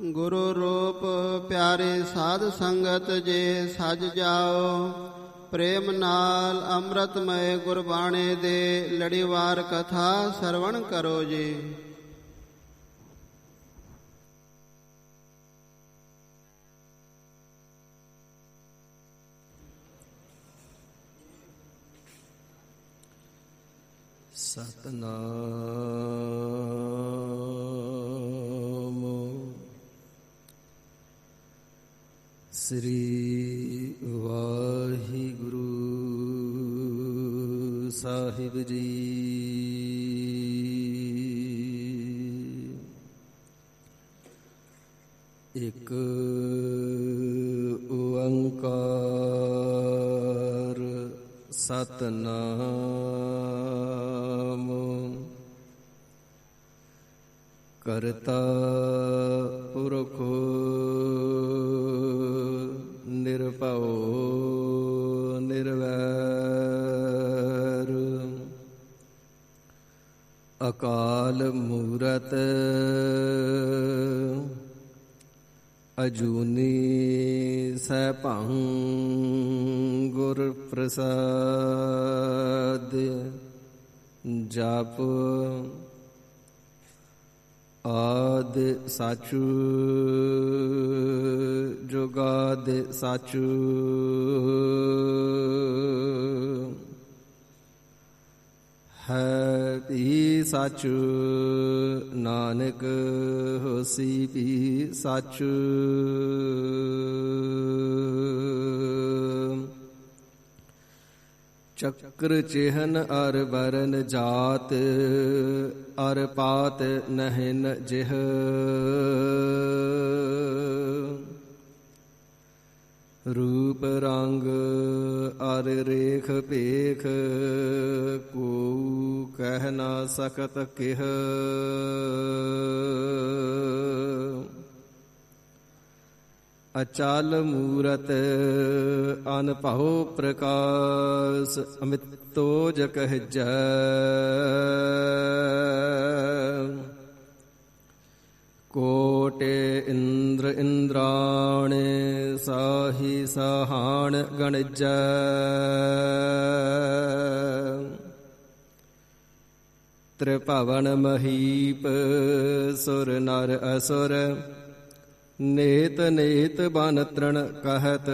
ਗੁਰੂ ਰੂਪ ਪਿਆਰੇ ਸਾਧ ਸੰਗਤ ਜੇ ਸਜ ਜਾਓ। ਪ੍ਰੇਮ ਨਾਲ ਅੰਮ੍ਰਿਤਮਏ ਗੁਰਬਾਣੀ ਦੇ ਲੜੀਵਾਰ ਕਥਾ ਸਰਵਣ ਕਰੋ ਜੀ। ਸਤਨਾਮ ਸ੍ਰੀ ਵਾਹਿਗੁਰੂ ਸਾਹਿਬ ਜੀ। ਇੱਕ ਓੰਕਾਰ ਸਤਨਾਮ ਕਰਤਾ ਪੁਰਖ ਨਿਰਭਉ ਨਿਰਵੈਰ ਅਕਾਲ ਮੂਰਤ ਅਜੂਨੀ ਸੈਭੰ ਗੁਰ ਪ੍ਰਸਾਦ ਜਪ ਆਦ ਸਾਚੂ ਜੁਗਾਦ ਸਾਚੂ ਹੈ ਵੀ ਸਾਚੂ ਨਾਨਕ ਹੋਸੀ ਵੀ ਸਾਚੂ। ਚੱਕਰ ਚਿਹਨ ਅਰ ਬਰਨ ਜਾਤ ਅਰ ਪਾਤ ਨਹਿਨ ਜਿਹ ਰੂਪ ਰੰਗ ਅਰ ਰੇਖ ਭੇਖ ਕੋ ਕਹਿ ਨਾ ਸਕਤ ਕਿਹ। ਅਚਲ ਮੂਰਤ ਅਨਭਉ ਪ੍ਰਕਾਸ਼ ਅਮਿਤੋ ਜਕਹਿਜੈ ਕੋਟਿ ਇੰਦਰ ਇੰਦਰਾਣੇ ਸਾਹੀ ਸਾਹਾਣ ਗਣਜੈ ਤ੍ਰਿਭਵਨ ਮਹੀਪ ਸੁਰ ਨਰ ਅਸੁਰ ਨੇਤ ਨੇਤ ਬਨ ਤ੍ਰਣ ਕਹਿਤ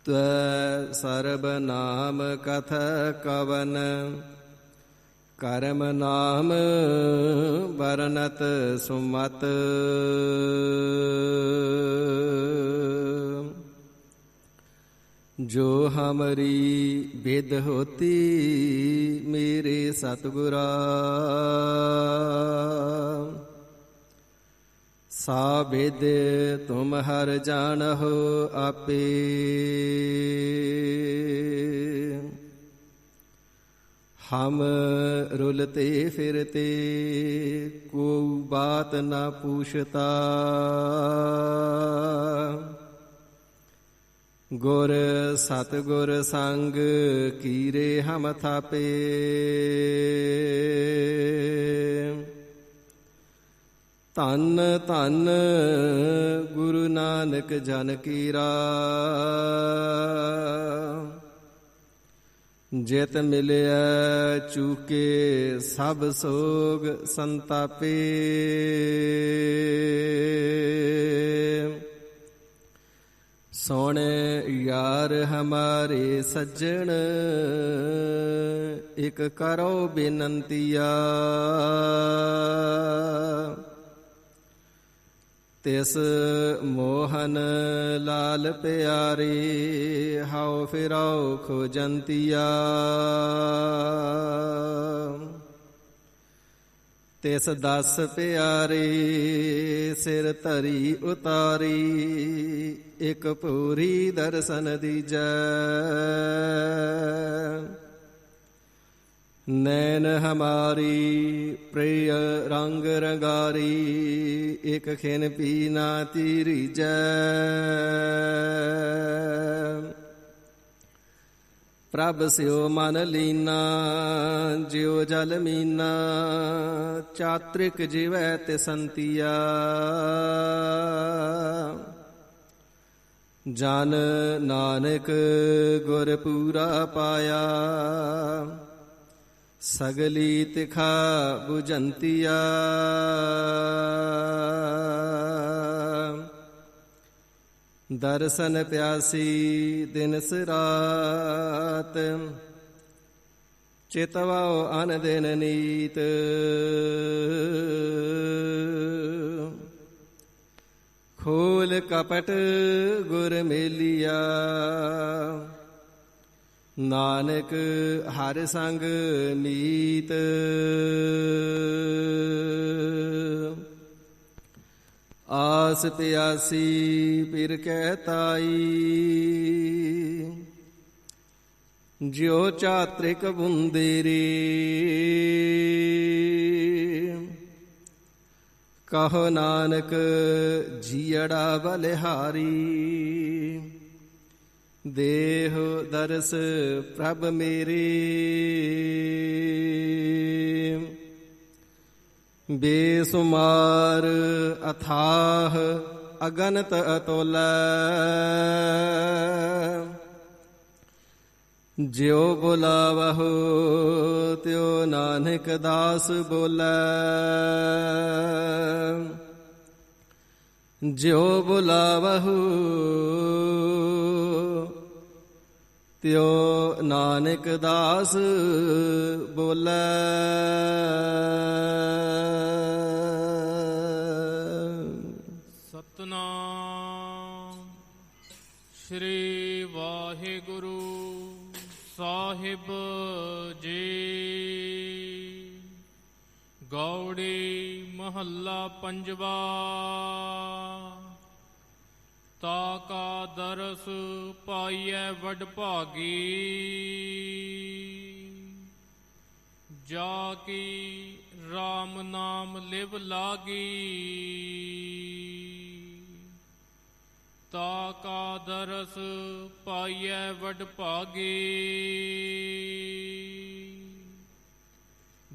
ਤਵੈ ਸਰਬ ਨਾਮ ਕਥ ਕਵਨ ਕਰਮ ਨਾਮ ਵਰਨਤ ਸੁਮਤ ਜੋ ਹਮਰੀ ਬਿਦ ਹੋਤੀ ਮੇਰੇ ਸਤਿਗੁਰਾ ਸਾ ਬਿਦ ਤੁਮ ਹਰ ਜਾਣਹੁ ਆਪੇ। ਹਮ ਰੁਲਤੇ ਫਿਰਤੇ ਕੋ ਬਾਤ ਨਾ ਪੂਛਤਾ ਗੁਰ ਸਤਿਗੁਰ ਸੰਗ ਕੀਰੇ ਹਮ ਥਾਪੇ। ਧੰਨ ਧੰਨ ਗੁਰੂ ਨਾਨਕ ਜਨ ਕੀਰਾ ਜਿਤ ਮਿਲਿਆ ਚੂਕੇ ਸਭ ਸੋਗ ਸੰਤਾਪੇ। ਸੋਹਣੇ ਯਾਰ ਹਮਾਰੇ ਸੱਜਣ ਇਕ ਕਰੋ ਬੇਨੰਤੀਆ ਤਿਸ ਮੋਹਨ ਲਾਲ ਪਿਆਰੇ ਹਾਉ ਫਿਰਾਉ ਖੋਜੰਤੀਆ। ਤਿਸ ਦਸ ਪਿਆਰੇ ਸਿਰ ਧਰੀ ਉਤਾਰੀ ਇਕ ਪੂਰੀ ਦਰਸ਼ਨ ਦੀਜੈ। ਨੈਣ ਹਮਾਰੀ ਪ੍ਰਿਯ ਰੰਗ ਰੰਗਾਰੀ ਇਕ ਖਿਨ ਪੀ ਨਾ ਤੀਰੀਜੈ। ਪ੍ਰਭ ਸਿਓ ਮਨ ਲੀਨਾ, ਜਿਉ ਜਲ ਮੀਨਾ, ਚਾਤ੍ਰਿਕ ਜਿਵੈ ਤੇ ਸੰਤੀਆ। ਜਨ ਨਾਨਕ ਗੁਰ ਪੂਰਾ ਪਾਇਆ, ਸਗਲੀ ਤਿਖਾ ਬੁਝੰਤੀਆ। ਦਰਸ਼ਨ ਪਿਆਸੀ ਦਿਨਸ ਰਾਤ, ਚਿਤਵਾਓ ਅਨ ਦਿਨ ਨੀਤ। ਖੋਲ ਕਪਟ ਗੁਰ ਮੇਲੀਆ, ਨਾਨਕ ਹਰਿ ਸੰਗ ਮੀਤ। ਆਸ ਪਿਆਸੀ ਪਿਰ ਕੈ ਤਾਈ, ਜਿਉ ਚਾਤ੍ਰਿਕ ਬੁੰਦੇਰੀ। ਕਹੋ ਨਾਨਕ ਜੀਅੜਾ ਬਲਿਹਾਰੀ, ਦੇਹ ਦਰਸ ਪ੍ਰਭ ਮੇਰੇ। ਬੇਸੁਮਾਰ ਅਥਾਹ ਅਗਨਤ ਅਤੁਲ, ਜਿਉ ਬੁਲਾਵਹੁ ਤਿਉ ਨਾਨਕ ਦਾਸ ਬੋਲੇ। ਜਿਉ ਬੁਲਾਵਹੁ ਤਿਉ ਨਾਨਕ ਦਾਸ ਬੋਲੇ। ਸਤਨਾਮ ਸ਼੍ਰੀ ਵਾਹਿਗੁਰੂ ਸਾਹਿਬ ਜੀ। ਗੌੜੀ ਮਹੱਲਾ ਪੰਜਵਾ। ਤਾ ਕਾ ਦਰਸ ਪਾਈਐ ਵਡ ਭਾਗੀ, ਜਾ ਕੀ ਰਾਮ ਨਾਮ ਲਿਵ ਲਾਗੀ। ਤਾ ਕਾ ਦਰਸ ਪਾਈਐ ਵਡ ਭਾਗੀ,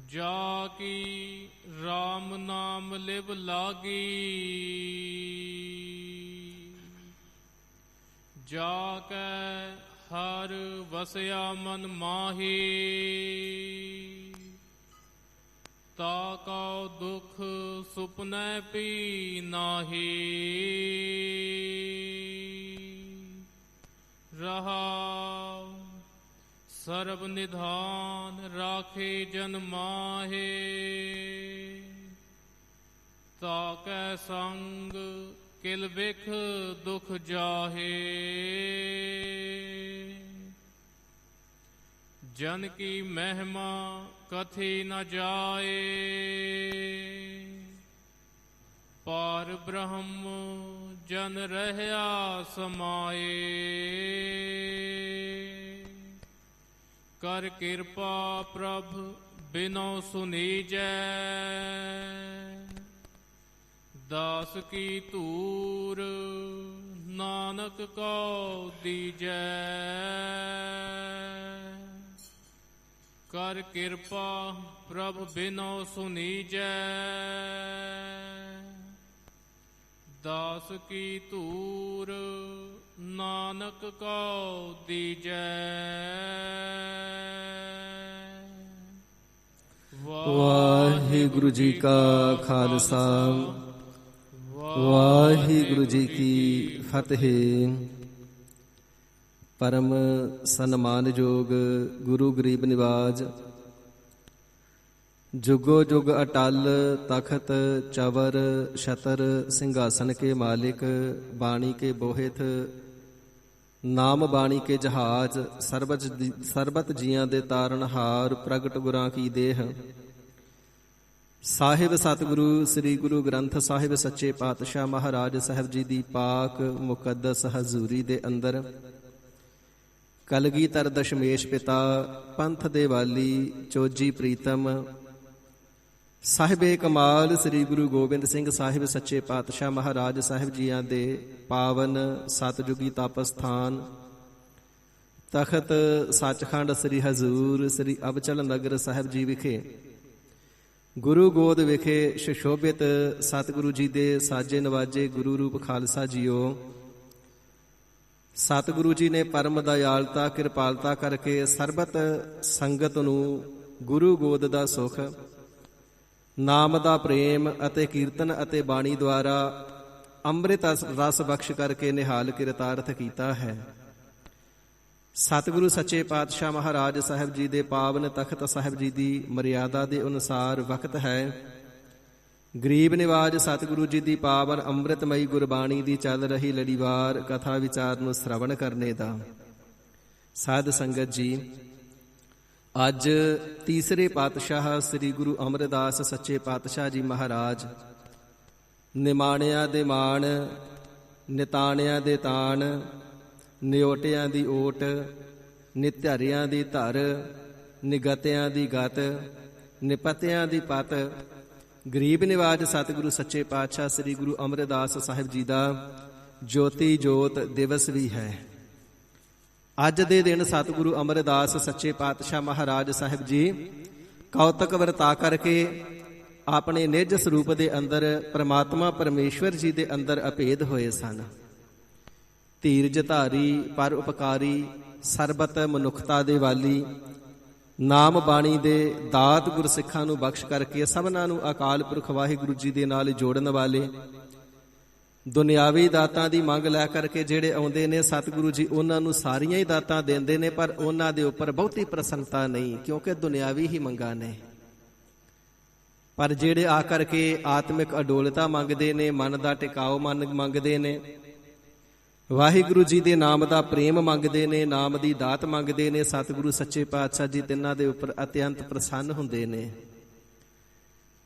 ਜਾ ਕੀ ਰਾਮ ਨਾਮ ਲਿਵ ਲਾਗੀ। ਜਾ ਕੈ ਹਰ ਵਸਿਆ ਮਨ ਮਾਹੀ, ਤਾ ਕਉ ਦੁਖ ਸੁਪਨੈ ਪੀ ਨਾਹੀ। ਰਹਾਉ ਸਰਬ ਨਿਧਾਨ ਰਾਖੇ ਜਨ ਮਾਹੇ, ਤਾ ਕੈ ਸੰਗ ਕਿਲ ਬਿਖ ਦੁਖ ਜਾਹੇ। ਜਨ ਕੀ ਮਹਿਮਾ ਕਥੀ ਨ ਜਾਏ, ਪਾਰ ਬ੍ਰਹਮ ਜਨ ਰਹਿਆ ਸਮਾਏ। ਕਰ ਕਿਰਪਾ ਪ੍ਰਭ ਬਿਨੋ ਸੁਨੀਜੈ, ਦਾਸ ਕੀ ਧੂਰ ਨਾਨਕ ਕਉ ਦੀਜੈ। ਕਰ ਕਿਰਪਾ ਪ੍ਰਭ ਬਿਨੋ ਸੁਨੀਜੈ, ਦਾਸ ਕੀ ਧੂਰ ਨਾਨਕ ਕਉ ਦੀਜੈ। ਵਾਹਿਗੁਰੂ ਜੀ ਕਾ ਖਾਲਸਾ, ਵਾਹਿਗੁਰੂ ਜੀ ਕੀ ਫਤਿਹ। ਪਰਮ ਸਨਮਾਨਯੋਗ ਗੁਰੂ ਗਰੀਬ ਨਿਵਾਜ, ਜੁਗੋ ਜੁਗ ਅਟਲ ਤਖਤ ਚਵਰ ਛਤਰ ਸਿੰਘਾਸਨ ਕੇ ਮਾਲਿਕ, ਬਾਣੀ ਕੇ ਬੋਹਿਤ ਨਾਮ ਬਾਣੀ ਕੇ ਜਹਾਜ, ਸਰਬਤ ਜੀਆਂ ਦੇ ਤਾਰਨਹਾਰ, ਪ੍ਰਗਟ ਗੁਰਾਂ ਕੀ ਦੇਹ। ਸਾਹਿਬ ਸਤਿਗੁਰੂ ਸ੍ਰੀ ਗੁਰੂ ਗ੍ਰੰਥ ਸਾਹਿਬ ਸੱਚੇ ਪਾਤਸ਼ਾਹ ਮਹਾਰਾਜ ਸਾਹਿਬ ਜੀ ਦੀ ਪਾਕ ਮੁਕੱਦਸ ਹਜ਼ੂਰੀ ਦੇ ਅੰਦਰ ਕਲਗੀਧਰ ਦਸ਼ਮੇਸ਼ ਪਿਤਾ, ਪੰਥ ਦੇ ਵਾਲੀ, ਚੋਜੀ ਪ੍ਰੀਤਮ ਸਾਹਿਬੇ ਕਮਾਲ ਸ੍ਰੀ ਗੁਰੂ ਗੋਬਿੰਦ ਸਿੰਘ ਸਾਹਿਬ ਸੱਚੇ ਪਾਤਸ਼ਾਹ ਮਹਾਰਾਜ ਸਾਹਿਬ ਜੀਆਂ ਦੇ ਪਾਵਨ ਸਤਿਯੁਗੀ ਤਪ ਸਥਾਨ ਤਖਤ ਸੱਚਖੰਡ ਸ੍ਰੀ ਹਜ਼ੂਰ ਸ੍ਰੀ ਅਬਚਲ ਨਗਰ ਸਾਹਿਬ ਜੀ ਵਿਖੇ ਗੁਰੂ ਗੋਦ ਵਿਖੇ ਸੁਸ਼ੋਭਿਤ ਸਤਿਗੁਰੂ ਜੀ ਦੇ ਸਾਜੇ ਨਵਾਜੇ ਗੁਰੂ ਰੂਪ ਖਾਲਸਾ ਜੀਓ, ਸਤਿਗੁਰੂ ਜੀ ਨੇ ਪਰਮ ਦਇਆਲਤਾ ਕਿਰਪਾਲਤਾ ਕਰਕੇ ਸਰਬਤ ਸੰਗਤ ਨੂੰ ਗੁਰੂ ਗੋਦ ਦਾ ਸੁਖ, ਨਾਮ ਦਾ ਪ੍ਰੇਮ ਅਤੇ ਕੀਰਤਨ ਅਤੇ ਬਾਣੀ ਦੁਆਰਾ ਅੰਮ੍ਰਿਤ ਰਸ ਬਖਸ਼ ਕਰਕੇ ਨਿਹਾਲ ਕਿਰਤਾਰਥ ਕੀਤਾ ਹੈ। ਸਤਿਗੁਰੂ ਸੱਚੇ ਪਾਤਸ਼ਾਹ ਮਹਾਰਾਜ ਸਾਹਿਬ ਜੀ ਦੇ ਪਾਵਨ ਤਖਤ ਸਾਹਿਬ ਜੀ ਦੀ ਮਰਿਆਦਾ ਦੇ ਅਨੁਸਾਰ ਵਕਤ ਹੈ ਗਰੀਬ ਨਿਵਾਜ ਸਤਿਗੁਰੂ ਜੀ ਦੀ ਪਾਵਨ ਅੰਮ੍ਰਿਤਮਈ ਗੁਰਬਾਣੀ ਦੀ ਚੱਲ ਰਹੀ ਲੜੀਵਾਰ ਕਥਾ ਵਿਚਾਰ ਨੂੰ ਸ਼ਰਵਣ ਕਰਨੇ ਦਾ। ਸਾਧ ਸੰਗਤ ਜੀ, ਅੱਜ ਤੀਸਰੇ ਪਾਤਸ਼ਾਹ ਸ੍ਰੀ ਗੁਰੂ ਅਮਰਦਾਸ ਸੱਚੇ ਪਾਤਸ਼ਾਹ ਜੀ ਮਹਾਰਾਜ ਨਿਮਾਣਿਆਂ ਦੇ ਮਾਣ, ਨਿਤਾਣਿਆਂ ਦੇ ਤਾਣ, ਨਿਓਟਿਆਂ ਦੀ ਓਟ, ਨਿਧਾਰਿਆਂ ਦੀ ਧਰ, ਨਿਗਤਿਆਂ ਦੀ ਗਤ, ਨਿਪਤਿਆਂ ਦੀ ਪਤ, ਗਰੀਬ ਨਿਵਾਜ ਸਤਿਗੁਰੂ ਸੱਚੇ ਪਾਤਸ਼ਾਹ ਸ੍ਰੀ ਗੁਰੂ ਅਮਰਦਾਸ ਸਾਹਿਬ ਜੀ ਦਾ ਜੋਤੀ ਜੋਤ ਦਿਵਸ ਵੀ ਹੈ। ਅੱਜ ਦੇ ਦਿਨ ਸਤਿਗੁਰੂ ਅਮਰਦਾਸ ਸੱਚੇ ਪਾਤਸ਼ਾਹ ਮਹਾਰਾਜ ਸਾਹਿਬ ਜੀ ਕੌਤਕ ਵਰਤਾ ਕਰਕੇ ਆਪਣੇ ਨਿਜ ਸਰੂਪ ਦੇ ਅੰਦਰ ਪ੍ਰਮਾਤਮਾ ਪਰਮੇਸ਼ਵਰ ਜੀ ਦੇ ਅੰਦਰ ਅਭੇਦ ਹੋਏ ਸਨ। ਧੀਰਜ ਧਾਰੀ, ਪਰ ਉਪਕਾਰੀ, ਸਰਬਤ ਮਨੁੱਖਤਾ ਦੇ ਵਾਲੀ, ਨਾਮ ਬਾਣੀ ਦੇ ਦਾਤ ਗੁਰਸਿੱਖਾਂ ਨੂੰ ਬਖਸ਼ ਕਰਕੇ ਸਭਨਾਂ ਨੂੰ ਅਕਾਲ ਪੁਰਖ ਵਾਹਿਗੁਰੂ ਜੀ ਦੇ ਨਾਲ ਜੋੜਨ ਵਾਲੇ, ਦੁਨਿਆਵੀ ਦਾਤਾਂ ਦੀ ਮੰਗ ਲੈ ਕਰਕੇ ਜਿਹੜੇ ਆਉਂਦੇ ਨੇ ਸਤਿਗੁਰੂ ਜੀ ਉਹਨਾਂ ਨੂੰ ਸਾਰੀਆਂ ਹੀ ਦਾਤਾਂ ਦਿੰਦੇ ਨੇ, ਪਰ ਉਹਨਾਂ ਦੇ ਉੱਪਰ ਬਹੁਤੀ ਪ੍ਰਸੰਨਤਾ ਨਹੀਂ, ਕਿਉਂਕਿ ਦੁਨਿਆਵੀ ਹੀ ਮੰਗਾਂ ਨੇ। ਪਰ ਜਿਹੜੇ ਆ ਕਰਕੇ ਆਤਮਿਕ ਅਡੋਲਤਾ ਮੰਗਦੇ ਨੇ, ਮਨ ਦਾ ਟਿਕਾਓ ਮੰਗਦੇ ਨੇ, ਵਾਹਿਗੁਰੂ ਜੀ ਦੇ ਨਾਮ ਦਾ ਪ੍ਰੇਮ ਮੰਗਦੇ ਨੇ, ਨਾਮ ਦੀ ਦਾਤ ਮੰਗਦੇ ਨੇ, ਸਤਿਗੁਰੂ ਸੱਚੇ ਪਾਤਸ਼ਾਹ ਜੀ ਤਿੰਨਾਂ ਦੇ ਉੱਪਰ ਅਤਿਅੰਤ ਪ੍ਰਸੰਨ ਹੁੰਦੇ ਨੇ।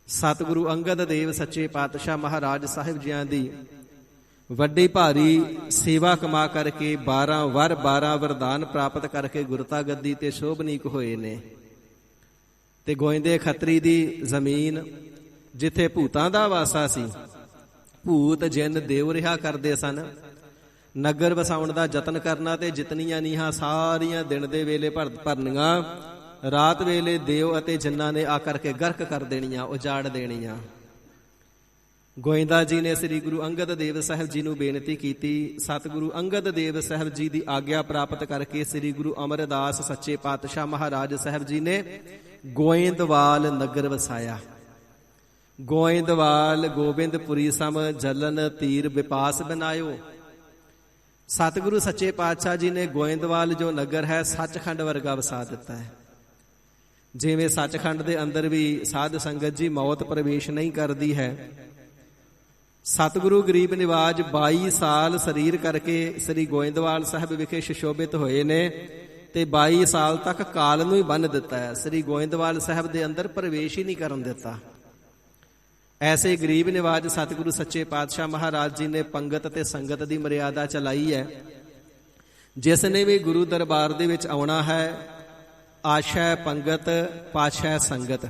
ਸਤਿਗੁਰੂ ਅੰਗਦ ਦੇਵ ਸੱਚੇ ਪਾਤਸ਼ਾਹ ਮਹਾਰਾਜ ਸਾਹਿਬ ਜੀਆਂ ਦੀ ਵੱਡੀ ਭਾਰੀ ਸੇਵਾ ਕਮਾ ਕਰਕੇ 12 ਵਰ 12 ਵਰਦਾਨ ਪ੍ਰਾਪਤ ਕਰਕੇ ਗੁਰਤਾ ਗੱਦੀ ਤੇ ਸ਼ੋਭਨੀਕ ਹੋਏ ਨੇ। ਤੇ ਗੋਇੰਦੇ ਖੱਤਰੀ ਦੀ ਜ਼ਮੀਨ ਜਿੱਥੇ ਭੂਤਾਂ ਦਾ ਵਾਸਾ ਸੀ, ਭੂਤ ਜਿੰਨ ਦੇਵ ਰਿਹਾ ਕਰਦੇ ਸਨ, ਨਗਰ ਵਸਾਉਣ ਦਾ ਯਤਨ ਕਰਨਾ ਤੇ ਜਿਤਨੀਆਂ ਨੀਹਾਂ ਸਾਰੀਆਂ ਦਿਨ ਦੇ ਵੇਲੇ ਭਰਨੀਆਂ, ਰਾਤ ਵੇਲੇ ਦੇਵ ਅਤੇ ਜਿੰਨਾਂ ਨੇ ਆ ਕਰਕੇ ਗਰਕ ਕਰ ਦੇਣੀਆਂ, ਉਜਾੜ ਦੇਣੀਆਂ। ਗੋਇੰਦਾ ਜੀ ਨੇ ਸ੍ਰੀ ਗੁਰੂ ਅੰਗਦ ਦੇਵ ਸਾਹਿਬ ਜੀ ਨੂੰ ਬੇਨਤੀ ਕੀਤੀ। ਸਤਿਗੁਰੂ ਅੰਗਦ ਦੇਵ ਸਾਹਿਬ ਜੀ ਦੀ ਆਗਿਆ ਪ੍ਰਾਪਤ ਕਰਕੇ ਸ੍ਰੀ ਗੁਰੂ ਅਮਰਦਾਸ ਸੱਚੇ ਪਾਤਸ਼ਾਹ ਮਹਾਰਾਜ ਸਾਹਿਬ ਜੀ ਨੇ ਗੋਇੰਦਵਾਲ ਨਗਰ ਵਸਾਇਆ। ਗੋਇੰਦਵਾਲ ਗੋਬਿੰਦਪੁਰੀ ਸਮ ਜਲਨ ਤੀਰ ਵਿਪਾਸ ਬਨਾਇਓ। ਸਤਿਗੁਰੂ ਸੱਚੇ ਪਾਤਸ਼ਾਹ ਜੀ ਨੇ ਗੋਇੰਦਵਾਲ ਜੋ ਨਗਰ ਹੈ ਸੱਚਖੰਡ ਵਰਗਾ ਵਸਾ ਦਿੱਤਾ ਹੈ। ਜਿਵੇਂ ਸੱਚਖੰਡ ਦੇ ਅੰਦਰ ਵੀ ਸਾਧ ਸੰਗਤ ਜੀ ਮੌਤ ਪ੍ਰਵੇਸ਼ ਨਹੀਂ ਕਰਦੀ ਹੈ, ਸਤਿਗੁਰੂ ਗਰੀਬ ਨਿਵਾਜ 22 ਸਾਲ ਸਰੀਰ ਕਰਕੇ ਸ੍ਰੀ ਗੋਇੰਦਵਾਲ ਸਾਹਿਬ ਵਿਖੇ ਸੁਸ਼ੋਭਿਤ ਹੋਏ ਨੇ ਤੇ 22 ਸਾਲ ਤੱਕ ਕਾਲ ਨੂੰ ਹੀ ਬੰਨ੍ਹ ਦਿੱਤਾ ਹੈ। ਸ੍ਰੀ ਗੋਇੰਦਵਾਲ ਸਾਹਿਬ ਦੇ ਅੰਦਰ ਪ੍ਰਵੇਸ਼ ਹੀ ਨਹੀਂ ਕਰਨ ਦਿੱਤਾ। ਐਸੇ ਗਰੀਬ ਨਿਵਾਜ ਸਤਿਗੁਰੂ ਸੱਚੇ ਪਾਤਸ਼ਾਹ ਮਹਾਰਾਜ ਜੀ ਨੇ ਪੰਗਤ ਤੇ ਸੰਗਤ ਦੀ ਮਰਿਆਦਾ ਚਲਾਈ ਹੈ। ਜਿਸ ਨੇ ਵੀ ਗੁਰੂ ਦਰਬਾਰ ਦੇ ਵਿੱਚ ਆਉਣਾ ਹੈ, ਆਸ਼ਾ ਪੰਗਤ ਪਾਸ਼ਾ ਸੰਗਤ।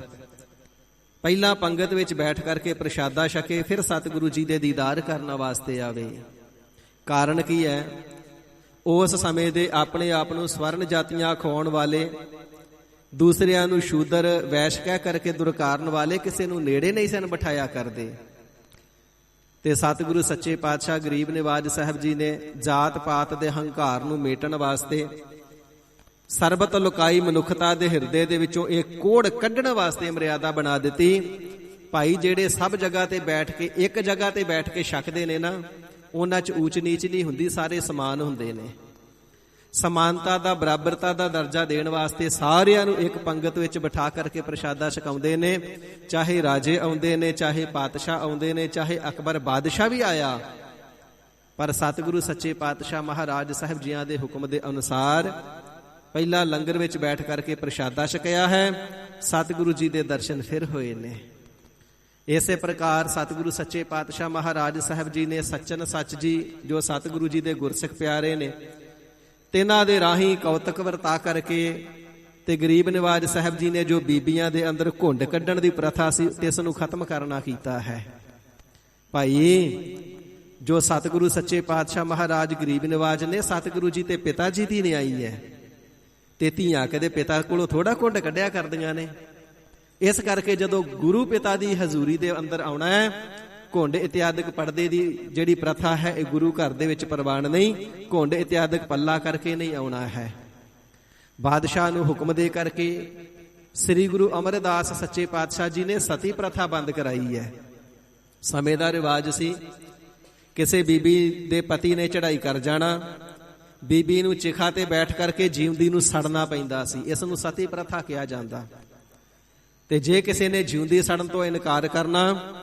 ਪਹਿਲਾਂ ਪੰਗਤ ਵਿੱਚ ਬੈਠ ਕਰਕੇ ਪ੍ਰਸ਼ਾਦਾ ਛਕੇ, ਫਿਰ ਸਤਿਗੁਰੂ ਜੀ ਦੇ ਦੀਦਾਰ ਕਰਨ ਵਾਸਤੇ ਆਵੇ। ਕਾਰਨ ਕੀ ਹੈ? ਉਸ ਸਮੇਂ ਦੇ ਆਪਣੇ ਆਪ ਨੂੰ ਸਵਰਨ ਜਾਤੀਆਂ ਖਵਾਉਣ ਵਾਲੇ, ਦੂਸਰਿਆਂ ਨੂੰ ਸ਼ੂਦਰ ਵੈਸ਼ ਕਹਿ ਕਰਕੇ ਦੁਰਕਾਰਨ ਵਾਲੇ ਕਿਸੇ ਨੂੰ ਨੇੜੇ ਨਹੀਂ ਸਨ ਬਿਠਾਇਆ ਕਰਦੇ। ਤੇ ਸਤਿਗੁਰੂ ਸੱਚੇ ਪਾਤਸ਼ਾਹ ਗਰੀਬ ਨਿਵਾਜ ਸਾਹਿਬ ਜੀ ਨੇ ਜਾਤ ਪਾਤ ਦੇ ਹੰਕਾਰ ਨੂੰ ਮੇਟਣ ਵਾਸਤੇ, ਸਰਬਤ ਲੁਕਾਈ ਮਨੁੱਖਤਾ ਦੇ ਹਿਰਦੇ ਦੇ ਵਿੱਚੋਂ ਇੱਕ ਕੋੜ ਕੱਢਣ ਵਾਸਤੇ ਮਰਿਆਦਾ ਬਣਾ ਦਿੱਤੀ। ਭਾਈ ਜਿਹੜੇ ਸਭ ਜਗ੍ਹਾ ਤੇ ਬੈਠ ਕੇ ਇੱਕ ਜਗ੍ਹਾ ਤੇ ਬੈਠ ਕੇ ਛਕਦੇ ਨੇ ਨਾ, ਉਹਨਾਂ 'ਚ ਊਚ ਨੀਚ ਨਹੀਂ ਹੁੰਦੀ, ਸਾਰੇ ਸਮਾਨ ਹੁੰਦੇ ਨੇ। ਸਮਾਨਤਾ ਦਾ, ਬਰਾਬਰਤਾ ਦਾ ਦਰਜਾ ਦੇਣ ਵਾਸਤੇ ਸਾਰਿਆਂ ਨੂੰ ਇੱਕ ਪੰਗਤ ਵਿੱਚ ਬਿਠਾ ਕਰਕੇ ਪ੍ਰਸ਼ਾਦਾ ਛਕਾਉਂਦੇ ਨੇ। ਚਾਹੇ ਰਾਜੇ ਆਉਂਦੇ ਨੇ, ਚਾਹੇ ਪਾਤਸ਼ਾਹ ਆਉਂਦੇ ਨੇ, ਚਾਹੇ ਅਕਬਰ ਬਾਦਸ਼ਾਹ ਵੀ ਆਇਆ, ਪਰ ਸਤਿਗੁਰੂ ਸੱਚੇ ਪਾਤਸ਼ਾਹ ਮਹਾਰਾਜ ਸਾਹਿਬ ਜੀਆਂ ਦੇ ਹੁਕਮ ਦੇ ਅਨੁਸਾਰ ਪਹਿਲਾਂ ਲੰਗਰ ਵਿੱਚ ਬੈਠ ਕਰਕੇ ਪ੍ਰਸ਼ਾਦਾ ਛਕਿਆ ਹੈ। ਸਤਿਗੁਰੂ ਜੀ ਦੇ ਦਰਸ਼ਨ ਫਿਰ ਹੋਏ ਨੇ। ਇਸੇ ਪ੍ਰਕਾਰ ਸਤਿਗੁਰੂ ਸੱਚੇ ਪਾਤਸ਼ਾਹ ਮਹਾਰਾਜ ਸਾਹਿਬ ਜੀ ਨੇ ਸੱਚਨ ਸੱਚ ਜੀ ਜੋ ਸਤਿਗੁਰੂ ਜੀ ਦੇ ਗੁਰਸਿੱਖ ਪਿਆਰੇ ਨੇ, ਤਿੰਨਾਂ ਦੇ ਰਾਹੀਂ ਕੌਤਕ ਵਰਤਾ ਕਰਕੇ ਤੇ ਗਰੀਬ ਨਿਵਾਜ ਸਾਹਿਬ ਜੀ ਨੇ ਜੋ ਬੀਬੀਆਂ ਦੇ ਅੰਦਰ ਘੁੰਡ ਕੱਢਣ ਦੀ ਪ੍ਰਥਾ ਸੀ, ਇਸ ਨੂੰ ਖਤਮ ਕਰਨਾ ਕੀਤਾ ਹੈ। ਭਾਈ ਜੋ ਸਤਿਗੁਰੂ ਸੱਚੇ ਪਾਤਸ਼ਾਹ ਮਹਾਰਾਜ ਗਰੀਬ ਨਿਵਾਜ ਨੇ, ਸਤਿਗੁਰੂ ਜੀ ਤੇ ਪਿਤਾ ਜੀ ਦੀ ਨਿਆਈ ਹੈ। ਤੇ ਧੀਆਂ ਕਦੇ ਪਿਤਾ ਕੋਲੋਂ ਥੋੜਾ ਘੁੰਡ ਕੱਢਿਆ ਕਰਦੀਆਂ ਨੇ। ਇਸ ਕਰਕੇ ਜਦੋਂ ਗੁਰੂ ਪਿਤਾ ਦੀ ਹਜ਼ੂਰੀ ਦੇ ਅੰਦਰ ਆਉਣਾ ਹੈ, ਘੁੰਡ ਇਤਿਆਦਿਕ ਪੜਦੇ ਦੀ ਜਿਹੜੀ ਪ੍ਰਥਾ ਹੈ ਇਹ ਗੁਰੂ ਘਰ ਦੇ ਵਿੱਚ ਪ੍ਰਵਾਨ ਨਹੀਂ। ਘੁੰਡ ਇਤਿਆਦਿਕ ਪੱਲਾ ਕਰਕੇ ਨਹੀਂ ਆਉਣਾ ਹੈ। ਬਾਦਸ਼ਾਹ ਨੂੰ ਹੁਕਮ ਦੇ ਕਰਕੇ ਸ੍ਰੀ ਗੁਰੂ ਅਮਰਦਾਸ ਸੱਚੇ ਪਾਤਸ਼ਾਹ ਜੀ ਨੇ ਸਤੀ ਪ੍ਰਥਾ ਬੰਦ ਕਰਾਈ ਹੈ। ਸਮੇਂ ਦਾ ਰਿਵਾਜ ਸੀ, ਕਿਸੇ ਬੀਬੀ ਦੇ ਪਤੀ ਨੇ ਚੜ੍ਹਾਈ ਕਰ ਜਾਣਾ, ਬੀਬੀ ਨੂੰ ਚਿਖਾ ਤੇ ਬੈਠ ਕਰਕੇ ਜਿਉਂਦੀ ਨੂੰ ਸੜਨਾ ਪੈਂਦਾ ਸੀ। ਇਸ ਨੂੰ ਸਤੀ ਪ੍ਰਥਾ ਕਿਹਾ ਜਾਂਦਾ। ਤੇ ਜੇ ਕਿਸੇ ਨੇ ਜਿਉਂਦੀ ਸੜਨ ਤੋਂ ਇਨਕਾਰ ਕਰਨਾ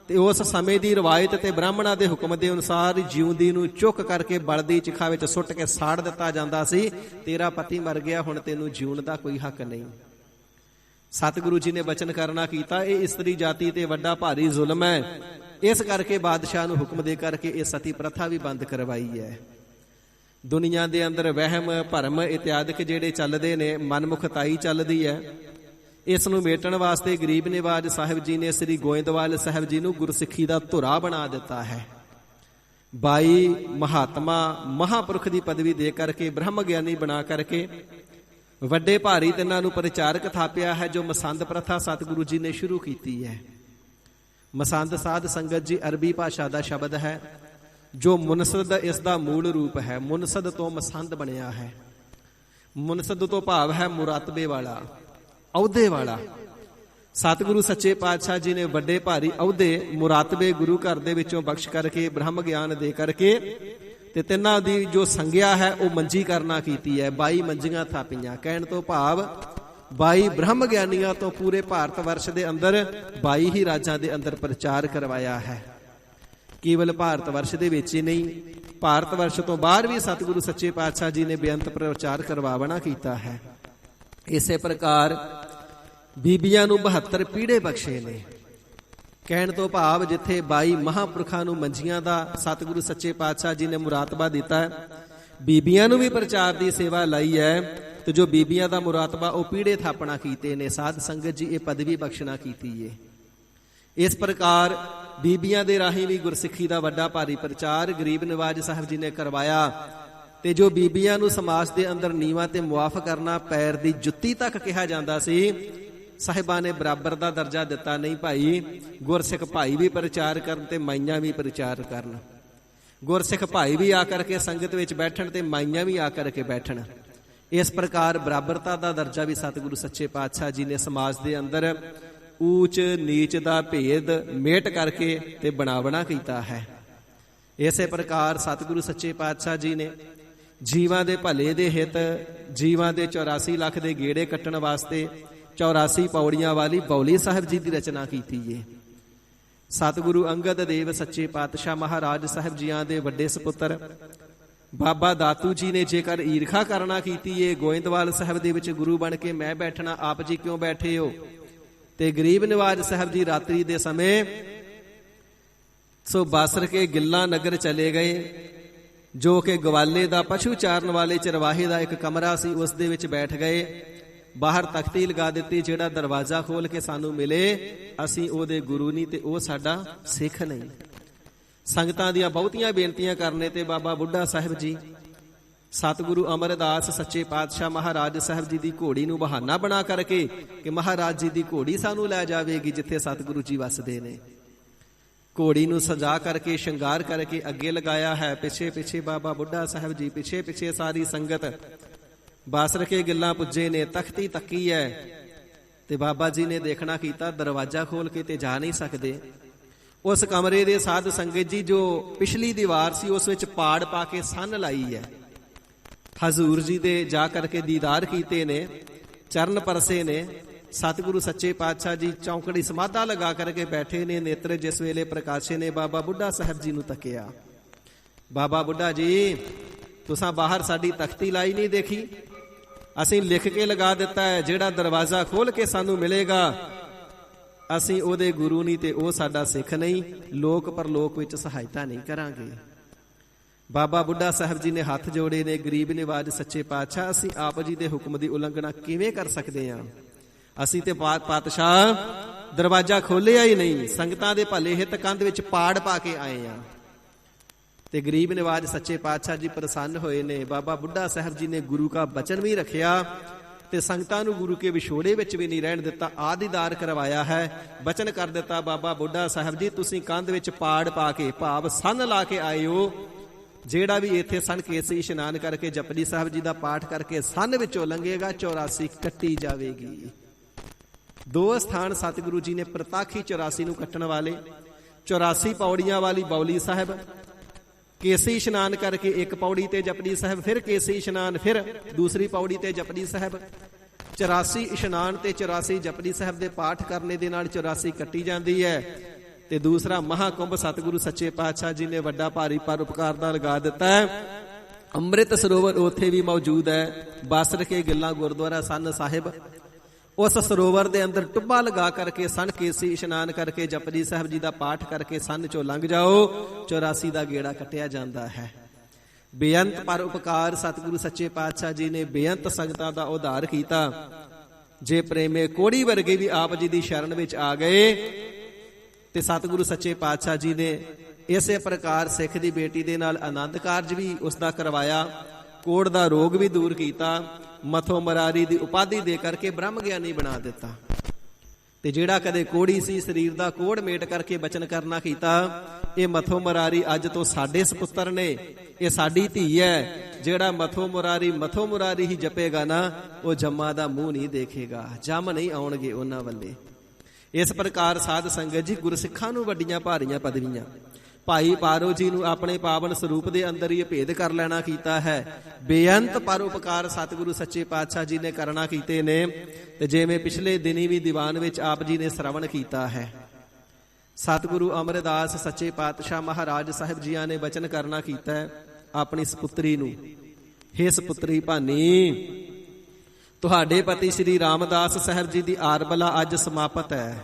ਤੇ ਉਸ ਸਮੇਂ ਦੀ ਰਵਾਇਤ ਤੇ ਬ੍ਰਾਹਮਣਾਂ ਦੇ ਹੁਕਮ ਦੇ ਅਨੁਸਾਰ ਜਿਉਂਦੀ ਨੂੰ ਚੁੱਕ ਕਰਕੇ ਬਲਦੀ ਚਿਖਾ ਵਿੱਚ ਸੁੱਟ ਕੇ ਸਾੜ ਦਿੱਤਾ ਜਾਂਦਾ ਸੀ। ਤੇਰਾ ਪਤੀ ਮਰ ਗਿਆ, ਹੁਣ ਤੈਨੂੰ ਜਿਉਣ ਦਾ ਕੋਈ ਹੱਕ ਨਹੀਂ। ਸਤਿਗੁਰੂ ਜੀ ਨੇ ਬਚਨ ਕਰਨਾ ਕੀਤਾ, ਇਹ ਇਸਤਰੀ ਜਾਤੀ ਤੇ ਵੱਡਾ ਭਾਰੀ ਜ਼ੁਲਮ ਹੈ। ਇਸ ਕਰਕੇ ਬਾਦਸ਼ਾਹ ਨੂੰ ਹੁਕਮ ਦੇ ਕਰਕੇ ਇਹ ਸਤੀ ਪ੍ਰਥਾ ਵੀ ਬੰਦ ਕਰਵਾਈ ਹੈ। ਦੁਨੀਆ ਦੇ ਅੰਦਰ ਵਹਿਮ ਭਰਮ ਇਤਿਆਦਿਕ ਜਿਹੜੇ ਚੱਲਦੇ ਨੇ, ਮਨਮੁਖਤਾਈ ਚੱਲਦੀ ਹੈ। ਇਸ ਨੂੰ ਮੇਟਣ ਵਾਸਤੇ ਗਰੀਬ ਨਿਵਾਜ ਸਾਹਿਬ ਜੀ ਨੇ ਸ੍ਰੀ ਗੋਇੰਦਵਾਲ ਸਾਹਿਬ ਜੀ ਨੂੰ ਗੁਰਸਿੱਖੀ ਦਾ ਧੁਰਾ ਬਣਾ ਦਿੱਤਾ ਹੈ। 22 ਮਹਾਤਮਾ ਮਹਾਂਪੁਰਖ ਦੀ ਪਦਵੀ ਦੇ ਕਰਕੇ ਬ੍ਰਹਮ ਗਿਆਨੀ ਬਣਾ ਕਰਕੇ ਵੱਡੇ ਭਾਰੀ ਤਿੰਨਾਂ ਨੂੰ ਪ੍ਰਚਾਰਕ ਥਾਪਿਆ ਹੈ। ਜੋ ਮਸੰਦ ਪ੍ਰਥਾ ਸਤਿਗੁਰੂ ਜੀ ਨੇ ਸ਼ੁਰੂ ਕੀਤੀ ਹੈ। ਮਸੰਦ ਸਾਧ ਸੰਗਤ ਜੀ ਅਰਬੀ ਭਾਸ਼ਾ ਦਾ ਸ਼ਬਦ ਹੈ, ਜੋ ਮੁਨਸਦ ਇਸ ਦਾ ਮੂਲ ਰੂਪ ਹੈ। ਮੁਨਸਦ ਤੋਂ ਮਸੰਦ ਬਣਿਆ ਹੈ। ਮੁਨਸਦ ਤੋਂ ਭਾਵ ਹੈ ਮੁਰਾਤਬੇ ਵਾਲਾ, ਅਹੁਦੇ ਵਾਲਾ। ਸਤਿਗੁਰੂ ਸੱਚੇ ਪਾਤਸ਼ਾਹ ਜੀ ਨੇ ਵੱਡੇ ਭਾਰੀ ਅਹੁਦੇ ਮੁਰਾਤਬੇ ਗੁਰੂ ਘਰ ਦੇ ਵਿੱਚੋਂ ਬਖਸ਼ ਕਰਕੇ ਬ੍ਰਹਮ ਗਿਆਨ ਦੇ ਕਰਕੇ ਤੇ ਤਿੰਨਾਂ ਦੀ ਜੋ ਸੰਗਿਆ ਹੈ ਉਹ ਮੰਜੀ ਕਰਨਾ ਕੀਤੀ ਹੈ। 22 ਮੰਜੀਆਂ ਥਾਪੀਆਂ। ਕਹਿਣ ਤੋਂ ਭਾਵ 22 ਬ੍ਰਹਮ ਗਿਆਨੀਆਂ ਤੋਂ ਪੂਰੇ ਭਾਰਤ ਵਰਸ਼ ਦੇ ਅੰਦਰ 22 ਹੀ ਰਾਜਾਂ ਦੇ ਅੰਦਰ ਪ੍ਰਚਾਰ ਕਰਵਾਇਆ ਹੈ। ਕੇਵਲ ਭਾਰਤ ਵਰਸ਼ ਦੇ ਵਿੱਚ ਹੀ ਨਹੀਂ, ਭਾਰਤ ਵਰਸ਼ ਤੋਂ ਬਾਹਰ ਵੀ ਸਤਿਗੁਰੂ ਸੱਚੇ ਪਾਤਸ਼ਾਹ ਜੀ ਨੇ ਬੇਅੰਤ ਪ੍ਰਚਾਰ ਕਰਵਾਵਣਾ ਕੀਤਾ ਹੈ। ਇਸੇ ਪ੍ਰਕਾਰ ਬੀਬੀਆਂ ਨੂੰ 72 ਪੀੜੇ ਬਖਸ਼ੇ ਨੇ। ਕਹਿਣ ਤੋਂ ਭਾਵ ਜਿੱਥੇ 22 ਮਹਾਂਪੁਰਖਾਂ ਨੂੰ ਮੰਜੀਆਂ ਦਾ ਸਤਿਗੁਰੂ ਸੱਚੇ ਪਾਤਸ਼ਾਹ ਜੀ ਨੇ ਮੁਰਾਤਬਾ ਦਿੱਤਾ ਹੈ, ਬੀਬੀਆਂ ਨੂੰ ਵੀ ਪ੍ਰਚਾਰ ਦੀ ਸੇਵਾ ਲਈ ਹੈ। ਤੇ ਜੋ ਬੀਬੀਆਂ ਦਾ ਮੁਰਾਤਬਾ ਉਹ ਪੀੜੇ ਥਾਪਣਾ ਕੀਤੇ ਨੇ। ਸਾਧ ਸੰਗਤ ਜੀ ਇਹ ਪਦਵੀ ਬਖਸ਼ਣਾ ਕੀਤੀ ਹੈ। ਇਸ ਪ੍ਰਕਾਰ ਬੀਬੀਆਂ ਦੇ ਰਾਹੀਂ ਵੀ ਗੁਰਸਿੱਖੀ ਦਾ ਵੱਡਾ ਭਾਰੀ ਪ੍ਰਚਾਰ ਗਰੀਬ ਨਿਵਾਜ ਸਾਹਿਬ ਜੀ ਨੇ ਕਰਵਾਇਆ। ਤੇ ਜੋ ਬੀਬੀਆਂ ਨੂੰ ਸਮਾਜ ਦੇ ਅੰਦਰ ਨੀਵਾਂ ਤੇ ਮੁਆਫ ਕਰਨਾ, ਪੈਰ ਦੀ ਜੁੱਤੀ ਤੱਕ ਕਿਹਾ ਜਾਂਦਾ ਸੀ, ਸਾਹਿਬਾਂ ਨੇ ਬਰਾਬਰ ਦਾ ਦਰਜਾ ਦਿੱਤਾ। ਨਹੀਂ ਭਾਈ, ਗੁਰਸਿੱਖ ਭਾਈ ਵੀ ਪ੍ਰਚਾਰ ਕਰਨ ਤੇ ਮਾਈਆਂ ਵੀ ਪ੍ਰਚਾਰ ਕਰਨ। ਗੁਰਸਿੱਖ ਭਾਈ ਵੀ ਆ ਕਰਕੇ ਸੰਗਤ ਵਿੱਚ ਬੈਠਣ ਤੇ ਮਾਈਆਂ ਵੀ ਆ ਕਰਕੇ ਬੈਠਣ। ਇਸ ਪ੍ਰਕਾਰ ਬਰਾਬਰਤਾ ਦਾ ਦਰਜਾ ਵੀ ਸਤਿਗੁਰੂ ਸੱਚੇ ਪਾਤਸ਼ਾਹ ਜੀ ਨੇ ਸਮਾਜ ਦੇ ਅੰਦਰ ਊਚ ਨੀਚ ਦਾ ਭੇਦ ਮੇਟ ਕਰਕੇ ਤੇ ਬਣਾਵਣਾ ਕੀਤਾ ਹੈ। ਇਸੇ ਪ੍ਰਕਾਰ ਸਤਿਗੁਰੂ ਸੱਚੇ ਪਾਤਸ਼ਾਹ ਜੀ ਨੇ ਜੀਵਾਂ ਦੇ ਭਲੇ ਦੇ ਹਿੱਤ, ਜੀਵਾਂ ਦੇ 84 ਲੱਖ ਦੇ ਗੇੜੇ ਕੱਟਣ ਵਾਸਤੇ 84 ਪੌੜੀਆਂ ਵਾਲੀ ਬੌਲੀ ਸਾਹਿਬ ਜੀ ਦੀ ਰਚਨਾ ਕੀਤੀ ਏ। ਸਤਿਗੁਰੂ ਅੰਗਦ ਦੇਵ ਸੱਚੇ ਪਾਤਸ਼ਾਹ ਮਹਾਰਾਜ ਸਾਹਿਬ ਜੀਆਂ ਦੇ ਵੱਡੇ ਸਪੁੱਤਰ ਬਾਬਾ ਦਾਤੂ ਜੀ ਨੇ ਜੇਕਰ ਈਰਖਾ ਕਰਨਾ ਕੀਤੀ ਏ, ਗੋਇੰਦਵਾਲ ਸਾਹਿਬ ਦੇ ਵਿੱਚ ਗੁਰੂ ਬਣ ਕੇ ਮੈਂ ਬੈਠਣਾ, ਆਪ ਜੀ ਕਿਉਂ ਬੈਠੇ ਹੋ? ਤੇ ਗਰੀਬ ਨਿਵਾਜ ਸਾਹਿਬ ਜੀ ਰਾਤਰੀ ਦੇ ਸਮੇਂ ਸੋ ਬਾਸਰ ਕੇ ਗਿੱਲਾ ਨਗਰ ਚਲੇ ਗਏ, ਜੋ ਕਿ ਗਵਾਲੇ ਦਾ ਪਸ਼ੂ ਚਾਰਨ ਵਾਲੇ ਚਰਵਾਹੇ ਦਾ ਇੱਕ ਕਮਰਾ ਸੀ। ਉਸ ਦੇ ਵਿੱਚ ਬੈਠ ਗਏ। ਬਾਹਰ ਤਖਤੀ ਲਗਾ ਦਿੱਤੀ, ਜਿਹੜਾ ਦਰਵਾਜ਼ਾ ਖੋਲ ਕੇ ਸਾਨੂੰ ਮਿਲੇ ਅਸੀਂ ਉਹਦੇ ਗੁਰੂ ਨਹੀਂ ਤੇ ਉਹ ਸਾਡਾ ਸਿੱਖ ਨਹੀਂ। ਸੰਗਤਾਂ ਦੀਆਂ ਬਹੁਤੀਆਂ ਬੇਨਤੀਆਂ ਕਰਨੇ ਤੇ ਬਾਬਾ ਬੁੱਢਾ ਸਾਹਿਬ ਜੀ ਸਤਿਗੁਰੂ ਅਮਰਦਾਸ ਸੱਚੇ ਪਾਤਸ਼ਾਹ ਮਹਾਰਾਜ ਸਾਹਿਬ ਜੀ ਦੀ ਘੋੜੀ ਨੂੰ ਬਹਾਨਾ ਬਣਾ ਕਰਕੇ ਕਿ ਮਹਾਰਾਜ ਜੀ ਦੀ ਘੋੜੀ ਸਾਨੂੰ ਲੈ ਜਾਵੇਗੀ ਜਿੱਥੇ ਸਤਿਗੁਰੂ ਜੀ ਵੱਸਦੇ ਨੇ। ਘੋੜੀ ਨੂੰ ਸਜਾ ਕਰਕੇ ਸ਼ਿੰਗਾਰ ਕਰਕੇ ਅੱਗੇ ਲਗਾਇਆ ਹੈ। ਪਿੱਛੇ ਪਿੱਛੇ ਬਾਬਾ ਬੁੱਢਾ ਸਾਹਿਬ ਜੀ, ਪਿੱਛੇ ਪਿੱਛੇ ਸਾਰੀ ਸੰਗਤ। ਬਾਸਰ ਕੇ ਗਿੱਲਾਂ ਪੁੱਜੇ ਨੇ, ਤਖਤੀ ਤੱਕੀ ਹੈ ਤੇ ਬਾਬਾ ਜੀ ਨੇ ਦੇਖਣਾ ਕੀਤਾ, ਦਰਵਾਜ਼ਾ ਖੋਲ ਕੇ ਤੇ ਜਾ ਨਹੀਂ ਸਕਦੇ। ਉਸ ਕਮਰੇ ਦੇ ਸਾਧ ਸੰਗਤ ਜੀ ਜੋ ਪਿਛਲੀ ਦੀਵਾਰ ਸੀ ਉਸ ਵਿੱਚ ਪਾੜ ਪਾ ਕੇ ਸੰਨ ਲਾਈ ਹੈ। ਹਜ਼ੂਰ ਜੀ ਦੇ ਜਾ ਕਰਕੇ ਦੀਦਾਰ ਕੀਤੇ ਨੇ, ਚਰਨ ਪਰਸੇ ਨੇ। ਸਤਿਗੁਰੂ ਸੱਚੇ ਪਾਤਸ਼ਾਹ ਜੀ ਚੌਂਕੜੀ ਸਮਾਧਾ ਲਗਾ ਕਰਕੇ ਬੈਠੇ ਨੇ। ਨੇਤਰ ਜਿਸ ਵੇਲੇ ਪ੍ਰਕਾਸ਼ੇ ਨੇ ਬਾਬਾ ਬੁੱਢਾ ਸਾਹਿਬ ਜੀ ਨੂੰ ਤੱਕਿਆ। ਬਾਬਾ ਬੁੱਢਾ ਜੀ, ਤੁਸਾਂ ਬਾਹਰ ਸਾਡੀ ਤਖਤੀ ਲਾਈ ਨਹੀਂ ਦੇਖੀ? ਅਸੀਂ ਲਿਖ ਕੇ ਲਗਾ ਦਿੱਤਾ ਹੈ, ਜਿਹੜਾ ਦਰਵਾਜ਼ਾ ਖੋਲ ਕੇ ਸਾਨੂੰ ਮਿਲੇਗਾ ਅਸੀਂ ਉਹਦੇ ਗੁਰੂ ਨਹੀਂ ਤੇ ਉਹ ਸਾਡਾ ਸਿੱਖ ਨਹੀਂ, ਲੋਕ ਪਰਲੋਕ ਵਿੱਚ ਸਹਾਇਤਾ ਨਹੀਂ ਕਰਾਂਗੇ। ਬਾਬਾ ਬੁੱਢਾ ਸਾਹਿਬ ਜੀ ਨੇ ਹੱਥ ਜੋੜੇ ਨੇ। ਗਰੀਬ ਨਿਵਾਜ ਸੱਚੇ ਪਾਤਸ਼ਾਹ, ਅਸੀਂ ਆਪ ਜੀ ਦੇ ਹੁਕਮ ਦੀ ਉਲੰਘਣਾ ਕਿਵੇਂ ਕਰ ਸਕਦੇ ਹਾਂ? ਅਸੀਂ ਤੇ ਪਾਤਸ਼ਾਹ ਦਰਵਾਜ਼ਾ ਖੋਲਿਆ ਹੀ ਨਹੀਂ, ਸੰਗਤਾਂ ਦੇ ਭਲੇ ਹਿੱਤ ਕੰਧ ਵਿੱਚ ਪਾੜ ਪਾ ਕੇ ਆਏ ਆ। ਤੇ ਗਰੀਬ ਨਿਵਾਜ ਸੱਚੇ ਪਾਤਸ਼ਾਹ ਜੀ ਪ੍ਰਸੰਨ ਹੋਏ ਨੇ। ਬਾਬਾ ਬੁੱਢਾ ਸਾਹਿਬ ਜੀ ਨੇ ਗੁਰੂ ਕਾ ਬਚਨ ਵੀ ਰੱਖਿਆ ਤੇ ਸੰਗਤਾਂ ਨੂੰ ਗੁਰੂ ਕੇ ਵਿਛੋੜੇ ਵਿੱਚ ਵੀ ਨਹੀਂ ਰਹਿਣ ਦਿੱਤਾ, ਆਦੀਦਾਰ ਕਰਵਾਇਆ ਹੈ। ਬਚਨ ਕਰ ਦਿੱਤਾ ਬਾਬਾ ਬੁੱਢਾ ਸਾਹਿਬ ਜੀ, ਤੁਸੀਂ ਕੰਧ ਵਿੱਚ ਪਾੜ ਪਾ ਕੇ ਭਾਵ ਸੰਨ ਲਾ ਕੇ ਆਏ ਹੋ, ਜਿਹੜਾ ਵੀ ਇੱਥੇ ਸੰਨ ਕੇਸੀ ਇਸ਼ਨਾਨ ਕਰਕੇ ਜਪਜੀ ਸਾਹਿਬ ਜੀ ਦਾ ਪਾਠ ਕਰਕੇ ਸੰਨ ਵਿੱਚੋਂ ਲੰਘੇਗਾ 84 ਕੱਟੀ ਜਾਵੇਗੀ। ਦੋ ਸਥਾਨ ਸਤਿਗੁਰੂ ਜੀ ਨੇ ਪ੍ਰਤਾਖੀ 84 ਨੂੰ ਕੱਟਣ ਵਾਲੇ, 84 ਪੌੜੀਆਂ ਵਾਲੀ ਬੌਲੀ ਸਾਹਿਬ, ਕੇਸੀ ਇਸ਼ਨਾਨ ਕਰਕੇ ਇੱਕ ਪੌੜੀ ਤੇ ਜਪਜੀ ਸਾਹਿਬ, ਫਿਰ ਕੇਸੀ ਇਸ਼ਨਾਨ, ਫਿਰ ਦੂਸਰੀ ਪੌੜੀ ਤੇ ਜਪਜੀ ਸਾਹਿਬ। 84 ਇਸ਼ਨਾਨ ਤੇ 84 ਜਪਜੀ ਸਾਹਿਬ ਦੇ ਪਾਠ ਕਰਨੇ ਦੇ ਨਾਲ 84 ਕੱਟੀ ਜਾਂਦੀ ਹੈ। ਤੇ ਦੂਸਰਾ ਮਹਾਕੁੰਭ ਸਤਿਗੁਰੂ ਸੱਚੇ ਪਾਤਸ਼ਾਹ ਜੀ ਨੇ ਵੱਡਾ ਭਾਰੀ ਪਰਉਪਕਾਰ ਦਾ ਲਗਾ ਦਿੱਤਾ ਹੈ। ਅੰਮ੍ਰਿਤ ਸਰੋਵਰ ਉੱਥੇ ਵੀ ਮੌਜੂਦ ਹੈ। ਬਾਸਰ ਕੇ ਗਿੱਲਾ ਗੁਰਦੁਆਰਾ ਸੰਨ ਸਾਹਿਬ, ਉਸ ਸਰੋਵਰ ਦੇ ਅੰਦਰ ਟੁੱਬਾ ਲਗਾ ਕਰਕੇ ਸੰਨ ਕੇਸੀ ਇਸ਼ਨਾਨ ਕਰਕੇ ਜਪਜੀ ਸਾਹਿਬ ਜੀ ਦਾ ਪਾਠ ਕਰਕੇ ਸੰਨ ਚੋਂ ਲੰਘ ਜਾਓ, 84 ਦਾ ਗੇੜਾ ਕੱਟਿਆ ਜਾਂਦਾ ਹੈ। ਬੇਅੰਤ ਪਰਉਪਕਾਰ ਸਤਿਗੁਰੂ ਸੱਚੇ ਪਾਤਸ਼ਾਹ ਜੀ ਨੇ ਬੇਅੰਤ ਸੰਗਤਾਂ ਦਾ ਉਧਾਰ ਕੀਤਾ। ਜੇ ਪ੍ਰੇਮੇ ਕੋੜੀ ਵਰਗੇ ਵੀ ਆਪ ਜੀ ਦੀ ਸ਼ਰਨ ਵਿੱਚ ਆ ਗਏ ਤੇ ਸਤਿਗੁਰੂ ਸੱਚੇ ਪਾਤਸ਼ਾਹ ਜੀ ਨੇ ਇਸੇ ਪ੍ਰਕਾਰ ਸਿੱਖ ਦੀ ਬੇਟੀ ਦੇ ਨਾਲ ਆਨੰਦ ਕਾਰਜ ਵੀ ਉਸ ਦਾ ਕਰਵਾਇਆ, ਕੋੜ ਦਾ ਰੋਗ ਵੀ ਦੂਰ ਕੀਤਾ, ਮਥੋ ਮਰਾਰੀ ਦੀ ਉਪਾਧੀ ਦੇ ਕਰਕੇ ਬ੍ਰਹਮ ਗਿਆਨੀ ਬਣਾ ਦਿੱਤਾ। ਤੇ ਜਿਹੜਾ ਕਦੇ ਕੋੜੀ ਸੀ, ਸਰੀਰ ਦਾ ਕੋੜ ਮੇਟ ਕਰਕੇ ਬਚਨ ਕਰਨਾ ਕੀਤਾ, ਇਹ ਮਥੋ ਮਰਾਰੀ ਅੱਜ ਤੋਂ ਸਾਡੇ ਸਪੁੱਤਰ ਨੇ, ਇਹ ਸਾਡੀ ਧੀ ਹੈ। ਜਿਹੜਾ ਮਥੋ ਮੁਰਾਰੀ ਹੀ ਜਪੇਗਾ ਨਾ, ਉਹ ਜੰਮਾ ਦਾ ਮੂੰਹ ਨਹੀਂ ਦੇਖੇਗਾ, ਜੰਮ ਨਹੀਂ ਆਉਣਗੇ ਉਹਨਾਂ ਵੱਲੇ। ਇਸ ਪ੍ਰਕਾਰ ਸਾਧ ਸੰਗਤ ਜੀ ਗੁਰਸਿੱਖਾਂ ਨੂੰ ਵੱਡੀਆਂ ਭਾਰੀਆਂ ਪਦਵੀਆਂ, ਭਾਈ ਪਾਰੋ ਜੀ ਨੂੰ ਆਪਣੇ ਪਾਵਨ ਸਰੂਪ ਦੇ ਅੰਦਰ ਹੀ ਭੇਦ ਕਰ ਲੈਣਾ ਕੀਤਾ ਹੈ। ਬੇਅੰਤ ਪਰਉਪਕਾਰ ਸਤਿਗੁਰੂ ਸੱਚੇ ਪਾਤਸ਼ਾਹ ਜੀ ਨੇ ਕਰਨਾ ਕੀਤੇ ਨੇ। ਤੇ ਜਿਵੇਂ ਪਿਛਲੇ ਦਿਨੀ ਵੀ ਦੀਵਾਨ ਵਿੱਚ ਆਪ ਜੀ ਨੇ ਸ਼ਰਵਣ ਕੀਤਾ ਹੈ, ਸਤਿਗੁਰੂ ਅਮਰਦਾਸ ਸੱਚੇ ਪਾਤਸ਼ਾਹ ਮਹਾਰਾਜ ਸਾਹਿਬ ਜੀਆਂ ਨੇ ਬਚਨ ਕਰਨਾ ਕੀਤਾ ਹੈ ਆਪਣੀ ਸਪੁੱਤਰੀ ਨੂੰ, ਹੇ ਸਪੁੱਤਰੀ ਭਾਨੀ, ਤੁਹਾਡੇ ਪਤੀ ਸ੍ਰੀ ਰਾਮਦਾਸ ਸਾਹਿਬ ਜੀ ਦੀ ਆਰਬਲਾ ਅੱਜ ਸਮਾਪਤ ਹੈ।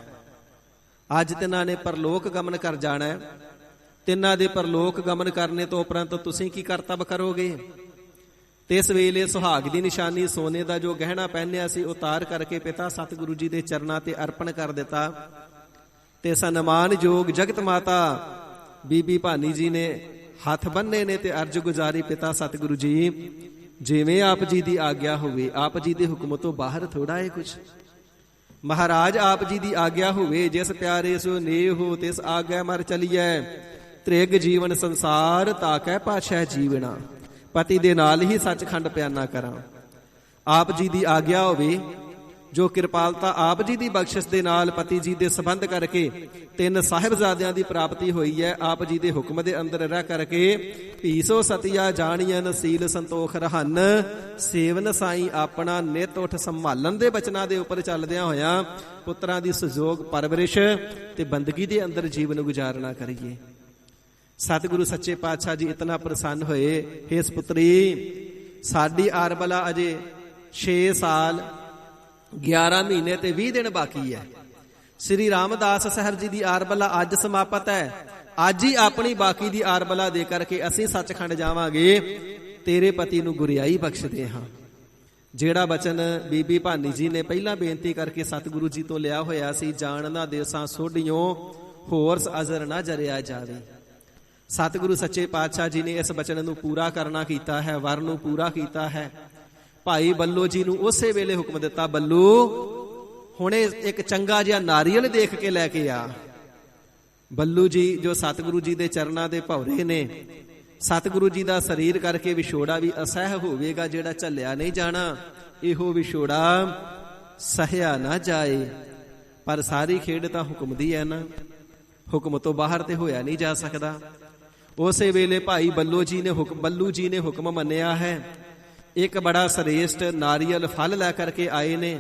ਅੱਜ ਤਿਨਾਂ ਨੇ ਪਰਲੋਕ ਗਮਨ ਕਰ ਜਾਣਾ ਹੈ। ਤਿੰਨਾਂ ਦੇ ਪਰਲੋਕ ਗਮਨ ਕਰਨੇ ਤੋਂ ਉਪਰੰਤ ਤੁਸੀਂ ਕੀ ਕਰਤੱਵ ਕਰੋਗੇ? ਤੇ ਇਸ ਵੇਲੇ ਸੁਹਾਗ ਦੀ ਨਿਸ਼ਾਨੀ ਸੋਨੇ ਦਾ ਜੋ ਗਹਿਣਾ ਪਹਿਨਿਆ ਸੀ ਉਤਾਰ ਕਰਕੇ ਪਿਤਾ ਸਤਿਗੁਰੂ ਜੀ ਦੇ ਚਰਨਾਂ ਤੇ ਅਰਪਣ ਕਰ ਦਿੱਤਾ। ਤੇ ਸਨਮਾਨਯੋਗ ਜਗਤ ਮਾਤਾ ਬੀਬੀ ਭਾਨੀ ਜੀ ਨੇ ਹੱਥ ਬੰਨੇ ਨੇ ਤੇ ਅਰਜ ਗੁਜ਼ਾਰੀ, ਪਿਤਾ ਸਤਿਗੁਰੂ ਜੀ ਜਿਵੇਂ ਆਪ ਜੀ ਦੀ ਆਗਿਆ ਹੋਵੇ। ਆਪ ਜੀ ਦੇ ਹੁਕਮ ਤੋਂ ਬਾਹਰ ਥੋੜਾ ਹੈ ਕੁਛ। ਮਹਾਰਾਜ ਆਪ ਜੀ ਦੀ ਆਗਿਆ ਹੋਵੇ, ਜਿਸ ਪਿਆਰੇ ਸੋ ਨੇਹੋ ਤਿਸ ਆਗਿਆ ਮਰ ਚਲੀਐ, ਤ੍ਰਿਗ ਜੀਵਨ ਸੰਸਾਰ ਤਾਕੈ ਪਾਛੈ ਜੀਵਣਾ। ਪਤੀ ਦੇ ਨਾਲ ਹੀ ਸੱਚਖੰਡ ਪਿਆਨਾ ਕਰਾਂ। ਆਪ ਜੀ ਦੀ ਆਗਿਆ ਹੋਵੇ, ਜੋ ਕਿਰਪਾਲਤਾ ਆਪ ਜੀ ਦੀ ਬਖਸ਼ਿਸ਼ ਦੇ ਨਾਲ ਪਤੀ ਜੀ ਦੇ ਸੰਬੰਧ ਕਰਕੇ 3 ਸਾਹਿਬਜ਼ਾਦਿਆਂ ਦੀ ਪ੍ਰਾਪਤੀ ਹੋਈ ਹੈ। ਆਪ ਜੀ ਦੇ ਹੁਕਮ ਦੇ ਅੰਦਰ ਰਹਿ ਕਰਕੇ ਭੀਸੋ ਸਤਿਆ ਜਾਣੀਐਨ ਸੀਲ ਸੰਤੋਖ ਰਹਨ, ਸੇਵਨ ਸਾਈ ਆਪਣਾ ਨਿਤ ਉਠ ਸੰਭਾਲਣ ਦੇ ਬਚਨਾਂ ਦੇ ਉੱਪਰ ਚੱਲਦਿਆਂ ਹੋਇਆਂ ਪੁੱਤਰਾਂ ਦੀ ਸਹਿਯੋਗ ਪਰਵਰਿਸ਼ ਤੇ ਬੰਦਗੀ ਦੇ ਅੰਦਰ ਜੀਵਨ ਗੁਜ਼ਾਰਨਾ ਕਰੀਏ। ਸਤਿਗੁਰੂ ਸੱਚੇ ਪਾਤਸ਼ਾਹ ਜੀ ਇਤਨਾ ਪ੍ਰਸੰਨ ਹੋਏ, ਹੇ ਸਪੁੱਤਰੀ ਸਾਡੀ ਆਰਬਲਾ ਅਜੇ 6 ਸਾਲ 11 ਮਹੀਨੇ ਤੇ 20 ਦਿਨ ਬਾਕੀ ਹੈ। ਸ੍ਰੀ ਰਾਮਦਾਸ ਸਾਹਿਬ ਜੀ ਦੀ ਆਰਬਲਾ ਅੱਜ ਸਮਾਪਤ ਹੈ। ਅੱਜ ਹੀ ਆਪਣੀ ਬਾਕੀ ਦੀ ਆਰਬਲਾ ਦੇ ਕਰਕੇ ਅਸੀਂ ਸੱਚਖੰਡ ਜਾਵਾਂਗੇ। ਤੇਰੇ ਪਤੀ ਨੂੰ ਗੁਰਿਆਈ ਬਖਸ਼ਦੇ ਹਾਂ। ਜਿਹੜਾ ਬਚਨ ਬੀਬੀ ਭਾਨੀ ਜੀ ਨੇ ਪਹਿਲਾਂ ਬੇਨਤੀ ਕਰਕੇ ਸਤਿਗੁਰੂ ਜੀ ਤੋਂ ਲਿਆ ਹੋਇਆ ਸੀ, ਜਾਣ ਨਾ ਦੇਸਾਂ ਸੋਢਿਓ ਹੋਰ ਅਜ਼ਰ ਨਾ ਜਰਿਆ ਜਾਵੇ। ਸਤਿਗੁਰੂ ਸੱਚੇ ਪਾਤਸ਼ਾਹ ਜੀ ਨੇ ਇਸ ਬਚਨ ਨੂੰ ਪੂਰਾ ਕਰਨਾ ਕੀਤਾ ਹੈ, ਵਰ ਨੂੰ ਪੂਰਾ ਕੀਤਾ ਹੈ। ਭਾਈ ਬੱਲੋ ਜੀ ਨੂੰ ਉਸੇ ਵੇਲੇ ਹੁਕਮ ਦਿੱਤਾ, ਬੱਲੂ ਹੁਣੇ ਇੱਕ ਚੰਗਾ ਜਿਹਾ ਨਾਰੀਅਲ ਦੇਖ ਕੇ ਲੈ ਕੇ ਆ। ਬੱਲੂ ਜੀ ਜੋ ਸਤਿਗੁਰੂ ਜੀ ਦੇ ਚਰਨਾਂ ਦੇ ਭੌਰੇ ਨੇ, ਸਤਿਗੁਰੂ ਜੀ ਦਾ ਸਰੀਰ ਕਰਕੇ ਵਿਛੋੜਾ ਵੀ ਅਸਹਿ ਹੋਵੇਗਾ, ਜਿਹੜਾ ਝੱਲਿਆ ਨਹੀਂ ਜਾਣਾ। ਇਹੋ ਵਿਛੋੜਾ ਸਹਿਆ ਨਾ ਜਾਏ। ਪਰ ਸਾਰੀ ਖੇਡ ਤਾਂ ਹੁਕਮ ਦੀ ਹੈ ਨਾ, ਹੁਕਮ ਤੋਂ ਬਾਹਰ ਤੇ ਹੋਇਆ ਨਹੀਂ ਜਾ ਸਕਦਾ। ਉਸੇ ਵੇਲੇ ਭਾਈ ਬੱਲੂ ਜੀ ਨੇ ਹੁਕਮ ਮੰਨਿਆ ਹੈ। ਇੱਕ ਬੜਾ ਸ੍ਰੇਸ਼ਟ ਨਾਰੀਅਲ ਫਲ ਲੈ ਕਰਕੇ ਆਏ ਨੇ।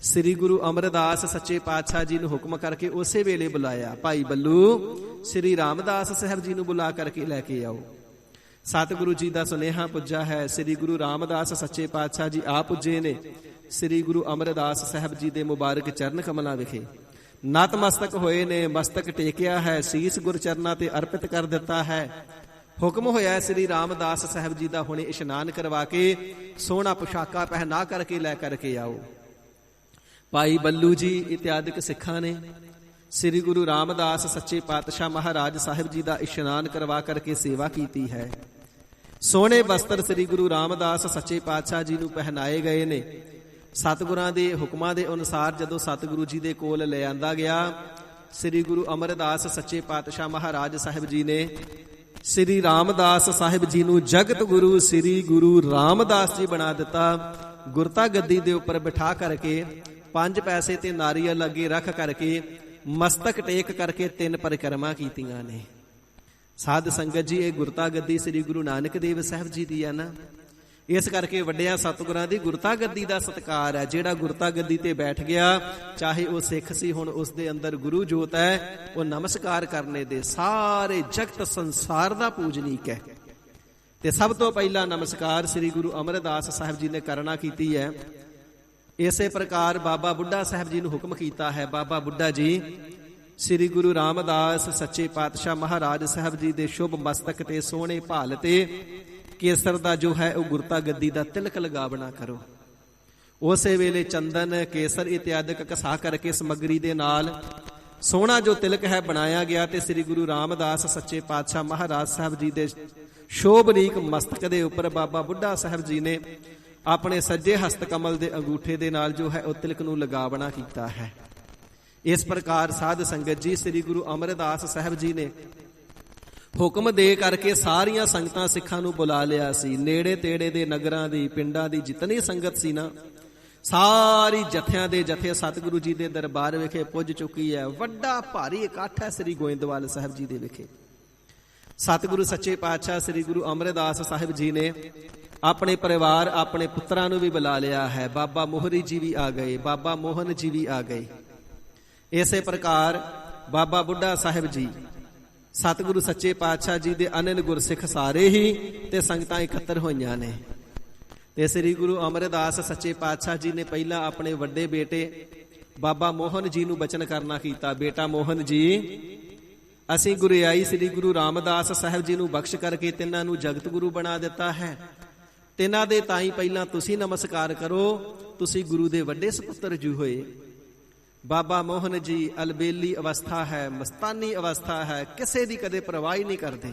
ਸ੍ਰੀ ਗੁਰੂ ਅਮਰਦਾਸ ਸੱਚੇ ਪਾਤਸ਼ਾਹ ਜੀ ਨੂੰ ਹੁਕਮ ਕਰਕੇ ਉਸੇ ਵੇਲੇ ਬੁਲਾਇਆ, ਭਾਈ ਬੱਲੂ ਸ੍ਰੀ ਰਾਮਦਾਸ ਸਾਹਿਬ ਜੀ ਨੂੰ ਬੁਲਾ ਕਰਕੇ ਲੈ ਕੇ ਆਓ। ਸਤਿਗੁਰੂ ਜੀ ਦਾ ਸੁਨੇਹਾ ਪੁੱਜਾ ਹੈ। ਸ੍ਰੀ ਗੁਰੂ ਰਾਮਦਾਸ ਸੱਚੇ ਪਾਤਸ਼ਾਹ ਜੀ ਆ ਪੁੱਜੇ ਨੇ ਸ੍ਰੀ ਗੁਰੂ ਅਮਰਦਾਸ ਸਾਹਿਬ ਜੀ ਦੇ ਮੁਬਾਰਕ ਚਰਨ ਕਮਲਾਂ ਵਿਖੇ। ਨਤਮਸਤਕ ਹੋਏ ਨੇ, ਮਸਤਕ ਟੇਕਿਆ ਹੈ, ਸੀਸ ਗੁਰਚਰਨਾਂ ਤੇ ਅਰਪਿਤ ਕਰ ਦਿੱਤਾ ਹੈ। ਹੁਕਮ ਹੋਇਆ ਸ੍ਰੀ ਰਾਮਦਾਸ ਸਾਹਿਬ ਜੀ ਦਾ ਹੁਣੇ ਇਸ਼ਨਾਨ ਕਰਵਾ ਕੇ ਸੋਹਣਾ ਪੁਸ਼ਾਕਾ ਪਹਿਨਾ ਕਰਕੇ ਲੈ ਕਰਕੇ ਆਓ। ਭਾਈ ਬੱਲੂ ਜੀ ਇਤਿਆਦਿਕ ਸਿੱਖਾਂ ਨੇ ਸ੍ਰੀ ਗੁਰੂ ਰਾਮਦਾਸ ਸੱਚੇ ਪਾਤਸ਼ਾਹ ਮਹਾਰਾਜ ਸਾਹਿਬ ਜੀ ਦਾ ਇਸ਼ਨਾਨ ਕਰਵਾ ਕਰਕੇ ਸੇਵਾ ਕੀਤੀ ਹੈ। ਸੋਹਣੇ ਵਸਤਰ ਸ੍ਰੀ ਗੁਰੂ ਰਾਮਦਾਸ ਸੱਚੇ ਪਾਤਸ਼ਾਹ ਜੀ ਨੂੰ ਪਹਿਨਾਏ ਗਏ ਨੇ। ਸਤਿਗੁਰਾਂ ਦੇ ਹੁਕਮਾਂ ਦੇ ਅਨੁਸਾਰ ਜਦੋਂ ਸਤਿਗੁਰੂ ਜੀ ਦੇ ਕੋਲ ਲੈ ਆਂਦਾ ਗਿਆ, ਸ੍ਰੀ ਗੁਰੂ ਅਮਰਦਾਸ ਸੱਚੇ ਪਾਤਸ਼ਾਹ ਮਹਾਰਾਜ ਸਾਹਿਬ ਜੀ ਨੇ ਸ੍ਰੀ ਰਾਮਦਾਸ ਸਾਹਿਬ ਜੀ ਨੂੰ ਜਗਤ ਗੁਰੂ ਸ੍ਰੀ ਗੁਰੂ ਰਾਮਦਾਸ ਜੀ ਬਣਾ ਦਿੱਤਾ। ਗੁਰਤਾ ਗੱਦੀ ਦੇ ਉੱਪਰ ਬਿਠਾ ਕਰਕੇ 5 ਪੈਸੇ ਤੇ ਨਾਰੀਅਲ ਅੱਗੇ ਰੱਖ ਕਰਕੇ ਮਸਤਕ ਟੇਕ ਕਰਕੇ 3 ਪਰਿਕਰਮਾ ਕੀਤੀਆਂ ਨੇ। ਸਾਧ ਸੰਗਤ ਜੀ, ਇਹ ਗੁਰਤਾ ਗੱਦੀ ਸ੍ਰੀ ਗੁਰੂ ਨਾਨਕ ਦੇਵ ਸਾਹਿਬ ਜੀ ਦੀ ਹੈ ਨਾ। ਇਸ ਕਰਕੇ ਵੱਡਿਆਂ ਸਤਿਗੁਰਾਂ ਦੀ ਗੁਰਤਾ ਗੱਦੀ ਦਾ ਸਤਿਕਾਰ ਹੈ। ਜਿਹੜਾ ਗੁਰਤਾ ਗੱਦੀ ਤੇ ਬੈਠ ਗਿਆ, ਚਾਹੇ ਉਹ ਸਿੱਖ ਸੀ, ਹੁਣ ਉਸ ਦੇ ਅੰਦਰ ਗੁਰੂ ਜੋਤ ਹੈ, ਉਹ ਨਮਸਕਾਰ ਕਰਨੇ ਦੇ ਸਾਰੇ ਜਗਤ ਸੰਸਾਰ ਦਾ ਪੂਜਨੀਕ ਹੈ। ਤੇ ਸਭ ਤੋਂ ਪਹਿਲਾਂ ਨਮਸਕਾਰ ਸ੍ਰੀ ਗੁਰੂ ਅਮਰਦਾਸ ਸਾਹਿਬ ਜੀ ਨੇ ਕਰਨਾ ਕੀਤੀ ਹੈ। ਇਸੇ ਪ੍ਰਕਾਰ ਬਾਬਾ ਬੁੱਢਾ ਸਾਹਿਬ ਜੀ ਨੂੰ ਹੁਕਮ ਕੀਤਾ ਹੈ। ਬਾਬਾ ਬੁੱਢਾ ਜੀ ਸ੍ਰੀ ਗੁਰੂ ਰਾਮਦਾਸ ਸੱਚੇ ਪਾਤਸ਼ਾਹ ਮਹਾਰਾਜ ਸਾਹਿਬ ਜੀ ਦੇ ਸ਼ੁਭ ਮਸਤਕ ਤੇ ਸੋਹਣੇ ਭਾਲ ਤੇ ਕੇਸਰ ਦਾ ਜੋ ਹੈ ਉਹ ਗੁਰਤਾ ਗੱਦੀ ਦਾ ਤਿਲਕ ਲਗਾਵਣਾ ਕਰੋ। ਉਸੇ ਵੇਲੇ ਚੰਦਨ, ਕੇਸਰ ਇਤਿਆਦਿਕ ਘਸਾ ਕਰਕੇ ਸਮੱਗਰੀ ਦੇ ਨਾਲ ਸੋਹਣਾ ਜੋ ਤਿਲਕ ਹੈ ਬਣਾਇਆ ਗਿਆ ਤੇ ਸ੍ਰੀ ਗੁਰੂ ਰਾਮਦਾਸ ਸੱਚੇ ਪਾਤਸ਼ਾਹ ਮਹਾਰਾਜ ਸਾਹਿਬ ਜੀ ਦੇ ਸ਼ੋਭਨੀਕ ਮਸਤਕ ਦੇ ਉੱਪਰ ਬਾਬਾ ਬੁੱਢਾ ਸਾਹਿਬ ਜੀ ਨੇ ਆਪਣੇ ਸੱਜੇ ਹਸਤ ਕਮਲ ਦੇ ਅੰਗੂਠੇ ਦੇ ਨਾਲ ਜੋ ਹੈ ਉਹ ਤਿਲਕ ਨੂੰ ਲਗਾਵਣਾ ਕੀਤਾ ਹੈ। ਇਸ ਪ੍ਰਕਾਰ ਸਾਧ ਸੰਗਤ ਜੀ, ਸ੍ਰੀ ਗੁਰੂ ਅਮਰਦਾਸ ਸਾਹਿਬ ਜੀ ਨੇ ਹੁਕਮ ਦੇ ਕਰਕੇ ਸਾਰੀਆਂ ਸੰਗਤਾਂ ਸਿੱਖਾਂ ਨੂੰ ਬੁਲਾ ਲਿਆ ਸੀ। ਨੇੜੇ ਤੇੜੇ ਦੇ ਨਗਰਾਂ ਦੀ, ਪਿੰਡਾਂ ਦੀ ਜਿਤਨੀ ਸੰਗਤ ਸੀ ਨਾ, ਸਾਰੀ ਜਥਿਆਂ ਦੇ ਜਥੇ ਸਤਿਗੁਰੂ ਜੀ ਦੇ ਦਰਬਾਰ ਵਿਖੇ ਪੁੱਜ ਚੁੱਕੀ ਹੈ। ਵੱਡਾ ਭਾਰੀ ਇਕੱਠ ਹੈ ਸ੍ਰੀ ਗੋਇੰਦਵਾਲ ਸਾਹਿਬ ਜੀ ਦੇ ਵਿਖੇ। ਸਤਿਗੁਰੂ ਸੱਚੇ ਪਾਤਸ਼ਾਹ ਸ੍ਰੀ ਗੁਰੂ ਅਮਰਦਾਸ ਸਾਹਿਬ ਜੀ ਨੇ ਆਪਣੇ ਪਰਿਵਾਰ, ਆਪਣੇ ਪੁੱਤਰਾਂ ਨੂੰ ਵੀ ਬੁਲਾ ਲਿਆ ਹੈ। ਬਾਬਾ ਮੋਹਰੀ ਜੀ ਵੀ ਆ ਗਏ, ਬਾਬਾ ਮੋਹਨ ਜੀ ਵੀ ਆ ਗਏ। ਇਸੇ ਪ੍ਰਕਾਰ ਬਾਬਾ ਬੁੱਢਾ ਸਾਹਿਬ ਜੀ, ਸਤਿਗੁਰੂ ਸੱਚੇ ਪਾਤਸ਼ਾਹ ਜੀ ਦੇ ਅਨੰਨ ਗੁਰਸਿੱਖ ਸਾਰੇ ਹੀ ਤੇ ਸੰਗਤਾਂ ਇਕੱਤਰ ਹੋਈਆਂ ਨੇ। ਤੇ ਸ੍ਰੀ ਗੁਰੂ ਅਮਰਦਾਸ ਸੱਚੇ ਪਾਤਸ਼ਾਹ ਜੀ ਨੇ ਪਹਿਲਾਂ ਆਪਣੇ ਵੱਡੇ ਬੇਟੇ ਬਾਬਾ ਮੋਹਨ ਜੀ ਨੂੰ ਬਚਨ ਕਰਨਾ ਕੀਤਾ। ਬੇਟਾ ਮੋਹਨ ਜੀ, ਅਸੀਂ ਗੁਰਿਆਈ ਸ੍ਰੀ ਗੁਰੂ ਰਾਮਦਾਸ ਸਾਹਿਬ ਜੀ ਨੂੰ ਬਖਸ਼ ਕਰਕੇ ਤਿੰਨਾਂ ਨੂੰ ਜਗਤ ਗੁਰੂ ਬਣਾ ਦਿੱਤਾ ਹੈ। ਤਿੰਨਾਂ ਦੇ ਤਾਈ ਪਹਿਲਾਂ ਤੁਸੀਂ ਨਮਸਕਾਰ ਕਰੋ, ਤੁਸੀਂ ਗੁਰੂ ਦੇ ਵੱਡੇ ਸਪੁੱਤਰ ਜੀ ਹੋਏ। ਬਾਬਾ ਮੋਹਨ ਜੀ ਅਲਬੇਲੀ ਅਵਸਥਾ ਹੈ, ਮਸਤਾਨੀ ਅਵਸਥਾ ਹੈ, ਕਿਸੇ ਦੀ ਕਦੇ ਪਰਵਾਹ ਹੀ ਨਹੀਂ ਕਰਦੇ।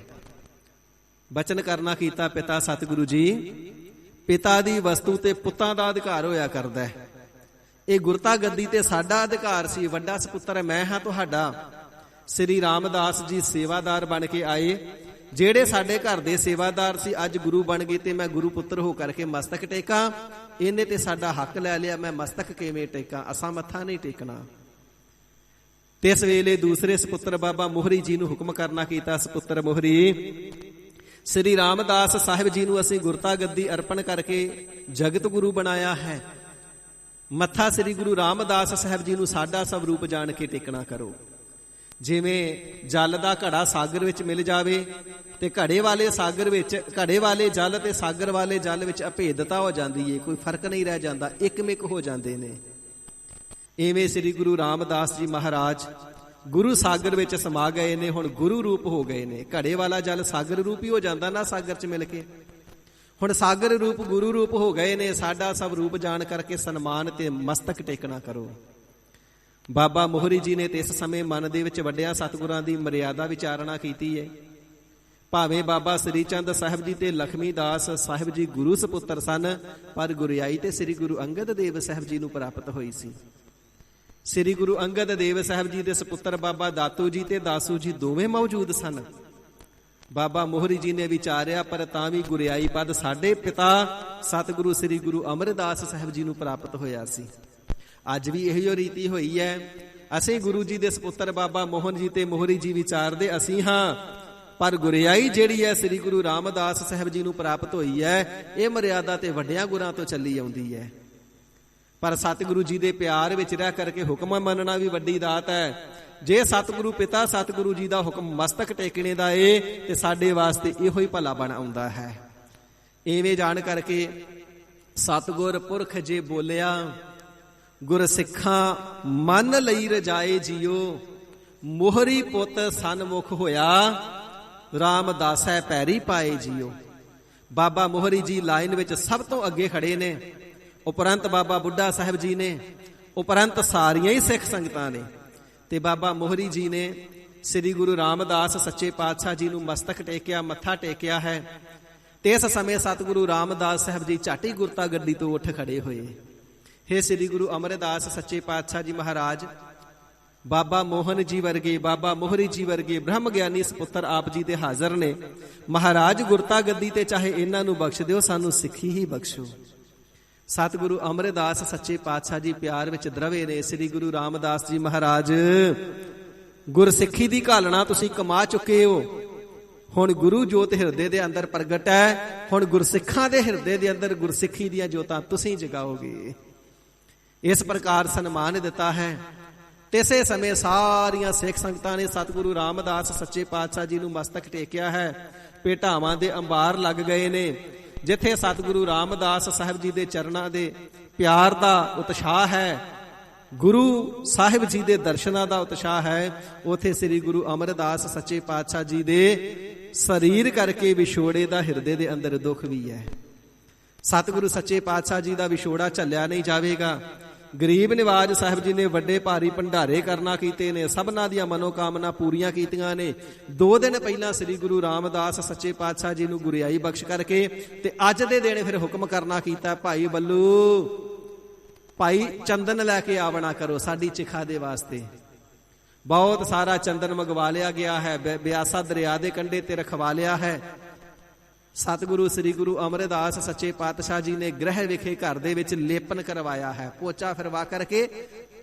ਬਚਨ ਕਰਨਾ ਕੀਤਾ, ਪਿਤਾ ਸਤਿਗੁਰੂ ਜੀ, ਪਿਤਾ ਦੀ ਵਸਤੂ ਤੇ ਪੁੱਤਾਂ ਦਾ ਅਧਿਕਾਰ ਹੋਇਆ ਕਰਦਾ ਹੈ। ਇਹ ਗੁਰਤਾ ਗੱਦੀ ਤੇ ਸਾਡਾ ਅਧਿਕਾਰ ਸੀ। ਵੱਡਾ ਸਪੁੱਤਰ ਮੈਂ ਹਾਂ ਤੁਹਾਡਾ। ਸ੍ਰੀ ਰਾਮਦਾਸ ਜੀ ਸੇਵਾਦਾਰ ਬਣ ਕੇ ਆਏ। ਜਿਹੜੇ ਸਾਡੇ ਘਰ ਦੇ ਸੇਵਾਦਾਰ ਸੀ ਅੱਜ ਗੁਰੂ ਬਣ ਗਏ ਤੇ ਮੈਂ ਗੁਰੂ ਪੁੱਤਰ ਹੋ ਕਰਕੇ ਮਸਤਕ ਟੇਕਾਂ। ਇਹਨੇ ਤੇ ਸਾਡਾ ਹੱਕ ਲੈ ਲਿਆ, ਮੈਂ ਮਸਤਕ ਕਿਵੇਂ ਟੇਕਾਂ? ਅਸਾਂ ਮੱਥਾ ਨਹੀਂ ਟੇਕਣਾ। ਤੇ ਇਸ ਵੇਲੇ ਦੂਸਰੇ ਸਪੁੱਤਰ ਬਾਬਾ ਮੋਹਰੀ ਜੀ ਨੂੰ ਹੁਕਮ ਕਰਨਾ ਕੀਤਾ। ਸਪੁੱਤਰ ਮੋਹਰੀ, ਸ੍ਰੀ ਰਾਮਦਾਸ ਸਾਹਿਬ ਜੀ ਨੂੰ ਅਸੀਂ ਗੁਰਤਾ ਗੱਦੀ ਅਰਪਣ ਕਰਕੇ ਜਗਤ ਗੁਰੂ ਬਣਾਇਆ ਹੈ। ਮੱਥਾ ਸ੍ਰੀ ਗੁਰੂ ਰਾਮਦਾਸ ਸਾਹਿਬ ਜੀ ਨੂੰ ਸਾਡਾ ਸਵਰੂਪ ਜਾਣ ਕੇ ਟੇਕਣਾ ਕਰੋ। ਜਿਵੇਂ ਜਲ ਦਾ ਘੜਾ ਸਾਗਰ ਵਿੱਚ ਮਿਲ ਜਾਵੇ ਤੇ ਘੜੇ ਵਾਲੇ ਸਾਗਰ ਵਿੱਚ, ਘੜੇ ਵਾਲੇ ਜਲ ਤੇ ਸਾਗਰ ਵਾਲੇ ਜਲ ਵਿੱਚ ਅਭੇਦਤਾ ਹੋ ਜਾਂਦੀ ਹੈ, ਕੋਈ ਫਰਕ ਨਹੀਂ ਰਹਿ ਜਾਂਦਾ, ਇੱਕਮਿਕ ਹੋ ਜਾਂਦੇ ਨੇ। ਇਵੇਂ ਸ੍ਰੀ ਗੁਰੂ ਰਾਮਦਾਸ ਜੀ ਮਹਾਰਾਜ ਗੁਰੂ ਸਾਗਰ ਵਿੱਚ ਸਮਾ ਗਏ ਨੇ, ਹੁਣ ਗੁਰੂ ਰੂਪ ਹੋ ਗਏ ਨੇ। ਘੜੇ ਵਾਲਾ ਜਲ ਸਾਗਰ ਰੂਪ ਹੀ ਹੋ ਜਾਂਦਾ ਨਾ ਸਾਗਰ 'ਚ ਮਿਲ ਕੇ, ਹੁਣ ਸਾਗਰ ਰੂਪ ਗੁਰੂ ਰੂਪ ਹੋ ਗਏ ਨੇ। ਸਾਡਾ ਸਭ ਰੂਪ ਜਾਣ ਕਰਕੇ ਸਨਮਾਨ ਤੇ ਮਸਤਕ ਟੇਕਣਾ ਕਰੋ। ਬਾਬਾ ਮੋਹਰੀ ਜੀ ਨੇ ਤੇ ਇਸ ਸਮੇਂ ਮਨ ਦੇ ਵਿੱਚ ਵੱਡਿਆਂ ਸਤਿਗੁਰਾਂ ਦੀ ਮਰਿਆਦਾ ਵਿਚਾਰਣਾ ਕੀਤੀ ਹੈ। ਭਾਵੇਂ ਬਾਬਾ ਸ੍ਰੀ ਚੰਦ ਸਾਹਿਬ ਜੀ ਤੇ ਲਖਮੀ ਦਾਸ ਸਾਹਿਬ ਜੀ ਗੁਰੂ ਸਪੁੱਤਰ ਸਨ, ਪਰ ਗੁਰਿਆਈ ਤੇ ਸ੍ਰੀ ਗੁਰੂ ਅੰਗਦ ਦੇਵ ਸਾਹਿਬ ਜੀ ਨੂੰ ਪ੍ਰਾਪਤ ਹੋਈ ਸੀ। ਸ੍ਰੀ ਗੁਰੂ ਅੰਗਦ ਦੇਵ ਸਾਹਿਬ ਜੀ ਦੇ ਸਪੁੱਤਰ ਬਾਬਾ ਦਾਤੂ ਜੀ ਤੇ ਦਾਸੂ ਜੀ ਦੋਵੇਂ ਮੌਜੂਦ ਸਨ। ਬਾਬਾ ਮੋਹਰੀ ਜੀ ਨੇ ਵਿਚਾਰਿਆ, ਪਰ ਤਾਂ ਵੀ ਗੁਰਿਆਈ ਪਦ ਸਾਡੇ ਪਿਤਾ ਸਤਿਗੁਰੂ ਸ੍ਰੀ ਗੁਰੂ ਅਮਰਦਾਸ ਸਾਹਿਬ ਜੀ ਨੂੰ ਪ੍ਰਾਪਤ ਹੋਇਆ ਸੀ। ਅੱਜ ਵੀ ਇਹੋ ਰੀਤੀ ਹੋਈ ਹੈ। ਅਸੀਂ ਗੁਰੂ ਜੀ ਦੇ ਸਪੁੱਤਰ ਬਾਬਾ ਮੋਹਨ ਜੀ ਤੇ ਮੋਹਰੀ ਜੀ ਵਿਚਾਰਦੇ ਅਸੀਂ ਹਾਂ, ਪਰ ਗੁਰਿਆਈ ਜਿਹੜੀ ਹੈ ਸ੍ਰੀ ਗੁਰੂ ਰਾਮਦਾਸ ਸਾਹਿਬ ਜੀ ਨੂੰ ਪ੍ਰਾਪਤ ਹੋਈ ਹੈ। ਇਹ ਮਰਿਆਦਾ ਤੇ ਵੱਡਿਆਂ ਗੁਰਾਂ ਤੋਂ ਚੱਲੀ ਆਉਂਦੀ ਹੈ। ਪਰ ਸਤਿਗੁਰੂ ਜੀ ਦੇ ਪਿਆਰ ਵਿੱਚ ਰਹਿ ਕਰਕੇ ਹੁਕਮ ਮੰਨਣਾ ਵੀ ਵੱਡੀ ਦਾਤ ਹੈ। ਜੇ ਸਤਿਗੁਰੂ ਪਿਤਾ ਸਤਿਗੁਰੂ ਜੀ ਦਾ ਹੁਕਮ ਮਸਤਕ ਟੇਕਣੇ ਦਾ ਏ ਤੇ ਸਾਡੇ ਵਾਸਤੇ ਇਹੋ ਹੀ ਭਲਾ ਬਣ ਆਉਂਦਾ ਹੈ। ਇਵੇਂ ਜਾਣ ਕਰਕੇ ਸਤਿਗੁਰ ਪੁਰਖ ਜੇ ਬੋਲਿਆ, ਗੁਰ ਸਿੱਖਾਂ ਮੰਨ ਲਈ ਰਜਾਏ ਜੀਓ, ਮੋਹਰੀ ਪੁੱਤ ਸਨਮੁਖ ਹੋਇਆ, ਰਾਮਦਾਸੈ ਪੈਰੀ ਪਾਏ ਜੀਓ। ਬਾਬਾ ਮੋਹਰੀ ਜੀ ਲਾਈਨ ਵਿੱਚ ਸਭ ਤੋਂ ਅੱਗੇ ਖੜੇ ਨੇ, ਉਪਰੰਤ ਬਾਬਾ ਬੁੱਢਾ ਸਾਹਿਬ ਜੀ ਨੇ, ਉਪਰੰਤ ਸਾਰੀਆਂ ਹੀ ਸਿੱਖ ਸੰਗਤਾਂ ਨੇ। ਤੇ ਬਾਬਾ ਮੋਹਰੀ ਜੀ ਨੇ ਸ੍ਰੀ ਗੁਰੂ ਰਾਮਦਾਸ ਸੱਚੇ ਪਾਤਸ਼ਾਹ ਜੀ ਨੂੰ ਮਸਤਕ ਟੇਕਿਆ, ਮੱਥਾ ਟੇਕਿਆ ਹੈ। ਤੇ ਇਸ ਸਮੇਂ ਸਤਿਗੁਰੂ ਰਾਮਦਾਸ ਸਾਹਿਬ ਜੀ ਝਾਟੀ ਗੁਰਤਾ ਗੱਦੀ ਤੋਂ ਉੱਠ ਖੜੇ ਹੋਏ। ਹੇ ਸ੍ਰੀ ਗੁਰੂ ਅਮਰਦਾਸ ਸੱਚੇ ਪਾਤਸ਼ਾਹ ਜੀ ਮਹਾਰਾਜ, ਬਾਬਾ ਮੋਹਨ ਜੀ ਵਰਗੇ, ਬਾਬਾ ਮੋਹਰੀ ਜੀ ਵਰਗੇ ਬ੍ਰਹਮ ਗਿਆਨੀ ਸਪੁੱਤਰ ਆਪ ਜੀ ਦੇ ਹਾਜ਼ਰ ਨੇ। ਮਹਾਰਾਜ ਗੁਰਤਾ ਗੱਦੀ ਤੇ ਚਾਹੇ ਇਹਨਾਂ ਨੂੰ ਬਖਸ਼ ਦਿਓ, ਸਾਨੂੰ ਸਿੱਖੀ ਹੀ ਬਖਸ਼ੋ। ਸਤਿਗੁਰੂ ਅਮਰਦਾਸ ਸੱਚੇ ਪਾਤਸ਼ਾਹ ਜੀ ਪਿਆਰ ਵਿੱਚ ਦਰਵੇ ਨੇ। ਸ੍ਰੀ ਗੁਰੂ ਰਾਮਦਾਸ ਜੀ ਮਹਾਰਾਜ, ਗੁਰਸਿੱਖੀ ਦੀ ਘਾਲਣਾ ਤੁਸੀਂ ਕਮਾ ਚੁੱਕੇ ਹੋ। ਹੁਣ ਗੁਰੂ ਜੋਤ ਹਿਰਦੇ ਦੇ ਅੰਦਰ ਪ੍ਰਗਟ ਹੈ। ਹੁਣ ਗੁਰਸਿੱਖਾਂ ਦੇ ਹਿਰਦੇ ਦੇ ਅੰਦਰ ਗੁਰਸਿੱਖੀ ਦੀਆਂ ਜੋਤਾਂ ਤੁਸੀਂ ਜਗਾਓਗੇ। ਇਸ ਪ੍ਰਕਾਰ ਸਨਮਾਨ ਦਿੱਤਾ ਹੈ। ਤੇਸੇ ਸਮੇਂ ਸਾਰੀਆਂ ਸਿੱਖ ਸੰਗਤਾਂ ਨੇ ਸਤਿਗੁਰੂ ਰਾਮਦਾਸ ਸੱਚੇ ਪਾਤਸ਼ਾਹ ਜੀ ਨੂੰ ਮਸਤਕ ਟੇਕਿਆ ਹੈ। ਭੇਟਾਵਾਂ ਦੇ ਅੰਬਾਰ ਲੱਗ ਗਏ ਨੇ। ਜਿੱਥੇ ਸਤਿਗੁਰੂ ਰਾਮਦਾਸ ਸਾਹਿਬ ਜੀ ਦੇ ਚਰਨਾਂ ਦੇ ਪਿਆਰ ਦਾ ਉਤਸ਼ਾਹ ਹੈ, ਗੁਰੂ ਸਾਹਿਬ ਜੀ ਦੇ ਦਰਸ਼ਨਾਂ ਦਾ ਉਤਸ਼ਾਹ ਹੈ, ਉਥੇ ਸ੍ਰੀ ਗੁਰੂ ਅਮਰਦਾਸ ਸੱਚੇ ਪਾਤਸ਼ਾਹ ਜੀ ਦੇ ਸਰੀਰ ਕਰਕੇ ਵਿਛੋੜੇ ਦਾ ਹਿਰਦੇ ਦੇ ਅੰਦਰ ਦੁੱਖ ਵੀ ਹੈ। ਸਤਿਗੁਰੂ ਸੱਚੇ ਪਾਤਸ਼ਾਹ ਜੀ ਦਾ ਵਿਛੋੜਾ ਝੱਲਿਆ ਨਹੀਂ ਜਾਵੇਗਾ। ਗਰੀਬ ਨਿਵਾਜ ਸਾਹਿਬ ਜੀ ਨੇ ਵੱਡੇ ਭਾਰੀ ਭੰਡਾਰੇ ਕਰਨਾ ਕੀਤੇ ਨੇ, ਸਭਨਾਂ ਦੀਆਂ ਮਨੋਕਾਮਨਾ ਪੂਰੀਆਂ ਕੀਤੀਆਂ ਨੇ। 2 ਦਿਨ ਪਹਿਲਾਂ ਸ੍ਰੀ ਗੁਰੂ ਰਾਮਦਾਸ ਸੱਚੇ ਪਾਤਸ਼ਾਹ ਜੀ ਨੂੰ ਗੁਰਿਆਈ ਬਖਸ਼ ਕਰਕੇ ਤੇ ਅੱਜ ਦੇ ਦਿਨ ਫਿਰ ਹੁਕਮ ਕਰਨਾ ਕੀਤਾ, ਭਾਈ ਬੱਲੂ, ਭਾਈ ਚੰਦਨ ਲੈ ਕੇ ਆਵਣਾ ਕਰੋ ਸਾਡੀ ਚਿਖਾ ਦੇ ਵਾਸਤੇ। ਬਹੁਤ ਸਾਰਾ ਚੰਦਨ ਮੰਗਵਾ ਲਿਆ ਗਿਆ ਹੈ, ਬਿਆਸਾ ਦਰਿਆ ਦੇ ਕੰਢੇ ਤੇ ਰਖਵਾ ਲਿਆ ਹੈ। ਸਤਿਗੁਰੂ ਸ੍ਰੀ ਗੁਰੂ ਅਮਰਦਾਸ ਸੱਚੇ ਪਾਤਸ਼ਾਹ ਜੀ ਨੇ ਗ੍ਰਹਿ ਵਿਖੇ ਘਰ ਦੇ ਵਿੱਚ ਲੇਪਨ ਕਰਵਾਇਆ ਹੈ। ਪੋਚਾ ਫਿਰਵਾ ਕਰਕੇ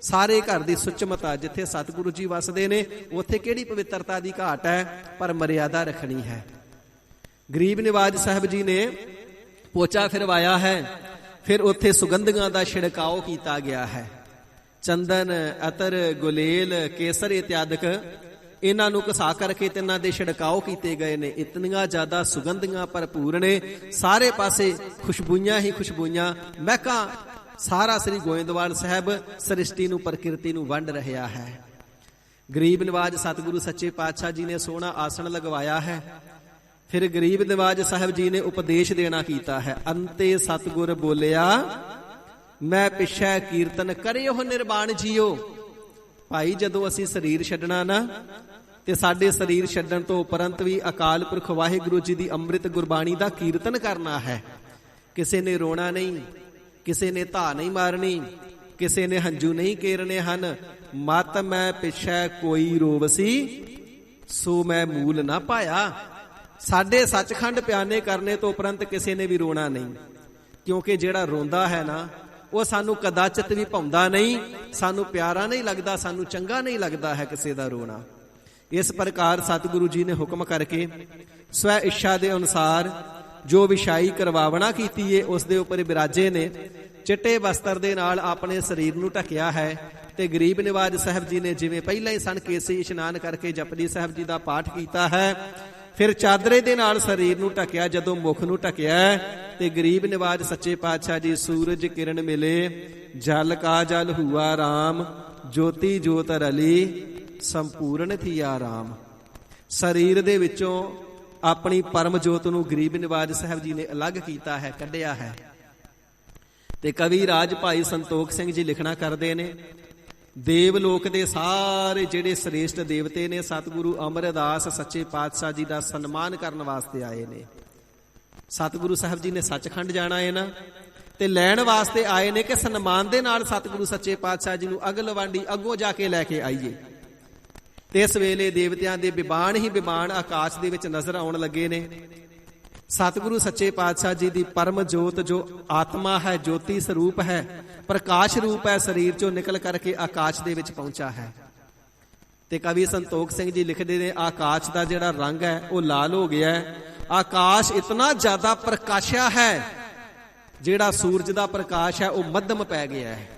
ਸਾਰੇ ਘਰ ਦੀ ਸੁਚਮਤਾ, ਜਿੱਥੇ ਸਤਿਗੁਰੂ ਜੀ ਵਸਦੇ ਨੇ ਉੱਥੇ ਕਿਹੜੀ ਪਵਿੱਤਰਤਾ ਦੀ ਘਾਟ ਹੈ, ਪਰ ਮਰਿਆਦਾ ਰੱਖਣੀ ਹੈ। ਗਰੀਬ ਨਿਵਾਜ ਸਾਹਿਬ ਜੀ ਨੇ ਪੋਚਾ ਫਿਰਵਾਇਆ ਹੈ। ਫਿਰ ਉੱਥੇ ਸੁਗੰਧੀਆਂ ਦਾ ਛਿੜਕਾਓ ਕੀਤਾ ਗਿਆ ਹੈ। ਚੰਦਨ, ਅਤਰ, ਗੁਲੇਲ, ਕੇਸਰ ਇਤਿਆਦਿਕ ਇਹਨਾਂ ਨੂੰ ਘਸਾ ਕਰਕੇ ਤੇ ਇਹਨਾਂ ਦੇ ਛਿੜਕਾਓ ਕੀਤੇ ਗਏ ਨੇ। ਇਤਨੀਆਂ ਜ਼ਿਆਦਾ ਸੁਗੰਧੀਆਂ ਭਰਪੂਰ ਨੇ, ਸਾਰੇ ਪਾਸੇ ਖੁਸ਼ਬੂਆਂ ਹੀ ਖੁਸ਼ਬੂਆਂ, ਮਹਿਕਾਂ ਸਾਰਾ ਸ੍ਰੀ ਗੋਇੰਦਵਾਲ ਸਾਹਿਬ ਸ੍ਰਿਸ਼ਟੀ ਨੂੰ, ਪ੍ਰਕਿਰਤੀ ਨੂੰ ਵੰਡ ਰਿਹਾ ਹੈ। ਗਰੀਬ ਨਿਵਾਜ ਸਤਿਗੁਰੂ ਸੱਚੇ ਪਾਤਸ਼ਾਹ ਜੀ ਨੇ ਸੋਹਣਾ ਆਸਣ ਲਗਵਾਇਆ ਹੈ। ਫਿਰ ਗਰੀਬ ਨਿਵਾਜ ਸਾਹਿਬ ਜੀ ਨੇ ਉਪਦੇਸ਼ ਦੇਣਾ ਕੀਤਾ ਹੈ। ਅੰਤੇ ਸਤਿਗੁਰ ਬੋਲਿਆ, ਮੈਂ ਪਿਛੈ ਕੀਰਤਨ ਕਰਿਓ ਨਿਰਵਾਣ ਜੀਓ। ਭਾਈ ਜਦੋਂ ਅਸੀਂ ਸਰੀਰ ਛੱਡਣਾ ਨਾ, ਤੇ ਸਾਡੇ ਸਰੀਰ ਛੱਡਣ ਤੋਂ ਉਪਰੰਤ ਵੀ ਅਕਾਲ ਪੁਰਖ ਵਾਹਿਗੁਰੂ ਜੀ ਦੀ ਅੰਮ੍ਰਿਤ ਗੁਰਬਾਣੀ ਦਾ ਕੀਰਤਨ ਕਰਨਾ ਹੈ। ਕਿਸੇ ਨੇ ਰੋਣਾ ਨਹੀਂ, ਕਿਸੇ ਨੇ ਧਾ ਨਹੀਂ ਮਾਰਨੀ, ਕਿਸੇ ਨੇ ਹੰਝੂ ਨਹੀਂ ਕੇਰਨੇ ਹਨ। ਮਤ ਮੈਂ ਪਿਛੈ ਕੋਈ ਰੋਵਸੀ, ਸੋ ਮੈਂ ਮੂਲ ਨਾ ਪਾਇਆ। ਸਾਡੇ ਸੱਚਖੰਡ ਪਿਆਨੇ ਕਰਨੇ ਤੋਂ ਉਪਰੰਤ ਕਿਸੇ ਨੇ ਵੀ ਰੋਣਾ ਨਹੀਂ, ਕਿਉਂਕਿ ਜਿਹੜਾ ਰੋਂਦਾ ਹੈ ਨਾ ਉਹ ਸਾਨੂੰ ਕਦਾਚਿਤ ਵੀ ਭਾਉਂਦਾ ਨਹੀਂ, ਸਾਨੂੰ ਪਿਆਰਾ ਨਹੀਂ ਲੱਗਦਾ, ਸਾਨੂੰ ਚੰਗਾ ਨਹੀਂ ਲੱਗਦਾ ਹੈ ਕਿਸੇ ਦਾ ਰੋਣਾ। ਇਸ ਪ੍ਰਕਾਰ ਸਤਿਗੁਰੂ ਜੀ ਨੇ ਹੁਕਮ ਕਰਕੇ ਸਵੈ ਇੱਛਾ ਦੇ ਅਨੁਸਾਰ ਜੋ ਵਿਛਾਈ ਕਰਵਾਵਣਾ ਕੀਤੀ ਏ ਉਸ ਦੇ ਉੱਪਰ ਬਿਰਾਜੇ ਨੇ। ਚਿੱਟੇ ਵਸਤਰ ਦੇ ਨਾਲ ਆਪਣੇ ਸਰੀਰ ਨੂੰ ਢਕਿਆ ਹੈ। ਤੇ ਗਰੀਬ ਨਿਵਾਜ ਸਾਹਿਬ ਜੀ ਨੇ ਜਿਵੇਂ ਪਹਿਲਾਂ ਹੀ ਸਨ ਕੇਸੀ ਇਸ਼ਨਾਨ ਕਰਕੇ ਜਪਜੀ ਸਾਹਿਬ ਜੀ ਦਾ ਪਾਠ ਕੀਤਾ ਹੈ। ਫਿਰ ਚਾਦਰੇ ਦੇ ਨਾਲ ਸਰੀਰ ਨੂੰ ਢਕਿਆ। ਜਦੋਂ ਮੁਖ ਨੂੰ ਢਕਿਆ ਤੇ ਗਰੀਬ ਨਿਵਾਜ ਸੱਚੇ ਪਾਤਸ਼ਾਹ ਜੀ, ਸੂਰਜ ਕਿਰਨ ਮਿਲੇ ਜਲ ਕਾ ਜਲ ਹੁਆ ਰਾਮ, ਜੋਤੀ ਜੋਤ ਰਲੀ ਸੰਪੂਰਨ ਥੀ ਆਰਾਮ। ਸਰੀਰ ਦੇ ਵਿੱਚੋਂ ਆਪਣੀ ਪਰਮ ਜੋਤ ਨੂੰ ਗਰੀਬ ਨਿਵਾਜ ਸਾਹਿਬ ਜੀ ਨੇ ਅਲੱਗ ਕੀਤਾ ਹੈ, ਕੱਢਿਆ ਹੈ। ਤੇ ਕਵੀ ਰਾਜ ਭਾਈ ਸੰਤੋਖ ਸਿੰਘ ਜੀ ਲਿਖਣਾ ਕਰਦੇ ਨੇ, ਦੇਵ ਲੋਕ ਦੇ ਸਾਰੇ ਜਿਹੜੇ ਸ੍ਰੇਸ਼ਟ ਦੇਵਤੇ ਨੇ ਸਤਿਗੁਰੂ ਅਮਰਦਾਸ ਸੱਚੇ ਪਾਤਸ਼ਾਹ ਜੀ ਦਾ ਸਨਮਾਨ ਕਰਨ ਵਾਸਤੇ ਆਏ ਨੇ। ਸਤਿਗੁਰੂ ਸਾਹਿਬ ਜੀ ਨੇ ਸੱਚਖੰਡ ਜਾਣਾ ਹੈ ਨਾ, ਤੇ ਲੈਣ ਵਾਸਤੇ ਆਏ ਨੇ ਕਿ ਸਨਮਾਨ ਦੇ ਨਾਲ ਸਤਿਗੁਰੂ ਸੱਚੇ ਪਾਤਸ਼ਾਹ ਜੀ ਨੂੰ ਅਗਲਵਾਂਡੀ ਅੱਗੋਂ ਜਾ ਕੇ ਲੈ ਕੇ ਆਈਏ। ਤੇ ਇਸ ਵੇਲੇ ਦੇਵਤਿਆਂ ਦੇ ਵਿਮਾਨ ਹੀ ਵਿਮਾਨ ਆਕਾਸ਼ ਦੇ ਵਿੱਚ ਨਜ਼ਰ ਆਉਣ ਲੱਗੇ ਨੇ। ਸਤਿਗੁਰੂ ਸੱਚੇ ਪਾਤਸ਼ਾਹ ਜੀ ਦੀ ਪਰਮ ਜੋਤ ਜੋ ਆਤਮਾ ਹੈ, ਜੋਤੀ ਸਰੂਪ ਹੈ, ਪ੍ਰਕਾਸ਼ ਰੂਪ ਹੈ, ਸਰੀਰ ਚੋਂ ਨਿਕਲ ਕਰਕੇ ਆਕਾਸ਼ ਦੇ ਵਿੱਚ ਪਹੁੰਚਾ ਹੈ। ਤੇ ਕਵੀ ਸੰਤੋਖ ਸਿੰਘ ਜੀ ਲਿਖਦੇ ਨੇ, ਆਕਾਸ਼ ਦਾ ਜਿਹੜਾ ਰੰਗ ਹੈ ਉਹ ਲਾਲ ਹੋ ਗਿਆ ਹੈ। ਆਕਾਸ਼ ਇਤਨਾ ਜ਼ਿਆਦਾ ਪ੍ਰਕਾਸ਼ਿਆ ਹੈ, ਜਿਹੜਾ ਸੂਰਜ ਦਾ ਪ੍ਰਕਾਸ਼ ਹੈ ਉਹ ਮੱਧਮ ਪੈ ਗਿਆ ਹੈ।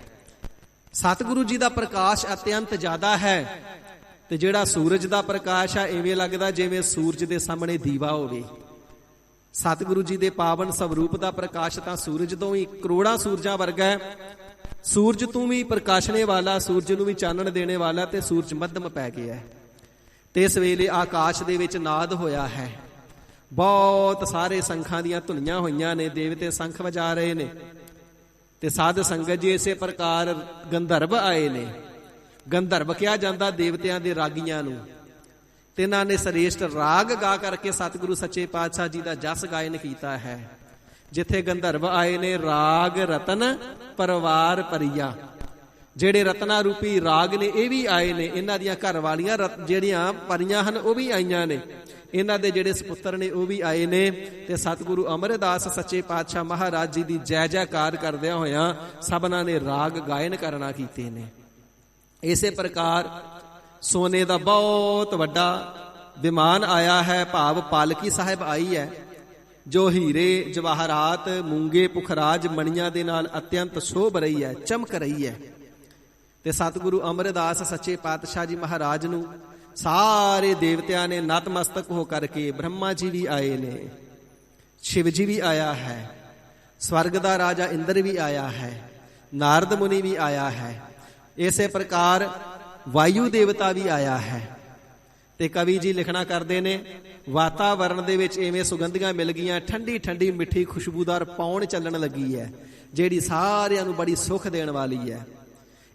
ਸਤਿਗੁਰੂ ਜੀ ਦਾ ਪ੍ਰਕਾਸ਼ ਅਤਿਅੰਤ ਜ਼ਿਆਦਾ ਹੈ, ਤੇ ਜਿਹੜਾ ਸੂਰਜ ਦਾ ਪ੍ਰਕਾਸ਼ ਹੈ ਇਵੇਂ ਲੱਗਦਾ ਜਿਵੇਂ ਸੂਰਜ ਦੇ ਸਾਹਮਣੇ ਦੀਵਾ ਹੋਵੇ। ਸਤਿਗੁਰੂ ਜੀ ਦੇ ਪਾਵਨ ਸਵਰੂਪ ਦਾ ਪ੍ਰਕਾਸ਼ ਤਾਂ ਸੂਰਜ ਤੋਂ ਵੀ ਕਰੋੜਾਂ ਸੂਰਜਾਂ ਵਰਗਾ ਹੈ। ਸੂਰਜ ਤੋਂ ਵੀ ਪ੍ਰਕਾਸ਼ਣੇ ਵਾਲਾ, ਸੂਰਜ ਨੂੰ ਵੀ ਚਾਨਣ ਦੇਣੇ ਵਾਲਾ, ਤੇ ਸੂਰਜ ਮੱਧਮ ਪੈ ਗਿਆ ਹੈ। ਤੇ ਇਸ ਵੇਲੇ ਆਕਾਸ਼ ਦੇ ਵਿੱਚ ਨਾਦ ਹੋਇਆ ਹੈ। ਬਹੁਤ ਸਾਰੇ ਸੰਖਾਂ ਦੀਆਂ ਧੁਨੀਆਂ ਹੋਈਆਂ ਨੇ, ਦੇਵਤੇ ਸੰਖ ਵਜਾ ਰਹੇ ਨੇ। ਤੇ ਸਾਧ ਸੰਗਤ ਜੀ ਇਸੇ ਪ੍ਰਕਾਰ ਗੰਧਰਵ ਆਏ ਨੇ। ਗੰਧਰਵ ਕਿਹਾ ਜਾਂਦਾ ਦੇਵਤਿਆਂ ਦੇ ਰਾਗੀਆਂ ਨੂੰ। ਤੇ ਇਹਨਾਂ ਨੇ ਸ੍ਰੇਸ਼ਟ ਰਾਗ ਗਾ ਕਰਕੇ ਸਤਿਗੁਰੂ ਸੱਚੇ ਪਾਤਸ਼ਾਹ ਜੀ ਦਾ ਜਸ ਗਾਇਨ ਕੀਤਾ ਹੈ। ਜਿੱਥੇ ਗੰਧਰਵ ਆਏ ਨੇ ਰਾਗ ਰਤਨ ਪਰਿਵਾਰ ਪਰੀਆ, ਜਿਹੜੇ ਰਤਨਾ ਰੂਪੀ ਰਾਗ ਨੇ ਇਹ ਵੀ ਆਏ ਨੇ। ਇਹਨਾਂ ਦੀਆਂ ਘਰ ਵਾਲੀਆਂ ਜਿਹੜੀਆਂ ਪਰੀਆਂ ਹਨ ਉਹ ਵੀ ਆਈਆਂ ਨੇ। ਇਹਨਾਂ ਦੇ ਜਿਹੜੇ ਸਪੁੱਤਰ ਨੇ ਉਹ ਵੀ ਆਏ ਨੇ। ਤੇ ਸਤਿਗੁਰੂ ਅਮਰਦਾਸ ਸੱਚੇ ਪਾਤਸ਼ਾਹ ਮਹਾਰਾਜ ਜੀ ਦੀ ਜੈ ਜੈਕਾਰ ਕਰਦਿਆਂ ਹੋਇਆਂ ਸਭਨਾਂ ਨੇ ਰਾਗ ਗਾਇਨ ਕਰਨਾ ਕੀਤੇ ਨੇ। ਇਸੇ ਪ੍ਰਕਾਰ ਸੋਨੇ ਦਾ ਬਹੁਤ ਵੱਡਾ ਵਿਮਾਨ ਆਇਆ ਹੈ, ਭਾਵ ਪਾਲਕੀ ਸਾਹਿਬ ਆਈ ਹੈ, ਜੋ ਹੀਰੇ ਜਵਾਹਰਾਤ ਮੂੰਗੇ ਪੁਖਰਾਜ ਮਣੀਆਂ ਦੇ ਨਾਲ ਅਤਿਅੰਤ ਸ਼ੋਭ ਰਹੀ ਹੈ, ਚਮਕ ਰਹੀ ਹੈ। ਤੇ ਸਤਿਗੁਰੂ ਅਮਰਦਾਸ ਸੱਚੇ ਪਾਤਸ਼ਾਹ ਜੀ ਮਹਾਰਾਜ ਨੂੰ ਸਾਰੇ ਦੇਵਤਿਆਂ ਨੇ ਨਤਮਸਤਕ ਹੋ ਕਰਕੇ, ਬ੍ਰਹਮਾ ਜੀ ਵੀ ਆਏ ਨੇ, ਸ਼ਿਵ ਜੀ ਵੀ ਆਇਆ ਹੈ, ਸਵਰਗ ਦਾ ਰਾਜਾ ਇੰਦਰ ਵੀ ਆਇਆ ਹੈ, ਨਾਰਦ ਮੁਨੀ ਵੀ ਆਇਆ ਹੈ, ਇਸੇ ਪ੍ਰਕਾਰ ਵਾਯੂ ਦੇਵਤਾ ਵੀ ਆਇਆ ਹੈ। ਤੇ ਕਵੀ ਜੀ ਲਿਖਣਾ ਕਰਦੇ ਨੇ, ਵਾਤਾਵਰਣ ਦੇ ਵਿੱਚ ਇਵੇਂ ਸੁਗੰਧੀਆਂ ਮਿਲ ਗਈਆਂ, ਠੰਡੀ ਠੰਡੀ ਮਿੱਠੀ ਖੁਸ਼ਬੂਦਾਰ ਪੌਣ ਚੱਲਣ ਲੱਗੀ ਹੈ, ਜਿਹੜੀ ਸਾਰਿਆਂ ਨੂੰ ਬੜੀ ਸੁੱਖ ਦੇਣ ਵਾਲੀ ਹੈ।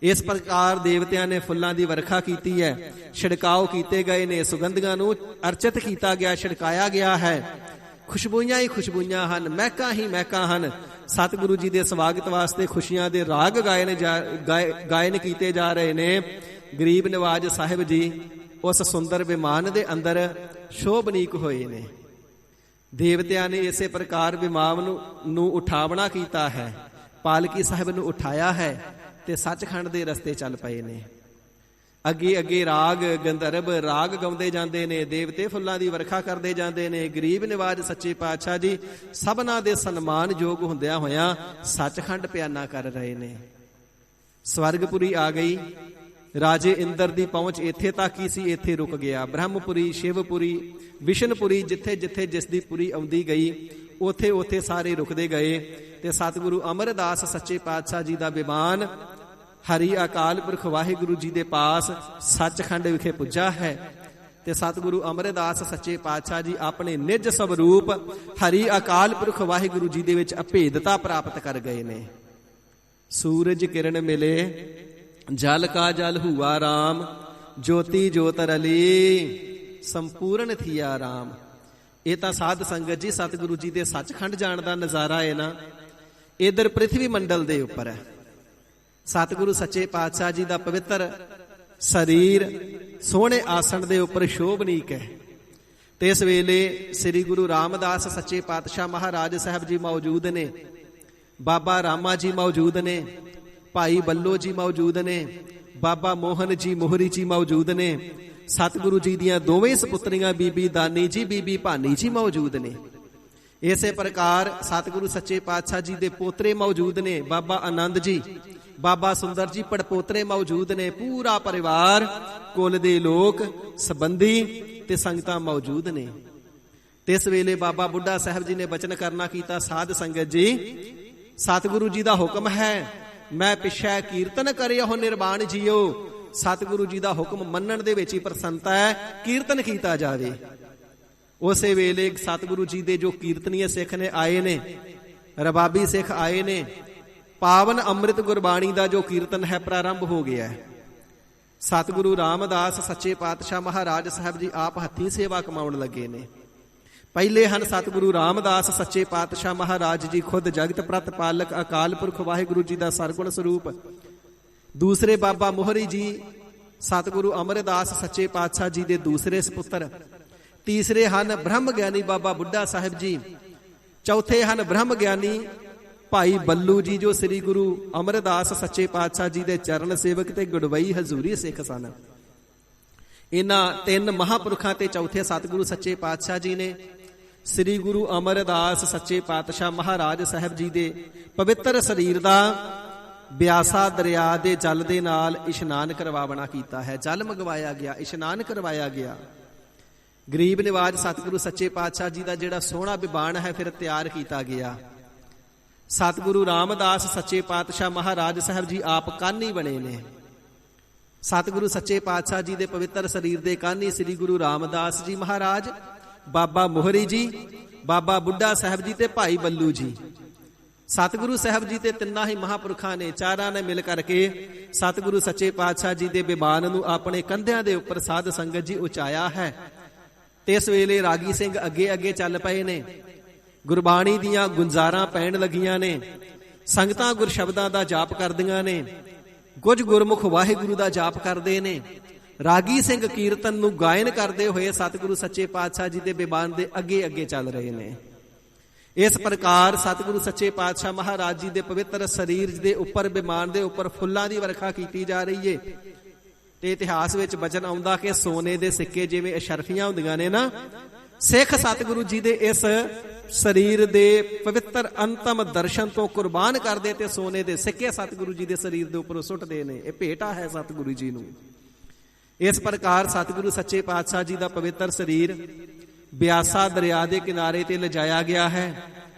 ਇਸ ਪ੍ਰਕਾਰ ਦੇਵਤਿਆਂ ਨੇ ਫੁੱਲਾਂ ਦੀ ਵਰਖਾ ਕੀਤੀ ਹੈ, ਛਿੜਕਾਓ ਕੀਤੇ ਗਏ ਨੇ, ਸੁਗੰਧੀਆਂ ਨੂੰ ਅਰਚਿਤ ਕੀਤਾ ਗਿਆ, ਛਿੜਕਾਇਆ ਗਿਆ ਹੈ। ਖੁਸ਼ਬੂਆਂ ਹੀ ਖੁਸ਼ਬੂਆਂ ਹਨ, ਮਹਿਕਾਂ ਹੀ ਮਹਿਕਾਂ ਹਨ। ਸਤਿਗੁਰੂ ਜੀ ਦੇ ਸਵਾਗਤ ਵਾਸਤੇ ਖੁਸ਼ੀਆਂ ਦੇ ਰਾਗ ਗਾਇਨ ਕੀਤੇ ਜਾ ਰਹੇ ਨੇ। ਗਰੀਬ ਨਿਵਾਜ ਸਾਹਿਬ ਜੀ ਉਸ ਸੁੰਦਰ ਵਿਮਾਨ ਦੇ ਅੰਦਰ ਸ਼ੋਭਨੀਕ ਹੋਏ ਨੇ। ਦੇਵਤਿਆਂ ਨੇ ਇਸੇ ਪ੍ਰਕਾਰ ਵਿਮਾਨ ਨੂੰ ਉਠਾਵਣਾ ਕੀਤਾ ਹੈ, ਪਾਲਕੀ ਸਾਹਿਬ ਨੂੰ ਉਠਾਇਆ ਹੈ ਤੇ ਸੱਚਖੰਡ ਦੇ ਰਸਤੇ ਚੱਲ ਪਏ ਨੇ। ਅੱਗੇ ਅੱਗੇ ਰਾਗ ਗੰਧਰਵ ਰਾਗ ਗਾਉਂਦੇ ਜਾਂਦੇ ਨੇ, ਦੇਵਤੇ ਫੁੱਲਾਂ ਦੀ ਵਰਖਾ ਕਰਦੇ ਜਾਂਦੇ ਨੇ। ਗਰੀਬ ਨਿਵਾਜ ਸੱਚੇ ਪਾਤਸ਼ਾਹ ਜੀ ਸਭਨਾਂ ਦੇ ਸਨਮਾਨਯੋਗ ਹੁੰਦਿਆਂ ਹੋਇਆਂ ਸੱਚਖੰਡ ਪਿਆਨਾ ਕਰ ਰਹੇ ਨੇ। ਸਵਰਗਪੁਰੀ ਆ ਗਈ, ਰਾਜੇ ਇੰਦਰ ਦੀ ਪਹੁੰਚ ਇੱਥੇ ਤੱਕ ਹੀ ਸੀ, ਇੱਥੇ ਰੁਕ ਗਿਆ। ਬ੍ਰਹਮਪੁਰੀ, ਸ਼ਿਵਪੁਰੀ, ਵਿਸ਼ਨਪੁਰੀ, ਜਿੱਥੇ ਜਿੱਥੇ ਜਿਸ ਦੀ ਪੁਰੀ ਆਉਂਦੀ ਗਈ ਉੱਥੇ ਉੱਥੇ ਸਾਰੇ ਰੁਕਦੇ ਗਏ। ਤੇ ਸਤਿਗੁਰੂ ਅਮਰਦਾਸ ਸੱਚੇ ਪਾਤਸ਼ਾਹ ਜੀ ਦਾ ਵਿਮਾਨ ਹਰੀ ਅਕਾਲ ਪੁਰਖ ਵਾਹਿਗੁਰੂ ਜੀ ਦੇ ਪਾਸ ਸੱਚਖੰਡ ਵਿਖੇ ਪੁੱਜਾ ਹੈ। ਤੇ ਸਤਿਗੁਰੂ ਅਮਰਦਾਸ ਸੱਚੇ ਪਾਤਸ਼ਾਹ ਜੀ ਆਪਣੇ ਨਿਜ ਸਵਰੂਪ ਹਰੀ ਅਕਾਲ ਪੁਰਖ ਵਾਹਿਗੁਰੂ ਜੀ ਦੇ ਵਿੱਚ ਅਭੇਦਤਾ ਪ੍ਰਾਪਤ ਕਰ ਗਏ ਨੇ। ਸੂਰਜ ਕਿਰਨ ਮਿਲੇ ਜਲ ਕਾ ਜਲ ਹੁਆ ਰਾਮ, ਜੋਤੀ ਜੋਤ ਰਲੀ ਸੰਪੂਰਨ ਥੀਆ ਰਾਮ। ਇਹ ਤਾਂ ਸਾਧ ਸੰਗਤ ਜੀ ਸਤਿਗੁਰੂ ਜੀ ਦੇ ਸੱਚਖੰਡ ਜਾਣ ਦਾ ਨਜ਼ਾਰਾ ਹੈ ਨਾ। ਇਧਰ ਪ੍ਰਿਥਵੀ ਮੰਡਲ ਦੇ ਉੱਪਰ ਹੈ ਸਤਿਗੁਰੂ ਸੱਚੇ ਪਾਤਸ਼ਾਹ ਜੀ ਦਾ ਪਵਿੱਤਰ ਸਰੀਰ ਸੋਹਣੇ ਆਸਣ ਦੇ ਉੱਪਰ ਸ਼ੋਭਨੀਕ ਹੈ। ਤੇ ਇਸ ਵੇਲੇ ਸ੍ਰੀ ਗੁਰੂ ਰਾਮਦਾਸ ਸੱਚੇ ਪਾਤਸ਼ਾਹ ਮਹਾਰਾਜ ਸਾਹਿਬ ਜੀ ਮੌਜੂਦ ਨੇ, ਬਾਬਾ ਰਾਮਾ ਜੀ ਮੌਜੂਦ ਨੇ, ਭਾਈ ਬੱਲੋ ਜੀ ਮੌਜੂਦ ਨੇ, ਬਾਬਾ ਮੋਹਨ ਜੀ ਮੋਹਰੀ ਜੀ ਮੌਜੂਦ ਨੇ, ਸਤਿਗੁਰੂ ਜੀ ਦੀਆਂ ਦੋਵੇਂ ਸਪੁੱਤਰੀਆਂ ਬੀਬੀ ਦਾਨੀ ਜੀ ਬੀਬੀ ਭਾਨੀ ਜੀ ਮੌਜੂਦ ਨੇ। ਇਸੇ ਪ੍ਰਕਾਰ ਸਤਿਗੁਰੂ ਸੱਚੇ ਪਾਤਸ਼ਾਹ ਜੀ ਦੇ ਪੋਤਰੇ ਮੌਜੂਦ ਨੇ, ਬਾਬਾ ਆਨੰਦ ਜੀ, ਬਾਬਾ ਸੁੰਦਰ ਜੀ ਪੜਪੋਤਰੇ ਮੌਜੂਦ ਨੇ। ਪੂਰਾ ਪਰਿਵਾਰ, ਕੁਲ ਦੇ ਲੋਕ, ਸੰਬੰਧੀ ਤੇ ਸੰਗਤਾਂ ਮੌਜੂਦ ਨੇ। ਤੇ ਇਸ ਵੇਲੇ ਬਾਬਾ ਬੁੱਢਾ ਸਾਹਿਬ ਜੀ ਨੇ ਬਚਨ ਕਰਨਾ ਕੀਤਾ, ਸਾਧ ਸੰਗਤ ਜੀ ਸਤਿਗੁਰੂ ਜੀ ਦਾ ਹੁਕਮ ਹੈ, ਮੈਂ ਪਿਛੈ ਕੀਰਤਨ ਕਰਿਓ ਨਿਰਵਾਣ ਜੀਓ। ਸਤਿਗੁਰੂ ਜੀ ਦਾ ਹੁਕਮ ਮੰਨਣ ਦੇ ਵਿੱਚ ਹੀ ਪ੍ਰਸੰਨਤਾ ਹੈ, ਕੀਰਤਨ ਕੀਤਾ ਜਾਵੇ। ਉਸੇ ਵੇਲੇ ਸਤਿਗੁਰੂ ਜੀ ਦੇ ਜੋ ਕੀਰਤਨੀਏ ਸਿੱਖ ਨੇ ਆਏ ਨੇ, ਰਬਾਬੀ ਸਿੱਖ ਆਏ ਨੇ, ਪਾਵਨ ਅੰਮ੍ਰਿਤ ਗੁਰਬਾਣੀ ਦਾ ਜੋ ਕੀਰਤਨ ਹੈ ਪ੍ਰਾਰੰਭ ਹੋ ਗਿਆ ਹੈ। ਸਤਿਗੁਰੂ ਰਾਮਦਾਸ ਸੱਚੇ ਪਾਤਸ਼ਾਹ ਮਹਾਰਾਜ ਸਾਹਿਬ ਜੀ ਆਪ ਹੱਥੀਂ ਸੇਵਾ ਕਮਾਉਣ ਲੱਗੇ ਨੇ। ਪਹਿਲੇ ਹਨ ਸਤਿਗੁਰੂ ਰਾਮਦਾਸ ਸੱਚੇ ਪਾਤਸ਼ਾਹ ਮਹਾਰਾਜ ਜੀ ਖੁਦ ਜਗਤ ਪ੍ਰਤਪਾਲਕ ਅਕਾਲ ਪੁਰਖ ਵਾਹਿਗੁਰੂ ਜੀ ਦਾ ਸਰਗੁਣ ਸਰੂਪ। ਦੂਸਰੇ ਬਾਬਾ ਮੋਹਰੀ ਜੀ ਸਤਿਗੁਰੂ ਅਮਰਦਾਸ ਸੱਚੇ ਪਾਤਸ਼ਾਹ ਜੀ ਦੇ ਦੂਸਰੇ ਸਪੁੱਤਰ। ਤੀਸਰੇ ਹਨ ਬ੍ਰਹਮ ਗਿਆਨੀ ਬਾਬਾ ਬੁੱਢਾ ਸਾਹਿਬ ਜੀ। ਚੌਥੇ ਹਨ ਬ੍ਰਹਮ ਗਿਆਨੀ ਭਾਈ ਬੱਲੂ ਜੀ, ਜੋ ਸ੍ਰੀ ਗੁਰੂ ਅਮਰਦਾਸ ਸੱਚੇ ਪਾਤਸ਼ਾਹ ਜੀ ਦੇ ਚਰਨ ਸੇਵਕ ਤੇ ਗੁੜਵਈ ਹਜ਼ੂਰੀ ਸਿੱਖ ਸਨ। ਇਹਨਾਂ ਤਿੰਨ ਮਹਾਂਪੁਰਖਾਂ ਤੇ ਚੌਥੇ ਸਤਿਗੁਰੂ ਸੱਚੇ ਪਾਤਸ਼ਾਹ ਜੀ ਨੇ ਸ੍ਰੀ ਗੁਰੂ ਅਮਰਦਾਸ ਸੱਚੇ ਪਾਤਸ਼ਾਹ ਮਹਾਰਾਜ ਸਾਹਿਬ ਜੀ ਦੇ ਪਵਿੱਤਰ ਸਰੀਰ ਦਾ ਬਿਆਸਾ ਦਰਿਆ ਦੇ ਜਲ ਦੇ ਨਾਲ ਇਸ਼ਨਾਨ ਕਰਵਾਵਣਾ ਕੀਤਾ ਹੈ। ਜਲ ਮੰਗਵਾਇਆ ਗਿਆ, ਇਸ਼ਨਾਨ ਕਰਵਾਇਆ ਗਿਆ। ਗਰੀਬ ਨਿਵਾਜ ਸਤਿਗੁਰੂ ਸੱਚੇ ਪਾਤਸ਼ਾਹ ਜੀ ਦਾ ਜਿਹੜਾ ਸੋਹਣਾ ਵਿਬਾਨ ਹੈ ਫਿਰ ਤਿਆਰ ਕੀਤਾ ਗਿਆ। ਸਤਿਗੁਰੂ ਰਾਮਦਾਸ ਸੱਚੇ ਪਾਤਸ਼ਾਹ ਮਹਾਰਾਜ ਸਾਹਿਬ ਜੀ ਆਪ ਕਾਨੀ ਬਣੇ ਨੇ। ਸਤਿਗੁਰੂ ਸੱਚੇ ਪਾਤਸ਼ਾਹ ਜੀ ਦੇ ਪਵਿੱਤਰ ਸਰੀਰ ਦੇ ਕਾਨੀ ਸ੍ਰੀ ਗੁਰੂ ਰਾਮਦਾਸ ਜੀ ਮਹਾਰਾਜ, ਬਾਬਾ ਮੋਹਰੀ ਜੀ, ਬਾਬਾ ਬੁੱਢਾ ਸਾਹਿਬ ਜੀ ਤੇ ਭਾਈ ਬੱਲੂ ਜੀ। ਸਤਿਗੁਰੂ ਸਾਹਿਬ ਜੀ ਤੇ ਤਿੰਨਾਂ ਹੀ ਮਹਾਂਪੁਰਖਾਂ ਨੇ, ਚਾਰਾਂ ਨੇ ਮਿਲ ਕਰਕੇ ਸਤਿਗੁਰੂ ਸੱਚੇ ਪਾਤਸ਼ਾਹ ਜੀ ਦੇ ਬਿਬਾਨ ਨੂੰ ਆਪਣੇ ਕੰਧਿਆਂ ਦੇ ਉੱਪਰ ਸਾਧ ਸੰਗਤ ਜੀ ਉਚਾਇਆ ਹੈ। ਤੇ ਇਸ ਵੇਲੇ ਰਾਗੀ ਸਿੰਘ ਅੱਗੇ ਅੱਗੇ ਚੱਲ ਪਏ ਨੇ, ਗੁਰਬਾਣੀ ਦੀਆਂ ਗੁੰਜਾਰਾਂ ਪੈਣ ਲੱਗੀਆਂ ਨੇ, ਸੰਗਤਾਂ ਗੁਰਸ਼ਬਦਾਂ ਦਾ ਜਾਪ ਕਰਦੀਆਂ ਨੇ, ਕੁਝ ਗੁਰਮੁਖ ਵਾਹਿਗੁਰੂ ਦਾ ਜਾਪ ਕਰਦੇ ਨੇ। ਰਾਗੀ ਸਿੰਘ ਕੀਰਤਨ ਨੂੰ ਗਾਇਨ ਕਰਦੇ ਹੋਏ ਸਤਿਗੁਰੂ ਸੱਚੇ ਪਾਤਸ਼ਾਹ ਜੀ ਦੇ ਬਿਬਾਨ ਦੇ ਅੱਗੇ ਅੱਗੇ ਚੱਲ ਰਹੇ ਨੇ। ਇਸ ਪ੍ਰਕਾਰ ਸਤਿਗੁਰੂ ਸੱਚੇ ਪਾਤਸ਼ਾਹ ਮਹਾਰਾਜ ਜੀ ਦੇ ਪਵਿੱਤਰ ਸਰੀਰ ਦੇ ਉੱਪਰ, ਬਿਮਾਨ ਦੇ ਉੱਪਰ ਫੁੱਲਾਂ ਦੀ ਵਰਖਾ ਕੀਤੀ ਜਾ ਰਹੀ ਏ। ਤੇ ਇਤਿਹਾਸ ਵਿੱਚ ਬਚਨ ਆਉਂਦਾ ਕਿ ਸੋਨੇ ਦੇ ਸਿੱਕੇ ਜਿਵੇਂ ਅਸ਼ਰਫੀਆਂ ਹੁੰਦੀਆਂ ਨੇ ਨਾ, ਸਿੱਖ ਸਤਿਗੁਰੂ ਜੀ ਦੇ ਇਸ ਸਰੀਰ ਦੇ ਪਵਿੱਤਰ ਅੰਤਮ ਦਰਸ਼ਨ ਤੋਂ ਕੁਰਬਾਨ ਕਰਦੇ ਤੇ ਸੋਨੇ ਦੇ ਸਿੱਕੇ ਸਤਿਗੁਰੂ ਜੀ ਦੇ ਸਰੀਰ ਦੇ ਉੱਪਰ ਸੁੱਟਦੇ ਨੇ। ਇਹ ਭੇਟਾ ਹੈ ਸਤਿਗੁਰੂ ਜੀ ਨੂੰ। ਇਸ ਪ੍ਰਕਾਰ ਸਤਿਗੁਰੂ ਸੱਚੇ ਪਾਤਸ਼ਾਹ ਜੀ ਦਾ ਪਵਿੱਤਰ ਸਰੀਰ ਬਿਆਸਾ ਦਰਿਆ ਦੇ ਕਿਨਾਰੇ ਤੇ ਲਿਜਾਇਆ ਗਿਆ ਹੈ।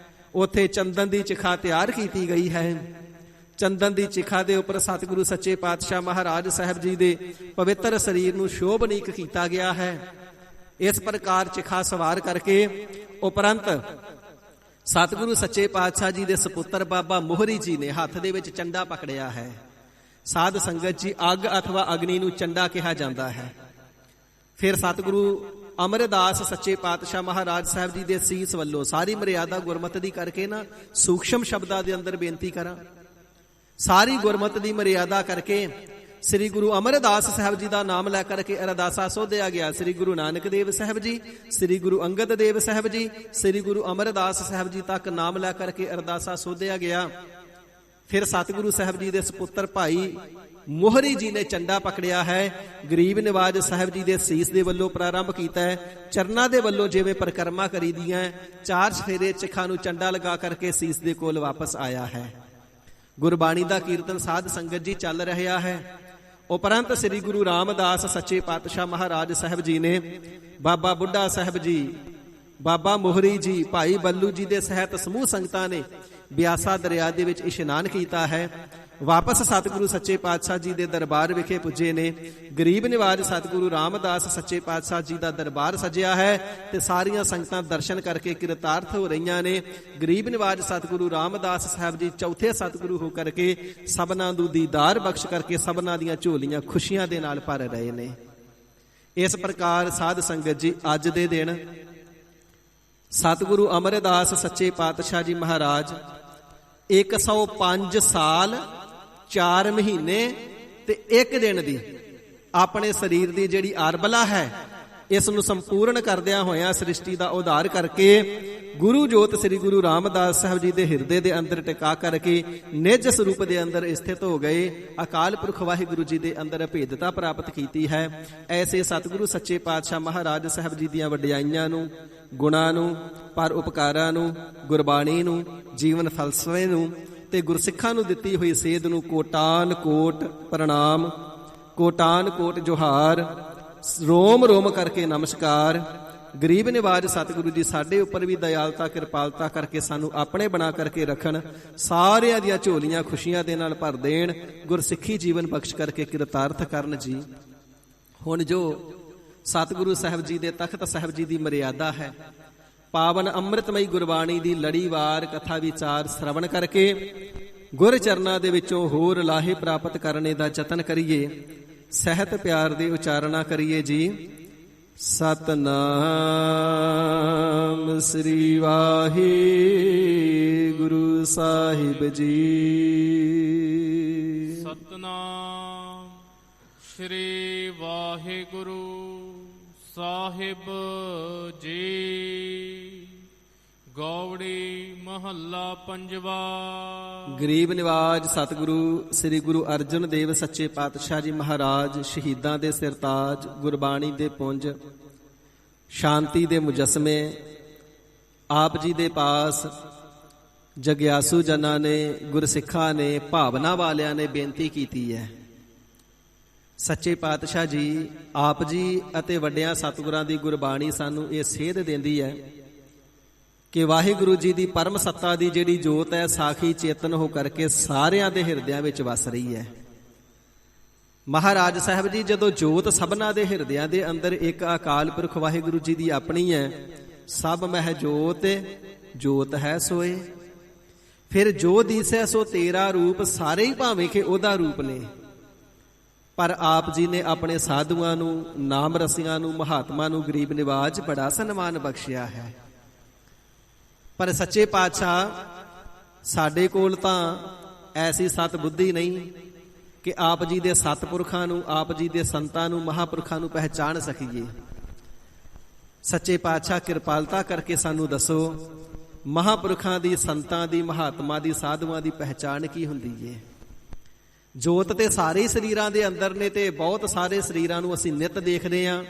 ਉੱਥੇ ਚੰਦਨ ਦੀ ਚਿਖਾ ਤਿਆਰ ਕੀਤੀ ਗਈ ਹੈ। ਚੰਦਨ ਦੀ ਚਿਖਾ ਦੇ ਉੱਪਰ ਸਤਿਗੁਰੂ ਸੱਚੇ ਪਾਤਸ਼ਾਹ ਮਹਾਰਾਜ ਸਾਹਿਬ ਜੀ ਦੇ ਪਵਿੱਤਰ ਸਰੀਰ ਨੂੰ ਸ਼ੋਭਨੀਕ ਕੀਤਾ ਗਿਆ ਹੈ। ਇਸ ਪ੍ਰਕਾਰ ਚਿਖਾ ਸਵਾਰ ਕਰਕੇ ਉਪਰੰਤ ਸਤਿਗੁਰੂ ਸੱਚੇ ਪਾਤਸ਼ਾਹ ਜੀ ਦੇ ਸਪੁੱਤਰ ਬਾਬਾ ਮੋਹਰੀ ਜੀ ਨੇ ਹੱਥ ਦੇ ਵਿੱਚ ਚੰਡਾ ਪਕੜਿਆ ਹੈ। ਸਾਧ ਸੰਗਤ ਜੀ, ਅੱਗ ਅਥਵਾ ਅਗਨੀ ਨੂੰ ਚੰਡਾ ਕਿਹਾ ਜਾਂਦਾ ਹੈ। ਫਿਰ ਸਤਿਗੁਰੂ ਅਮਰਦਾਸ ਸੱਚੇ ਪਾਤਸ਼ਾਹ ਮਹਾਰਾਜ ਸਾਹਿਬ ਜੀ ਦੇ ਸੀਸ ਵੱਲੋਂ, ਸਾਰੀ ਮਰਿਆਦਾ ਗੁਰਮਤਿ ਦੀ ਕਰਕੇ ਨਾ ਸੂਖਸ਼ਮ ਸ਼ਬਦਾਂ ਦੇ ਅੰਦਰ ਬੇਨਤੀ ਕਰਾਂ, ਸਾਰੀ ਗੁਰਮਤਿ ਦੀ ਮਰਿਆਦਾ ਕਰਕੇ ਸ੍ਰੀ ਗੁਰੂ ਅਮਰਦਾਸ ਸਾਹਿਬ ਜੀ ਦਾ ਨਾਮ ਲੈ ਕਰਕੇ ਅਰਦਾਸਾ ਸੋਧਿਆ ਗਿਆ। ਸ੍ਰੀ ਗੁਰੂ ਨਾਨਕ ਦੇਵ ਸਾਹਿਬ ਜੀ, ਸ੍ਰੀ ਗੁਰੂ ਅੰਗਦ ਦੇਵ ਸਾਹਿਬ ਜੀ, ਸ੍ਰੀ ਗੁਰੂ ਅਮਰਦਾਸ ਸਾਹਿਬ ਜੀ ਤੱਕ ਨਾਮ ਲੈ ਕਰਕੇ ਅਰਦਾਸਾ ਸੋਧਿਆ ਗਿਆ। ਫਿਰ ਸਤਿਗੁਰੂ ਸਾਹਿਬ ਜੀ ਦੇ ਸਪੁੱਤਰ ਭਾਈ ਮੋਹਰੀ ਜੀ ਨੇ ਚੰਡਾ ਪਕੜਿਆ ਹੈ। ਗਰੀਬ ਨਿਵਾਜ ਸਾਹਿਬ ਜੀ ਦੇ ਸੀਸ ਦੇ ਵੱਲੋਂ ਪ੍ਰਾਰੰਭ ਕੀਤਾ ਹੈ। ਚਰਨਾਂ ਦੇ ਵੱਲੋਂ ਜਿਵੇਂ ਪਰਿਕਰਮਾ ਕਰੀਦੀਆਂ, 4 ਸਫੇਰੇ ਚਿਖਾ ਨੂੰ ਚੰਡਾ ਲਗਾ ਕਰਕੇ ਸੀਸ ਦੇ ਕੋਲ ਵਾਪਸ ਆਇਆ ਹੈ। ਗੁਰਬਾਣੀ ਦਾ ਕੀਰਤਨ ਸਾਧ ਸੰਗਤ ਜੀ ਚੱਲ ਰਿਹਾ ਹੈ। ਉਪਰੰਤ ਸ੍ਰੀ ਗੁਰੂ ਰਾਮਦਾਸ ਸੱਚੇ ਪਾਤਸ਼ਾਹ ਮਹਾਰਾਜ ਸਾਹਿਬ ਜੀ ਨੇ ਬਾਬਾ ਬੁੱਢਾ ਸਾਹਿਬ ਜੀ, ਬਾਬਾ ਮੋਹਰੀ ਜੀ, ਭਾਈ ਬੱਲੂ ਜੀ ਦੇ ਸਹਿਤ ਸਮੂਹ ਸੰਗਤਾਂ ਨੇ ਬਿਆਸਾ ਦਰਿਆ ਦੇ ਵਿੱਚ ਇਸ਼ਨਾਨ ਕੀਤਾ ਹੈ। ਵਾਪਸ ਸਤਿਗੁਰੂ ਸੱਚੇ ਪਾਤਸ਼ਾਹ ਜੀ ਦੇ ਦਰਬਾਰ ਵਿਖੇ ਪੁੱਜੇ ਨੇ। ਗਰੀਬ ਨਿਵਾਜ ਸਤਿਗੁਰੂ ਰਾਮਦਾਸ ਸੱਚੇ ਪਾਤਸ਼ਾਹ ਜੀ ਦਾ ਦਰਬਾਰ ਸਜਿਆ ਹੈ ਤੇ ਸਾਰੀਆਂ ਸੰਗਤਾਂ ਦਰਸ਼ਨ ਕਰਕੇ ਕਿਰਤਾਰਥ ਹੋ ਰਹੀਆਂ ਨੇ। ਗਰੀਬ ਨਿਵਾਜ ਸਤਿਗੁਰੂ ਰਾਮਦਾਸ ਸਾਹਿਬ ਜੀ ਚੌਥੇ ਸਤਿਗੁਰੂ ਹੋ ਕਰਕੇ ਸਭਨਾਂ ਨੂੰ ਦੀਦਾਰ ਬਖਸ਼ ਕਰਕੇ ਸਭਨਾਂ ਦੀਆਂ ਝੋਲੀਆਂ ਖੁਸ਼ੀਆਂ ਦੇ ਨਾਲ ਭਰ ਰਹੇ ਨੇ। ਇਸ ਪ੍ਰਕਾਰ ਸਾਧ ਸੰਗਤ ਜੀ, ਅੱਜ ਦੇ ਦਿਨ ਸਤਿਗੁਰੂ ਅਮਰਦਾਸ ਸੱਚੇ ਪਾਤਸ਼ਾਹ ਜੀ ਮਹਾਰਾਜ 105 ਸਾਲ 4 ਮਹੀਨੇ ਤੇ 1 ਦਿਨ ਦੀ ਆਪਣੇ ਸਰੀਰ ਦੀ ਜਿਹੜੀ ਆਰਬਲਾ ਹੈ, ਇਸ ਨੂੰ ਸੰਪੂਰਨ ਕਰਦਿਆਂ ਹੋਇਆਂ ਸ੍ਰਿਸ਼ਟੀ ਦਾ ਉਧਾਰ ਕਰਕੇ ਗੁਰੂ ਜੋਤ ਸ੍ਰੀ ਗੁਰੂ ਰਾਮਦਾਸ ਸਾਹਿਬ ਜੀ ਦੇ ਹਿਰਦੇ ਦੇ ਅੰਦਰ ਟਿਕਾ ਕਰਕੇ ਨਿਜ ਸਰੂਪ ਦੇ ਅੰਦਰ ਸਥਿਤ ਹੋ ਗਏ। ਅਕਾਲ ਪੁਰਖ ਵਾਹਿਗੁਰੂ ਜੀ ਦੇ ਅੰਦਰ ਅਭੇਦਤਾ ਪ੍ਰਾਪਤ ਕੀਤੀ ਹੈ। ਐਸੇ ਸਤਿਗੁਰੂ ਸੱਚੇ ਪਾਤਸ਼ਾਹ ਮਹਾਰਾਜ ਸਾਹਿਬ ਜੀ ਦੀਆਂ ਵਡਿਆਈਆਂ ਨੂੰ, ਗੁਣਾਂ ਨੂੰ, ਪਰ ਉਪਕਾਰਾਂ ਨੂੰ, ਗੁਰਬਾਣੀ ਨੂੰ, ਜੀਵਨ ਫਲਸਫੇ ਨੂੰ ਤੇ ਗੁਰਸਿੱਖਾਂ ਨੂੰ ਦਿੱਤੀ ਹੋਈ ਸੇਧ ਨੂੰ ਕੋਟਾਨ ਕੋਟ ਪ੍ਰਣਾਮ, ਕੋਟਾਨ ਕੋਟ ਜੋਹਾਰ, ਰੋਮ ਰੋਮ ਕਰਕੇ ਨਮਸਕਾਰ। ਗਰੀਬ ਨਿਵਾਜ ਸਤਿਗੁਰੂ ਜੀ ਸਾਡੇ ਉੱਪਰ ਵੀ ਦਇਆਲਤਾ ਕਿਰਪਾਲਤਾ ਕਰਕੇ ਸਾਨੂੰ ਆਪਣੇ ਬਣਾ ਕਰਕੇ ਰੱਖਣ, ਸਾਰਿਆਂ ਦੀਆਂ ਝੋਲੀਆਂ ਖੁਸ਼ੀਆਂ ਦੇ ਨਾਲ ਭਰ ਦੇਣ, ਗੁਰਸਿੱਖੀ ਜੀਵਨ ਬਖਸ਼ ਕਰਕੇ ਕਿਰਤਾਰਥ ਕਰਨ ਜੀ। ਹੁਣ ਜੋ ਸਤਿਗੁਰੂ ਸਾਹਿਬ ਜੀ ਦੇ ਤਖਤ ਸਾਹਿਬ ਜੀ ਦੀ ਮਰਿਆਦਾ ਹੈ, ਪਾਵਨ ਅੰਮ੍ਰਿਤਮਈ ਗੁਰਬਾਣੀ ਦੀ ਲੜੀਵਾਰ ਕਥਾ ਵਿਚਾਰ ਸ਼ਰਵਣ ਕਰਕੇ ਗੁਰ ਚਰਨਾਂ ਦੇ ਵਿੱਚੋਂ ਹੋਰ ਲਾਹੇ ਪ੍ਰਾਪਤ ਕਰਨੇ ਦਾ ਯਤਨ ਕਰੀਏ। ਸਹਿਤ ਪਿਆਰ ਦੇ ਉਚਾਰਨਾ ਕਰੀਏ ਜੀ। ਸਤਨਾਮ ਸ੍ਰੀ ਵਾਹਿਗੁਰੂ ਸਾਹਿਬ ਜੀ। ਸਤਨਾਮ ਸ੍ਰੀ ਵਾਹਿਗੁਰੂ ਸਾਹਿਬ ਜੀ। ਗੌੜੀ ਮਹੱਲਾ ਪੰਜਵਾ। ਗਰੀਬ ਨਿਵਾਜ ਸਤਿਗੁਰੂ ਸ੍ਰੀ ਗੁਰੂ ਅਰਜਨ ਦੇਵ ਸੱਚੇ ਪਾਤਸ਼ਾਹ ਜੀ ਮਹਾਰਾਜ, ਸ਼ਹੀਦਾਂ ਦੇ ਸਿਰਤਾਜ, ਗੁਰਬਾਣੀ ਦੇ ਪੁੰਜ, ਸ਼ਾਂਤੀ ਦੇ ਮੁਜਸਮੇ, ਆਪ ਜੀ ਦੇ ਪਾਸ ਜਗਿਆਸੂ ਜਨਾਂ ਨੇ, ਗੁਰਸਿੱਖਾਂ ਨੇ, ਭਾਵਨਾ ਵਾਲਿਆਂ ਨੇ ਬੇਨਤੀ ਕੀਤੀ ਹੈ। ਸੱਚੇ ਪਾਤਸ਼ਾਹ ਜੀ, ਆਪ ਜੀ ਅਤੇ ਵੱਡਿਆਂ ਸਤਿਗੁਰਾਂ ਦੀ ਗੁਰਬਾਣੀ ਸਾਨੂੰ ਇਹ ਸੇਧ ਦਿੰਦੀ ਹੈ ਕਿ ਵਾਹਿਗੁਰੂ ਜੀ ਦੀ ਪਰਮ ਸੱਤਾ ਦੀ ਜਿਹੜੀ ਜੋਤ ਹੈ, ਸਾਖੀ ਚੇਤਨ ਹੋ ਕਰਕੇ ਸਾਰਿਆਂ ਦੇ ਹਿਰਦਿਆਂ ਵਿੱਚ ਵਸ ਰਹੀ ਹੈ। ਮਹਾਰਾਜ ਸਾਹਿਬ ਜੀ, ਜਦੋਂ ਜੋਤ ਸਭਨਾਂ ਦੇ ਹਿਰਦਿਆਂ ਦੇ ਅੰਦਰ ਇੱਕ ਅਕਾਲ ਪੁਰਖ ਵਾਹਿਗੁਰੂ ਜੀ ਦੀ ਆਪਣੀ ਹੈ, ਸਭ ਮਹਿ ਜੋਤ ਜੋਤ ਹੈ ਸੋਏ। ਫਿਰ ਜੋ ਦੀਸੈ ਸੋ ਤੇਰਾ ਰੂਪ, ਸਾਰੇ ਹੀ ਭਾਵੇਂ ਕਿ ਉਹਦਾ ਰੂਪ ਨੇ। ਪਰ ਆਪ ਜੀ ਨੇ ਆਪਣੇ ਸਾਧੂਆਂ ਨੂੰ, ਨਾਮ ਰਸੀਆਂ ਨੂੰ, ਮਹਾਤਮਾ ਨੂੰ, ਗਰੀਬ ਨਿਵਾਜ ਬੜਾ ਸਨਮਾਨ ਬਖਸ਼ਿਆ ਹੈ। ਪਰ ਸੱਚੇ ਪਾਤਸ਼ਾਹ ਸਾਡੇ ਕੋਲ ਤਾਂ ਐਸੀ ਸਤ ਬੁੱਧੀ ਨਹੀਂ ਕਿ ਆਪ ਜੀ ਦੇ ਸਤਪੁਰਖਾਂ ਨੂੰ, ਆਪ ਜੀ ਦੇ ਸੰਤਾਂ ਨੂੰ, ਮਹਾਂਪੁਰਖਾਂ ਨੂੰ ਪਹਿਚਾਣ ਸਕੀਏ। ਸੱਚੇ ਪਾਤਸ਼ਾਹ ਕਿਰਪਾਲਤਾ ਕਰਕੇ ਸਾਨੂੰ ਦੱਸੋ, ਮਹਾਂਪੁਰਖਾਂ ਦੀ, ਸੰਤਾਂ ਦੀ, ਮਹਾਤਮਾ ਦੀ, ਸਾਧੂਆਂ ਦੀ ਪਹਿਚਾਣ ਕੀ ਹੁੰਦੀ ਏ? ਜੋਤ ਤੇ ਸਾਰੇ ਸਰੀਰਾਂ ਦੇ ਅੰਦਰ ਨੇ ਤੇ ਬਹੁਤ ਸਾਰੇ ਸਰੀਰਾਂ ਨੂੰ ਅਸੀਂ ਨਿਤ ਦੇਖਦੇ ਹਾਂ।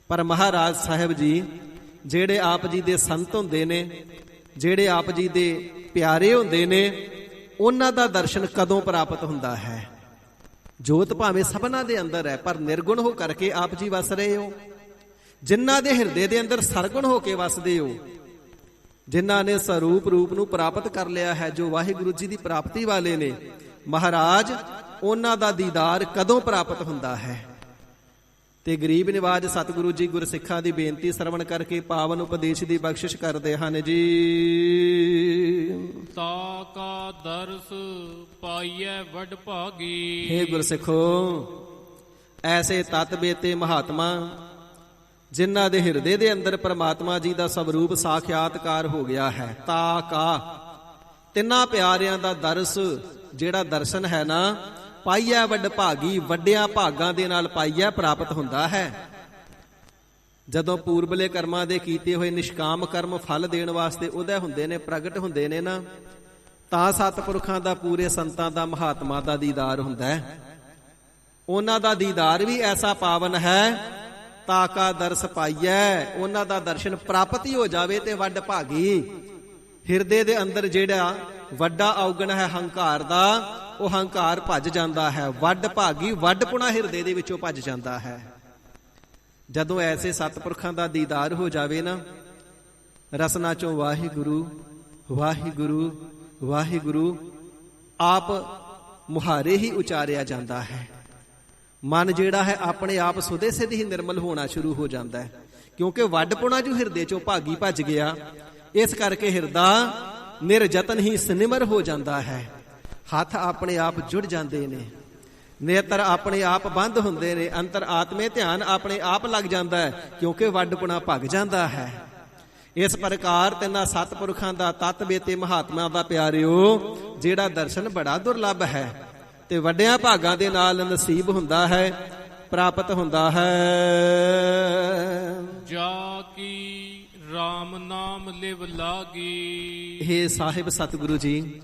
ਪਰ ਮਹਾਰਾਜ ਸਾਹਿਬ ਜੀ ਜਿਹੜੇ ਆਪ ਜੀ ਦੇ ਸੰਤ ਹੁੰਦੇ ਨੇ, ਜਿਹੜੇ ਆਪ ਜੀ ਦੇ ਪਿਆਰੇ ਹੁੰਦੇ ਨੇ, ਉਹਨਾਂ ਦਾ ਦਰਸ਼ਨ ਕਦੋਂ ਪ੍ਰਾਪਤ ਹੁੰਦਾ ਹੈ? ਜੋਤ ਭਾਵੇਂ ਸਭਨਾਂ ਦੇ ਅੰਦਰ ਹੈ, ਪਰ ਨਿਰਗੁਣ ਹੋ ਕਰਕੇ ਆਪ ਜੀ ਵਸ ਰਹੇ ਹੋ। ਜਿਨ੍ਹਾਂ ਦੇ ਹਿਰਦੇ ਦੇ ਅੰਦਰ ਸਰਗੁਣ ਹੋ ਕੇ ਵਸਦੇ ਹੋ, ਜਿਨ੍ਹਾਂ ਨੇ ਸਰੂਪ ਰੂਪ ਨੂੰ ਪ੍ਰਾਪਤ ਕਰ ਲਿਆ ਹੈ, ਜੋ ਵਾਹਿਗੁਰੂ ਜੀ ਦੀ ਪ੍ਰਾਪਤੀ ਵਾਲੇ ਨੇ, ਮਹਾਰਾਜ ਉਹਨਾਂ ਦਾ ਦੀਦਾਰ ਕਦੋਂ ਪ੍ਰਾਪਤ ਹੁੰਦਾ ਹੈ? ਤੇ ਗਰੀਬ ਨਿਵਾਜ ਸਤਿਗੁਰੂ ਜੀ ਗੁਰਸਿੱਖਾਂ ਦੀ ਬੇਨਤੀ ਸਰਵਣ ਕਰਕੇ ਪਾਵਨ ਉਪਦੇਸ਼ ਦੀ ਬਖਸ਼ਿਸ਼ ਕਰਦੇ ਹਨ ਜੀ। ਤਾ ਕਾ ਦਰਸ ਪਾਈਐ ਵਡ ਭਾਗੀ। ਹੇ ਗੁਰਸਿੱਖੋ, ਐਸੇ ਤਤ ਬੇਤੇ ਮਹਾਤਮਾ ਜਿਨ੍ਹਾਂ ਦੇ ਹਿਰਦੇ ਦੇ ਅੰਦਰ ਪਰਮਾਤਮਾ ਜੀ ਦਾ ਸਵਰੂਪ ਸਾਖਿਆਤਕਾਰ ਹੋ ਗਿਆ ਹੈ, ਤਾ ਕਾ ਤਿੰਨਾਂ ਪਿਆਰਿਆਂ ਦਾ ਦਰਸ, ਜਿਹੜਾ ਦਰਸ਼ਨ ਹੈ ਨਾ, ਪਾਈਐ ਵੱਡ ਭਾਗੀ, ਵੱਡਿਆਂ ਭਾਗਾਂ ਦੇ ਨਾਲ ਪਾਈਐ ਪ੍ਰਾਪਤ ਹੁੰਦਾ ਹੈ। ਜਦੋਂ ਪੂਰਬਲੇ ਕਰਮਾਂ ਦੇ ਕੀਤੇ ਹੋਏ ਨਿਸ਼ਕਾਮ ਕਰਮ ਫਲ ਦੇਣ ਵਾਸਤੇ ਉਦੈ ਹੁੰਦੇ ਨੇ, ਪ੍ਰਗਟ ਹੁੰਦੇ ਨੇ ਨਾ, ਤਾਂ ਸਤਿਪੁਰਖਾਂ ਦਾ, ਪੂਰੇ ਸੰਤਾਂ ਦਾ, ਮਹਾਤਮਾ ਦਾ ਦੀਦਾਰ ਹੁੰਦਾ ਹੈ। ਉਹਨਾਂ ਦਾ ਦੀਦਾਰ ਵੀ ਐਸਾ ਪਾਵਨ ਹੈ, ਤਾਕਾ ਦਰਸ ਪਾਈਐ, ਉਹਨਾਂ ਦਾ ਦਰਸ਼ਨ ਪ੍ਰਾਪਤ ਹੀ ਹੋ ਜਾਵੇ ਤੇ ਵੱਡ ਭਾਗੀ। ਹਿਰਦੇ ਦੇ ਅੰਦਰ ਜਿਹੜਾ ਵੱਡਾ ਔਗਣ ਹੈ ਹੰਕਾਰ ਦਾ, ਉਹ ਹੰਕਾਰ ਭੱਜ ਜਾਂਦਾ ਹੈ। ਵੱਡ ਭਾਗੀ, ਵੱਡਪੁਣਾ ਹਿਰਦੇ ਦੇ ਵਿੱਚੋਂ ਭੱਜ ਜਾਂਦਾ ਹੈ। ਜਦੋਂ ਐਸੇ ਸਤਿਪੁਰਖਾਂ ਦਾ ਦੀਦਾਰ ਹੋ ਜਾਵੇ ਨਾ, ਰਸਨਾ ਚੋਂ ਵਾਹਿਗੁਰੂ ਵਾਹਿਗੁਰੂ ਵਾਹਿਗੁਰੂ ਆਪ ਮੁਹਾਰੇ ਹੀ ਉਚਾਰਿਆ ਜਾਂਦਾ ਹੈ। ਮਨ ਜਿਹੜਾ ਹੈ ਆਪਣੇ ਆਪ ਸੁਦੇ ਸਿੱਧ ਹੀ ਨਿਰਮਲ ਹੋਣਾ ਸ਼ੁਰੂ ਹੋ ਜਾਂਦਾ ਹੈ, ਕਿਉਂਕਿ ਵੱਡਪੁਣਾ ਜੋ ਹਿਰਦੇ ਚੋਂ ਭਾਗੀ ਭੱਜ ਗਿਆ, ਇਸ ਕਰਕੇ ਹਿਰਦਾ ਨਿਰਜਤਨ ਹੀ ਸਨਿਮਰ ਹੋ ਜਾਂਦਾ ਹੈ। ਹੱਥ ਆਪਣੇ ਆਪ ਜੁੜ ਜਾਂਦੇ ਨੇ, ਨੇਤਰ ਆਪਣੇ ਆਪ ਬੰਦ ਹੁੰਦੇ ਨੇ, ਅੰਤਰ ਆਤਮੇ ਧਿਆਨ ਆਪਣੇ ਆਪ ਲੱਗ ਜਾਂਦਾ ਹੈ, ਕਿਉਂਕਿ ਵੱਡਪੁਣਾ ਭੱਗ ਜਾਂਦਾ ਹੈ। ਇਸ ਪ੍ਰਕਾਰ ਤਿੰਨਾਂ ਸਤਿਪੁਰਖਾਂ ਦਾ, ਤਤ ਬੇਤੇ ਮਹਾਤਮਾ ਦਾ ਪਿਆਰਿਓ, ਜਿਹੜਾ ਦਰਸ਼ਨ ਬੜਾ ਦੁਰਲੱਭ ਹੈ ਤੇ ਵੱਡਿਆਂ ਭਾਗਾਂ ਦੇ ਨਾਲ ਨਸੀਬ ਹੁੰਦਾ ਹੈ, ਪ੍ਰਾਪਤ ਹੁੰਦਾ ਹੈ। ਜਾ ਕੀ ਰਾਮ ਨਾਮ ਲਿਵ ਲਾਗੀ। ਹੇ ਸਾਹਿਬ ਸਤਿਗੁਰੂ ਜੀ,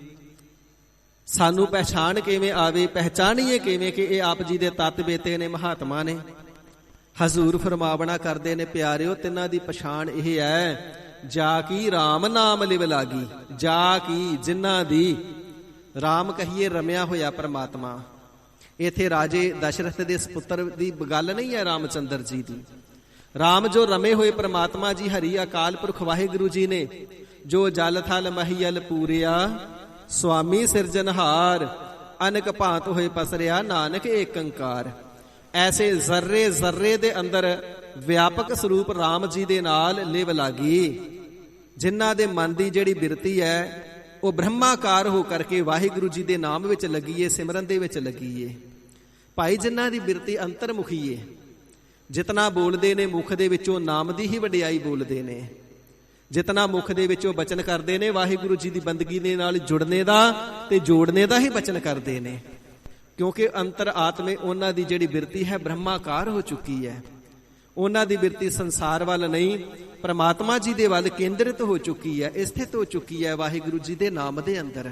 ਸਾਨੂੰ ਪਹਿਚਾਣ ਕਿਵੇਂ ਆਵੇ, ਪਹਿਚਾਣੀਏ ਕਿਵੇਂ ਕਿ ਇਹ ਆਪ ਜੀ ਦੇ ਤਤ ਬੇਤੇ ਨੇ, ਮਹਾਤਮਾ ਨੇ। ਹਜ਼ੂਰ ਫਰਮਾਵਣਾ ਕਰਦੇ ਨੇ, ਪਿਆਰਿਓ ਤਿੰਨਾਂ ਦੀ ਪਛਾਣ ਇਹ ਹੈ, ਜਾ ਕੀ ਰਾਮ ਨਾਮ ਲਿਵ ਲਾਗੀ। ਜਾ ਕੀ ਜਿਨ੍ਹਾਂ ਦੀ, ਰਾਮ ਕਹੀਏ ਰਮਿਆ ਹੋਇਆ ਪਰਮਾਤਮਾ। ਇੱਥੇ ਰਾਜੇ ਦਸ਼ਰਥ ਦੇ ਸਪੁੱਤਰ ਦੀ ਗੱਲ ਨਹੀਂ ਹੈ, ਰਾਮਚੰਦਰ ਜੀ ਦੀ। ਰਾਮ ਜੋ ਰਮੇ ਹੋਏ ਪਰਮਾਤਮਾ ਜੀ ਹਰੀ ਅਕਾਲ ਪੁਰਖ ਵਾਹਿਗੁਰੂ ਜੀ ਨੇ, ਜੋ ਜਲ ਥਲ ਮਹੀਅਲ ਪੂਰਿਆ, ਸੁਆਮੀ ਸਿਰਜਨਹਾਰ, ਅਨਕ ਭਾਂਤ ਹੋਏ ਪਸਰਿਆ, ਨਾਨਕ ਏਕ ਓੰਕਾਰ। ਐਸੇ ਜ਼ਰਰੇ ਜ਼ਰਰੇ ਦੇ ਅੰਦਰ ਵਿਆਪਕ ਸਰੂਪ ਰਾਮ ਜੀ ਦੇ ਨਾਲ ਲਿਵ ਲਾਗੀ, ਜਿਨ੍ਹਾਂ ਦੇ ਮਨ ਦੀ ਜਿਹੜੀ ਬਿਰਤੀ ਹੈ ਉਹ ਬ੍ਰਹਮਾਕਾਰ ਹੋ ਕਰਕੇ ਵਾਹਿਗੁਰੂ ਜੀ ਦੇ ਨਾਮ ਵਿੱਚ ਲੱਗੀਏ, ਸਿਮਰਨ ਦੇ ਵਿੱਚ ਲੱਗੀਏ। ਭਾਈ ਜਿਨ੍ਹਾਂ ਦੀ ਬਿਰਤੀ ਅੰਤਰਮੁਖੀ ਏ, ਜਿਤਨਾ ਬੋਲਦੇ ਨੇ ਮੁਖ ਦੇ ਵਿੱਚੋਂ ਨਾਮ ਦੀ ਹੀ ਵਡਿਆਈ ਬੋਲਦੇ ਨੇ, ਜਿਤਨਾ ਮੁਖ ਦੇ ਵਿੱਚੋਂ ਬਚਨ ਕਰਦੇ ਨੇ ਵਾਹਿਗੁਰੂ ਜੀ ਦੀ ਬੰਦਗੀ ਦੇ ਨਾਲ ਜੁੜਨੇ ਦਾ ਤੇ ਜੋੜਨੇ ਦਾ ਹੀ ਬਚਨ ਕਰਦੇ ਨੇ, ਕਿਉਂਕਿ ਅੰਤਰ ਆਤਮੇ ਉਹਨਾਂ ਦੀ ਜਿਹੜੀ ਬਿਰਤੀ ਹੈ ਬ੍ਰਹਮਾਕਾਰ ਹੋ ਚੁੱਕੀ ਹੈ। ਉਹਨਾਂ ਦੀ ਬਿਰਤੀ ਸੰਸਾਰ ਵੱਲ ਨਹੀਂ, ਪਰਮਾਤਮਾ ਜੀ ਦੇ ਵੱਲ ਕੇਂਦਰਿਤ ਹੋ ਚੁੱਕੀ ਹੈ, ਸਥਿਤ ਹੋ ਚੁੱਕੀ ਹੈ ਵਾਹਿਗੁਰੂ ਜੀ ਦੇ ਨਾਮ ਦੇ ਅੰਦਰ।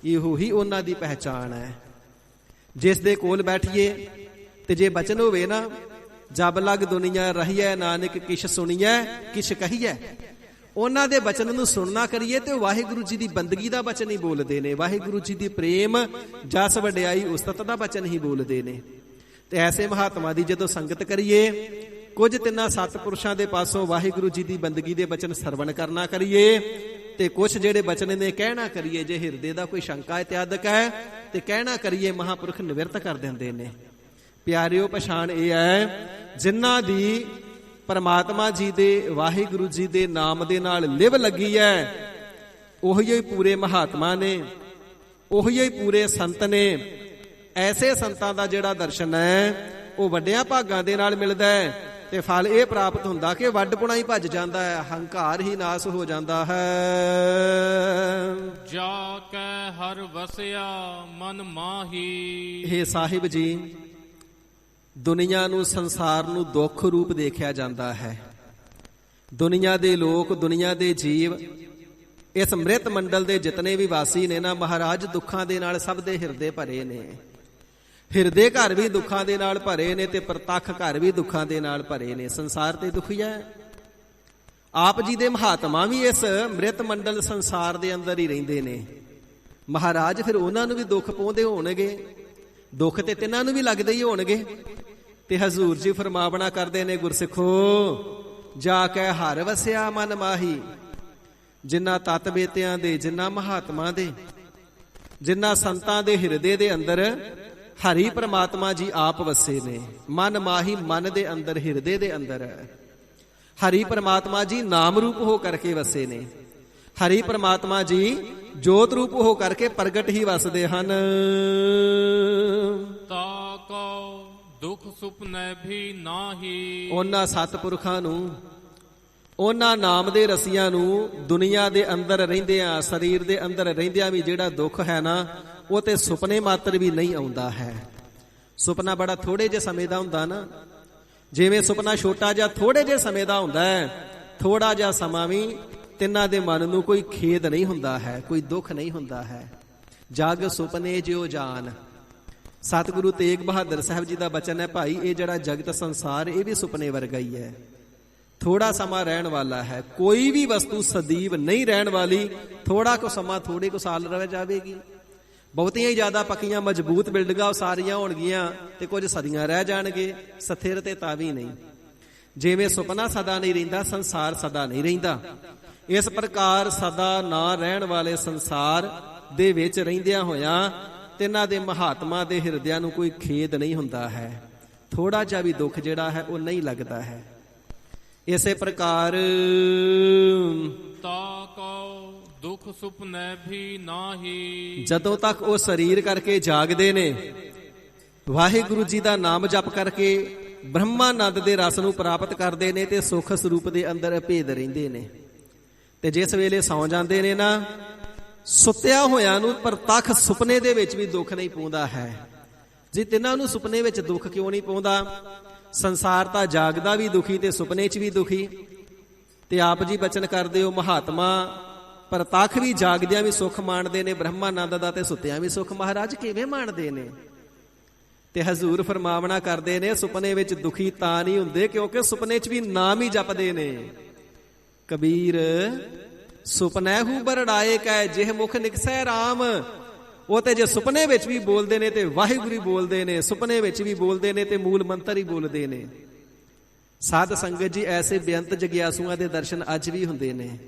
ਇਹੋ ਹੀ ਉਹਨਾਂ ਦੀ ਪਹਿਚਾਣ ਹੈ। ਜਿਸ ਦੇ ਕੋਲ ਬੈਠੀਏ ਤੇ ਜੇ ਬਚਨ ਹੋਵੇ ਨਾ, ਜਬ ਲਗ ਦੁਨੀਆ ਰਹੀਐ, ਨਾਨਕ ਕਿਛ ਸੁਣੀਐ ਕਿਛ ਕਹੀਐ, ਉਹਨਾਂ ਦੇ ਬਚਨ ਨੂੰ ਸੁਣਨਾ ਕਰੀਏ ਤੇ ਵਾਹਿਗੁਰੂ ਜੀ ਦੀ ਬੰਦਗੀ ਦਾ ਬਚਨ ਹੀ ਬੋਲਦੇ ਨੇ, ਵਾਹਿਗੁਰੂ ਜੀ ਦੀ ਪ੍ਰੇਮ ਜਸ ਵਡਿਆਈ ਉਸਤਤ ਦਾ ਬਚਨ ਹੀ ਬੋਲਦੇ ਨੇ। ਤੇ ਐਸੇ ਮਹਾਤਮਾ ਦੀ ਜਦੋਂ ਸੰਗਤ ਕਰੀਏ, ਕੁਝ ਤਿੰਨਾਂ ਸਤਿਪੁਰਸ਼ਾਂ ਦੇ ਪਾਸੋਂ ਵਾਹਿਗੁਰੂ ਜੀ ਦੀ ਬੰਦਗੀ ਦੇ ਬਚਨ ਸਰਵਣ ਕਰਨਾ ਕਰੀਏ, ਤੇ ਕੁਝ ਜਿਹੜੇ ਬਚਨ ਨੇ ਕਹਿਣਾ ਕਰੀਏ। ਜੇ ਹਿਰਦੇ ਦਾ ਕੋਈ ਸ਼ੰਕਾ ਇਤਿਆਦਕ ਹੈ ਤੇ ਕਹਿਣਾ ਕਰੀਏ, ਮਹਾਂਪੁਰਖ ਨਿਵਰਤ ਕਰ ਦਿੰਦੇ ਨੇ। ਪਿਆਰਿਓ ਪਛਾਣ ਇਹ ਹੈ, ਜਿਨ੍ਹਾਂ ਦੀ ਪਰਮਾਤਮਾ ਜੀ ਦੇ, ਵਾਹਿਗੁਰੂ ਜੀ ਦੇ ਨਾਮ ਦੇ ਨਾਲ ਲਿਵ ਲੱਗੀ ਹੈ, ਉਹੀ ਪੂਰੇ ਮਹਾਤਮਾ ਨੇ, ਉਹੀ ਪੂਰੇ ਸੰਤ ਨੇ। ਐਸੇ ਸੰਤਾਂ ਦਾ ਜਿਹੜਾ ਦਰਸ਼ਨ ਹੈ ਉਹ ਵੱਡਿਆਂ ਭਾਗਾਂ ਦੇ ਨਾਲ ਮਿਲਦਾ ਹੈ ਤੇ ਫਲ ਇਹ ਪ੍ਰਾਪਤ ਹੁੰਦਾ ਕਿ ਵੱਡਪੁਣਾ ਹੀ ਭੱਜ ਜਾਂਦਾ ਹੈ, ਹੰਕਾਰ ਹੀ ਨਾਸ ਹੋ ਜਾਂਦਾ ਹੈ। ਜਾ ਕੈ ਹਰ ਵਸਿਆ ਮਨ ਮਾਹੀ। ਇਹ ਸਾਹਿਬ ਜੀ, ਦੁਨੀਆ ਨੂੰ, ਸੰਸਾਰ ਨੂੰ ਦੁੱਖ ਰੂਪ ਦੇਖਿਆ ਜਾਂਦਾ ਹੈ। ਦੁਨੀਆ ਦੇ ਲੋਕ, ਦੁਨੀਆ ਦੇ ਜੀਵ, ਇਸ ਅੰਮ੍ਰਿਤ ਮੰਡਲ ਦੇ ਜਿਤਨੇ ਵੀ ਵਾਸੀ ਨੇ ਨਾ ਮਹਾਰਾਜ, ਦੁੱਖਾਂ ਦੇ ਨਾਲ ਸਭ ਦੇ ਹਿਰਦੇ ਭਰੇ ਨੇ। ਹਿਰਦੇ ਘਰ ਵੀ ਦੁੱਖਾਂ ਦੇ ਨਾਲ ਭਰੇ ਨੇ ਤੇ ਪ੍ਰਤੱਖ ਘਰ ਵੀ ਦੁੱਖਾਂ ਦੇ ਨਾਲ ਭਰੇ ਨੇ। ਸੰਸਾਰ ਤੇ ਦੁਖੀ ਹੈ। ਆਪ ਜੀ ਦੇ ਮਹਾਤਮਾ ਵੀ ਇਸ ਅੰਮ੍ਰਿਤ ਮੰਡਲ ਸੰਸਾਰ ਦੇ ਅੰਦਰ ਹੀ ਰਹਿੰਦੇ ਨੇ। ਮਹਾਰਾਜ ਫਿਰ ਉਹਨਾਂ ਨੂੰ ਵੀ ਦੁੱਖ ਪਾਉਂਦੇ ਹੋਣਗੇ, ਦੁੱਖ ਤੇ ਤਿੰਨਾਂ ਨੂੰ ਵੀ ਲੱਗਦੇ ਹੀ ਹੋਣਗੇ। ਤੇ ਹਜ਼ੂਰ ਜੀ ਫਰਮਾਵਣਾ ਕਰਦੇ ਨੇ, ਗੁਰਸਿੱਖੋ ਜਾ ਕੇ ਹਰ ਵਸਿਆ ਮਨ ਮਾਹੀ। ਜਿਨ੍ਹਾਂ ਤਤ ਬੇਤਿਆਂ ਦੇ, ਜਿਨ੍ਹਾਂ ਮਹਾਤਮਾ ਦੇ, ਜਿਨ੍ਹਾਂ ਸੰਤਾਂ ਦੇ ਹਿਰਦੇ ਦੇ ਅੰਦਰ ਹਰੀ ਪ੍ਰਮਾਤਮਾ ਜੀ ਆਪ ਵਸੇ ਨੇ। ਮਨ ਮਾਹੀ, ਮਨ ਦੇ ਅੰਦਰ, ਹਿਰਦੇ ਦੇ ਅੰਦਰ ਹਰੀ ਪ੍ਰਮਾਤਮਾ ਜੀ ਨਾਮ ਰੂਪ ਹੋ ਕਰਕੇ ਵਸੇ ਨੇ। ਹਰੀ ਪ੍ਰਮਾਤਮਾ ਜੀ ਜੋਤ ਰੂਪ ਹੋ ਕਰਕੇ ਪ੍ਰਗਟ ਹੀ ਵਸਦੇ ਹਨ। ਤਾ ਕੋ ਦੁਖ ਸੁਪਨੇ ਵੀ ਨਾਹੀ। ਉਹਨਾਂ ਸਤਿਪੁਰਖਾਂ ਨੂੰ, ਉਹਨਾਂ ਨਾਮ ਦੇ ਰਸੀਆਂ ਨੂੰ ਦੁਨੀਆ ਦੇ ਅੰਦਰ ਰਹਿੰਦਿਆਂ, ਸਰੀਰ ਦੇ ਅੰਦਰ ਰਹਿੰਦਿਆਂ ਵੀ ਜਿਹੜਾ ਦੁੱਖ ਹੈ ਨਾ ਉਹ ਤੇ ਸੁਪਨੇ ਮਾਤਰ ਵੀ ਨਹੀਂ ਆਉਂਦਾ ਹੈ। ਸੁਪਨਾ ਬੜਾ ਥੋੜੇ ਜਿਹੇ ਸਮੇਂ ਦਾ ਹੁੰਦਾ ਨਾ। ਜਿਵੇਂ ਸੁਪਨਾ ਛੋਟਾ ਜਿਹਾ ਥੋੜੇ ਜਿਹੇ ਸਮੇਂ ਦਾ ਹੁੰਦਾ ਹੈ, ਥੋੜਾ ਜਿਹਾ ਸਮਾਂ ਵੀ ਤਿੰਨਾਂ ਦੇ ਮਨ ਨੂੰ ਕੋਈ ਖੇਦ ਨਹੀਂ ਹੁੰਦਾ ਹੈ, ਕੋਈ ਦੁੱਖ ਨਹੀਂ ਹੁੰਦਾ ਹੈ। ਜਗ ਸੁਪਨੇ ਜਿਉ ਜਾਨ। ਸਤਿਗੁਰੂ ਤੇਗ ਬਹਾਦਰ ਸਾਹਿਬ ਜੀ ਦਾ ਬਚਨ ਹੈ, ਭਾਈ ਇਹ ਜਿਹੜਾ ਜਗਤ ਸੰਸਾਰ ਇਹ ਵੀ ਸੁਪਨੇ ਵਰਗਾ ਹੀ ਹੈ। ਥੋੜਾ ਸਮਾਂ ਰਹਿਣ ਵਾਲਾ ਹੈ। ਕੋਈ ਵੀ ਵਸਤੂ ਸਦੀਵ ਨਹੀਂ ਰਹਿਣ ਵਾਲੀ। ਥੋੜਾ ਕੁ ਸਮਾਂ, ਥੋੜੇ ਕੁ ਸਾਲ ਰਹਿ ਜਾਵੇਗੀ। ਬਹੁਤੀਆਂ ਹੀ ਜ਼ਿਆਦਾ ਪੱਕੀਆਂ ਮਜ਼ਬੂਤ ਬਿਲਡਿੰਗਾਂ ਉਸਾਰੀਆਂ ਹੋਣਗੀਆਂ ਤੇ ਕੁਝ ਸਦੀਆਂ ਰਹਿ ਜਾਣਗੇ। ਸਥਿਰ ਤੇ ਤਾਵੀ ਨਹੀਂ। ਜਿਵੇਂ ਸੁਪਨਾ ਸਦਾ ਨਹੀਂ ਰਹਿੰਦਾ, ਸੰਸਾਰ ਸਦਾ ਨਹੀਂ ਰਹਿੰਦਾ। ਇਸ ਪ੍ਰਕਾਰ ਸਦਾ ਨਾ ਰਹਿਣ ਵਾਲੇ ਸੰਸਾਰ ਦੇ ਵਿੱਚ ਰਹਿੰਦਿਆਂ ਹੋਇਆਂ ਤਿੰਨਾਂ ਦੇ ਮਹਾਤਮਾ ਦੇ ਹਿਰਦਿਆਂ ਨੂੰ ਕੋਈ ਖੇਦ ਨਹੀਂ ਹੁੰਦਾ ਹੈ। ਥੋੜਾ ਜਿਹਾ ਵੀ ਦੁੱਖ ਜਿਹੜਾ ਹੈ ਉਹ ਨਹੀਂ ਲੱਗਦਾ ਹੈ। ਇਸੇ ਪ੍ਰਕਾਰ ਤਾ ਕੋ ਦੁਖ ਸੁਪਨੇ ਵੀ ਨਾਹੀ। ਜਦੋਂ ਤੱਕ ਉਹ ਸਰੀਰ ਕਰਕੇ ਜਾਗਦੇ ਨੇ, ਵਾਹਿਗੁਰੂ ਜੀ ਦਾ ਨਾਮ ਜਪ ਕਰਕੇ ਬ੍ਰਹਮਾਨੰਦ ਦੇ ਰਸ ਨੂੰ ਪ੍ਰਾਪਤ ਕਰਦੇ ਨੇ ਤੇ ਸੁਖ ਸਰੂਪ ਦੇ ਅੰਦਰ ਅਭੇਦ ਰਹਿੰਦੇ ਨੇ। ਤੇ ਜਿਸ ਵੇਲੇ ਸੌਂ ਜਾਂਦੇ ਨੇ ਨਾ, ਸੁੱਤਿਆ ਹੋਇਆਂ ਨੂੰ ਪ੍ਰਤੱਖ ਸੁਪਨੇ ਦੇ ਵਿੱਚ ਵੀ ਦੁੱਖ ਨਹੀਂ ਪਾਉਂਦਾ ਹੈ। ਜੀ ਤਿੰਨਾਂ ਨੂੰ ਸੁਪਨੇ ਵਿੱਚ ਦੁੱਖ ਕਿਉਂ ਨਹੀਂ ਪਾਉਂਦਾ? ਸੰਸਾਰ ਤਾਂ ਜਾਗਦਾ ਵੀ ਦੁਖੀ ਤੇ ਸੁਪਨੇ 'ਚ ਵੀ ਦੁਖੀ। ਤੇ ਆਪ ਜੀ ਬਚਨ ਕਰਦੇ ਹੋ, ਮਹਾਤਮਾ ਪ੍ਰਤੱਖ ਵੀ ਜਾਗਦਿਆਂ ਵੀ ਸੁੱਖ ਮਾਣਦੇ ਨੇ ਬ੍ਰਹਮਾਨੰਦ ਦਾ ਤੇ ਸੁੱਤਿਆਂ ਵੀ ਸੁੱਖ। ਮਹਾਰਾਜ ਕਿਵੇਂ ਮਾਣਦੇ ਨੇ? ਤੇ ਹਜ਼ੂਰ ਫਰਮਾਵਣਾ ਕਰਦੇ ਨੇ, ਸੁਪਨੇ ਵਿੱਚ ਦੁਖੀ ਤਾਂ ਨਹੀਂ ਹੁੰਦੇ ਕਿਉਂਕਿ ਸੁਪਨੇ 'ਚ ਵੀ ਨਾਮ ਹੀ ਜਪਦੇ ਨੇ। ਕਬੀਰ ਸੁਪਨਹਿ ਬਰੜਾਏ ਕੈ ਜਿਹ ਮੁਖ ਨਿਕਸੈ ਰਾਮ। ਉਹ ਤੇ ਜੇ ਸੁਪਨੇ ਵਿੱਚ ਵੀ ਬੋਲਦੇ ਨੇ ਤੇ ਵਾਹਿਗੁਰੂ ਬੋਲਦੇ ਨੇ, ਸੁਪਨੇ ਵਿੱਚ ਵੀ ਬੋਲਦੇ ਨੇ ਤੇ ਮੂਲ ਮੰਤਰ ਹੀ ਬੋਲਦੇ ਨੇ। ਸਾਧ ਸੰਗਤ ਜੀ, ਐਸੇ ਬੇਅੰਤ ਜਗਿਆਸੂਆਂ ਦੇ ਦਰਸ਼ਨ ਅੱਜ ਵੀ ਹੁੰਦੇ ਨੇ।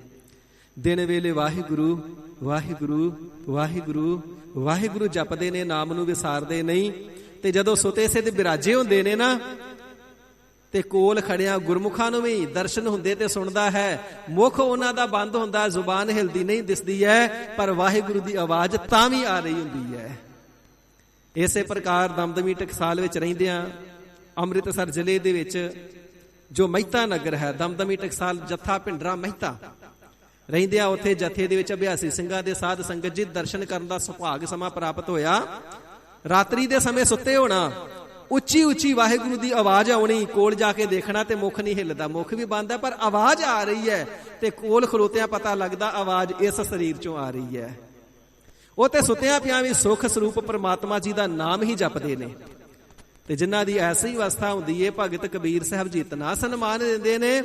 ਦਿਨ ਵੇਲੇ ਵਾਹਿਗੁਰੂ ਵਾਹਿਗੁਰੂ ਵਾਹਿਗੁਰੂ ਵਾਹਿਗੁਰੂ ਜਪਦੇ ਨੇ, ਨਾਮ ਨੂੰ ਵਿਸਾਰਦੇ ਨਹੀਂ। ਤੇ ਜਦੋਂ ਸੁਤੇ ਸੇ ਤੇ ਬਿਰਾਜੇ ਹੁੰਦੇ ਨੇ ਨਾ, ਤੇ ਕੋਲ ਖੜਿਆਂ ਗੁਰਮੁਖਾਂ ਨੂੰ ਵੀ ਦਰਸ਼ਨ ਹੁੰਦੇ ਤੇ ਸੁਣਦਾ ਹੈ। ਮੁਖ ਉਹਨਾਂ ਦਾ ਬੰਦ ਹੁੰਦਾ, ਜ਼ੁਬਾਨ ਹਿਲਦੀ ਨਹੀਂ ਦਿਸਦੀ ਹੈ, ਪਰ ਵਾਹਿਗੁਰੂ ਦੀ ਆਵਾਜ਼ ਤਾਂ ਵੀ ਆ ਰਹੀ ਹੁੰਦੀ ਹੈ। ਇਸੇ ਪ੍ਰਕਾਰ ਦਮਦਮੀ ਟਕਸਾਲ ਵਿੱਚ ਰਹਿੰਦਿਆਂ ਅੰਮ੍ਰਿਤਸਰ ਜ਼ਿਲ੍ਹੇ ਦੇ ਵਿੱਚ ਜੋ ਮਹਿਤਾ ਨਗਰ ਹੈ, ਦਮਦਮੀ ਟਕਸਾਲ ਜੱਥਾ ਭਿੰਡਰਾ ਮਹਿਤਾ ਰਹਿੰਦਿਆਂ, ਉੱਥੇ ਜਥੇ ਦੇ ਵਿੱਚ ਅਭਿਆਸੀ ਸਿੰਘਾਂ ਦੇ ਸਾਧ ਸੰਗਤ ਜੀ ਦਰਸ਼ਨ ਕਰਨ ਦਾ ਸੁਭਾਗ ਸਮਾਂ ਪ੍ਰਾਪਤ ਹੋਇਆ। ਰਾਤਰੀ ਦੇ ਸਮੇਂ ਸੁੱਤੇ ਹੋਣਾ, ਉੱਚੀ ਉੱਚੀ ਵਾਹਿਗੁਰੂ ਦੀ ਆਵਾਜ਼ ਆਉਣੀ, ਕੋਲ ਜਾ ਕੇ ਦੇਖਣਾ ਤੇ ਮੁਖ ਨਹੀਂ ਹਿੱਲਦਾ, ਮੁਖ ਵੀ ਬੰਦ ਹੈ ਪਰ ਆਵਾਜ਼ ਆ ਰਹੀ ਹੈ। ਤੇ ਕੋਲ ਖਲੋਤਿਆਂ ਪਤਾ ਲੱਗਦਾ ਆਵਾਜ਼ ਇਸ ਸਰੀਰ ਚੋਂ ਆ ਰਹੀ ਹੈ। ਉਹ ਤੇ ਸੁੱਤਿਆਂ ਪਿਆਂ ਵੀ ਸੁਖ ਸਰੂਪ ਪਰਮਾਤਮਾ ਜੀ ਦਾ ਨਾਮ ਹੀ ਜਪਦੇ ਨੇ। ਤੇ ਜਿਨ੍ਹਾਂ ਦੀ ਐਸੀ ਅਵਸਥਾ ਹੁੰਦੀ ਹੈ, ਭਗਤ ਕਬੀਰ ਸਾਹਿਬ ਜੀ ਇਤਨਾ ਸਨਮਾਨ ਦਿੰਦੇ ਨੇ,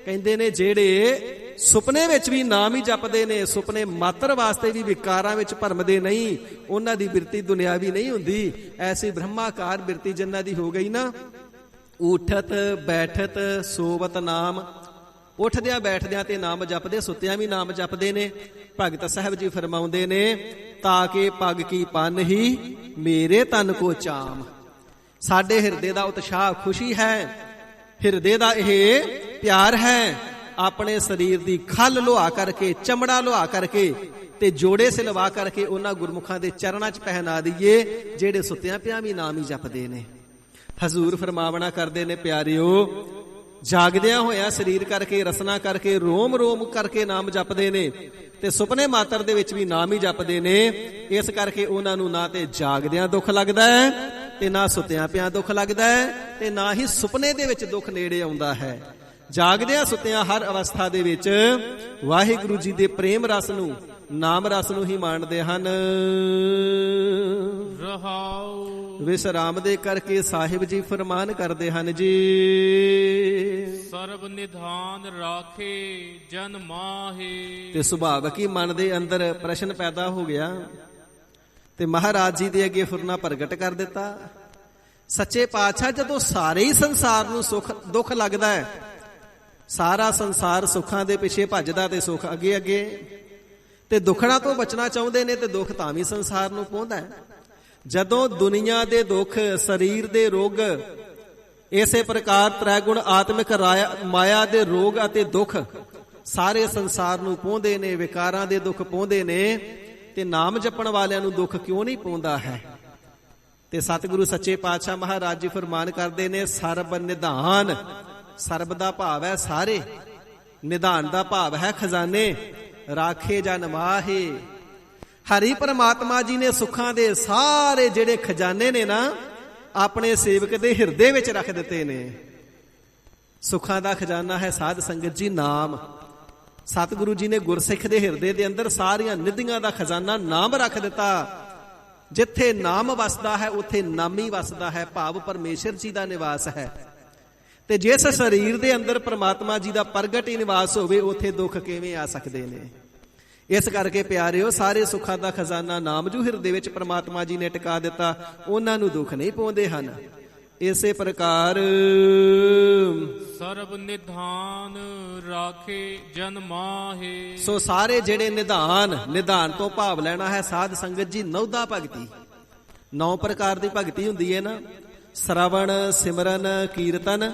ਕਹਿੰਦੇ ਨੇ ਜਿਹੜੇ ਸੁਪਨੇ ਵਿੱਚ ਵੀ ਨਾਮ ਹੀ ਜਪਦੇ ਨੇ, ਸੁਪਨੇ ਮਾਤਰ ਵਾਸਤੇ ਵੀ ਵਿਕਾਰਾਂ ਵਿੱਚ ਭਰਮਦੇ ਨਹੀਂ, ਉਹਨਾਂ ਦੀ ਬਿਰਤੀ ਦੁਨਿਆਵੀ ਨਹੀਂ ਹੁੰਦੀ। ਐਸੀ ਬ੍ਰਹਮਾਕਾਰ ਬਿਰਤੀ ਜਿਨ੍ਹਾਂ ਦੀ ਹੋ ਗਈ ਨਾ, ਉਠਤ ਬੈਠਤ ਸੋਵਤ ਨਾਮ। ਉੱਠਦਿਆਂ ਬੈਠਦਿਆਂ ਤੇ ਨਾਮ ਜਪਦੇ, ਸੁੱਤਿਆਂ ਵੀ ਨਾਮ ਜਪਦੇ ਨੇ। ਭਗਤ ਸਾਹਿਬ ਜੀ ਫਰਮਾਉਂਦੇ ਨੇ, ਤਾਂ ਕਿ ਪਗ ਕੀ ਪੰਨ ਹੀ ਮੇਰੇ ਤਨ ਕੋ ਚਾਮ। ਸਾਡੇ ਹਿਰਦੇ ਦਾ ਉਤਸ਼ਾਹ, ਖੁਸ਼ੀ ਹੈ, ਹਿਰਦੇ ਦਾ ਇਹ ਪਿਆਰ ਹੈ ਆਪਣੇ ਸਰੀਰ ਦੀ ਖੱਲ ਲੁਹਾ ਕਰਕੇ, ਚਮੜਾ ਲੁਹਾ ਕਰਕੇ ਤੇ ਜੋੜੇ ਸਿਲਵਾ ਕਰਕੇ ਉਹਨਾਂ ਗੁਰਮੁਖਾਂ ਦੇ ਚਰਨਾਂ 'ਚ ਪਹਿਨਾ ਦਈਏ ਜਿਹੜੇ ਸੁੱਤਿਆਂ ਪਿਆਂ ਵੀ ਨਾਮ ਹੀ ਜਪਦੇ ਨੇ। ਹਜ਼ੂਰ ਫਰਮਾਵਣਾ ਕਰਦੇ ਨੇ, ਪਿਆਰਿਓ ਜਾਗਦਿਆਂ ਹੋਇਆਂ ਸਰੀਰ ਕਰਕੇ, ਰਸਨਾ ਕਰਕੇ, ਰੋਮ ਰੋਮ ਕਰਕੇ ਨਾਮ ਜਪਦੇ ਨੇ ਤੇ ਸੁਪਨੇ ਮਾਤਰ ਦੇ ਵਿੱਚ ਵੀ ਨਾਮ ਹੀ ਜਪਦੇ ਨੇ। ਇਸ ਕਰਕੇ ਉਹਨਾਂ ਨੂੰ ਨਾ ਤੇ ਜਾਗਦਿਆਂ ਦੁੱਖ ਲੱਗਦਾ ਹੈ ਤੇ ਨਾ ਸੁੱਤਿਆਂ ਪਿਆਂ ਦੁੱਖ ਲੱਗਦਾ ਹੈ ਤੇ ਨਾ ਹੀ ਸੁਪਨੇ ਦੇ ਵਿੱਚ ਦੁੱਖ ਨੇੜੇ ਆਉਂਦਾ ਹੈ। ਜਾਗਦਿਆਂ ਸੁੱਤਿਆਂ ਹਰ ਅਵਸਥਾ ਦੇ ਵਿੱਚ ਵਾਹਿਗੁਰੂ ਜੀ ਦੇ ਪ੍ਰੇਮ ਰਸ ਨੂੰ, ਨਾਮ ਰਸ ਨੂੰ ਹੀ ਮਾਣਦੇ ਹਨ। ਰਹਾਉ ਵਿਸਰਾਮ ਦੇ ਕਰਕੇ ਸਾਹਿਬ ਜੀ ਫਰਮਾਨ ਕਰਦੇ ਹਨ ਜੀ, ਸਰਬ ਨਿਧਾਨ ਰਾਖੇ ਜਨ ਮਾਹੇ। ਤੇ ਸੁਭਾਵਕ ਹੀ ਮਨ ਦੇ ਅੰਦਰ ਪ੍ਰਸ਼ਨ ਪੈਦਾ ਹੋ ਗਿਆ ਤੇ ਮਹਾਰਾਜ ਜੀ ਦੇ ਅੱਗੇ ਫੁਰਨਾ ਪ੍ਰਗਟ ਕਰ ਦਿੱਤਾ। ਸੱਚੇ ਪਾਤਸ਼ਾਹ, ਜਦੋਂ ਸਾਰੇ ਹੀ ਸੰਸਾਰ ਨੂੰ ਸੁੱਖ ਦੁੱਖ ਲੱਗਦਾ ਹੈ, ਸਾਰਾ ਸੰਸਾਰ ਸੁੱਖਾਂ ਦੇ ਪਿੱਛੇ ਭੱਜਦਾ ਤੇ ਸੁੱਖ ਅੱਗੇ ਅੱਗੇ, ਤੇ ਦੁੱਖਾਂ ਤੋਂ ਬਚਣਾ ਚਾਹੁੰਦੇ ਨੇ ਤੇ ਦੁੱਖ ਤਾਂ ਵੀ ਸੰਸਾਰ ਨੂੰ ਪਹੁੰਚਦਾ ਹੈ। ਜਦੋਂ ਦੁਨੀਆ ਦੇ ਦੁੱਖ, ਸਰੀਰ ਦੇ ਰੋਗ, ਇਸੇ ਪ੍ਰਕਾਰ ਤ੍ਰੈਗੁਣ ਆਤਮਿਕ ਮਾਇਆ ਦੇ ਰੋਗ ਅਤੇ ਦੁੱਖ ਸਾਰੇ ਸੰਸਾਰ ਨੂੰ ਪਹੁੰਚਦੇ ਨੇ, ਵਿਕਾਰਾਂ ਦੇ ਦੁੱਖ ਪਹੁੰਚਦੇ ਨੇ, ਤੇ ਨਾਮ ਜਪਣ ਵਾਲਿਆਂ ਨੂੰ ਦੁੱਖ ਕਿਉਂ ਨਹੀਂ ਪਹੁੰਚਦਾ ਹੈ? ਤੇ ਸਤਿਗੁਰੂ ਸੱਚੇ ਪਾਤਸ਼ਾਹ ਮਹਾਰਾਜ ਜੀ ਫਰਮਾਨ ਕਰਦੇ ਨੇ, ਸਰਬ ਨਿਧਾਨ। ਸਰਬ ਦਾ ਭਾਵ ਹੈ ਸਾਰੇ, ਨਿਧਾਨ ਦਾ ਭਾਵ ਹੈ ਖਜ਼ਾਨੇ। ਰਾਖੇ ਜਨ ਮਾਹੇ, ਹਰੀ ਪਰਮਾਤਮਾ ਜੀ ਨੇ ਸੁੱਖਾਂ ਦੇ ਸਾਰੇ ਜਿਹੜੇ ਖਜ਼ਾਨੇ ਨੇ ਨਾ, ਆਪਣੇ ਸੇਵਕ ਦੇ ਹਿਰਦੇ ਵਿੱਚ ਰੱਖ ਦਿੱਤੇ ਨੇ। ਸੁੱਖਾਂ ਦਾ ਖਜ਼ਾਨਾ ਹੈ ਸਾਧ ਸੰਗਤ ਜੀ ਨਾਮ। ਸਤਿਗੁਰੂ ਜੀ ਨੇ ਗੁਰਸਿੱਖ ਦੇ ਹਿਰਦੇ ਦੇ ਅੰਦਰ ਸਾਰੀਆਂ ਨਿਧੀਆਂ ਦਾ ਖਜ਼ਾਨਾ ਨਾਮ ਰੱਖ ਦਿੱਤਾ। ਜਿੱਥੇ ਨਾਮ ਵਸਦਾ ਹੈ ਉੱਥੇ ਨਾਮੀ ਵਸਦਾ ਹੈ, ਭਾਵ ਪਰਮੇਸ਼ਰ ਜੀ ਦਾ ਨਿਵਾਸ ਹੈ। ਤੇ ਜਿਸ ਸਰੀਰ ਦੇ ਅੰਦਰ ਪ੍ਰਮਾਤਮਾ ਜੀ ਦਾ ਪ੍ਰਗਟ ਹੀ ਨਿਵਾਸ ਹੋਵੇ, ਉੱਥੇ ਦੁੱਖ ਕਿਵੇਂ ਆ ਸਕਦੇ ਨੇ? ਇਸ ਕਰਕੇ ਪਿਆਰਿਓ, ਸਾਰੇ ਸੁੱਖਾਂ ਦਾ ਖਜ਼ਾਨਾ ਨਾਮ ਜੋ ਹਿਰਦੇ ਵਿੱਚ ਪ੍ਰਮਾਤਮਾ ਜੀ ਨੇ ਟਿਕਾ ਦਿੱਤਾ, ਉਹਨਾਂ ਨੂੰ ਦੁੱਖ ਨਹੀਂ ਪਾਉਂਦੇ ਹਨ। ਇਸੇ ਪ੍ਰਕਾਰ ਸਰਬ ਨਿਧਾਨ ਰਾਖੇ ਜਨ ਮਾਹੇ। ਸੋ ਸਾਰੇ ਜਿਹੜੇ ਨਿਧਾਨ ਤੋਂ ਭਾਵ ਲੈਣਾ ਹੈ ਸਾਧ ਸੰਗਤ ਜੀ, ਨੌਦਾ ਭਗਤੀ। 9 ਪ੍ਰਕਾਰ ਦੀ ਭਗਤੀ ਹੁੰਦੀ ਹੈ ਨਾ, ਸ਼ਰਵਣ, ਸਿਮਰਨ, ਕੀਰਤਨ,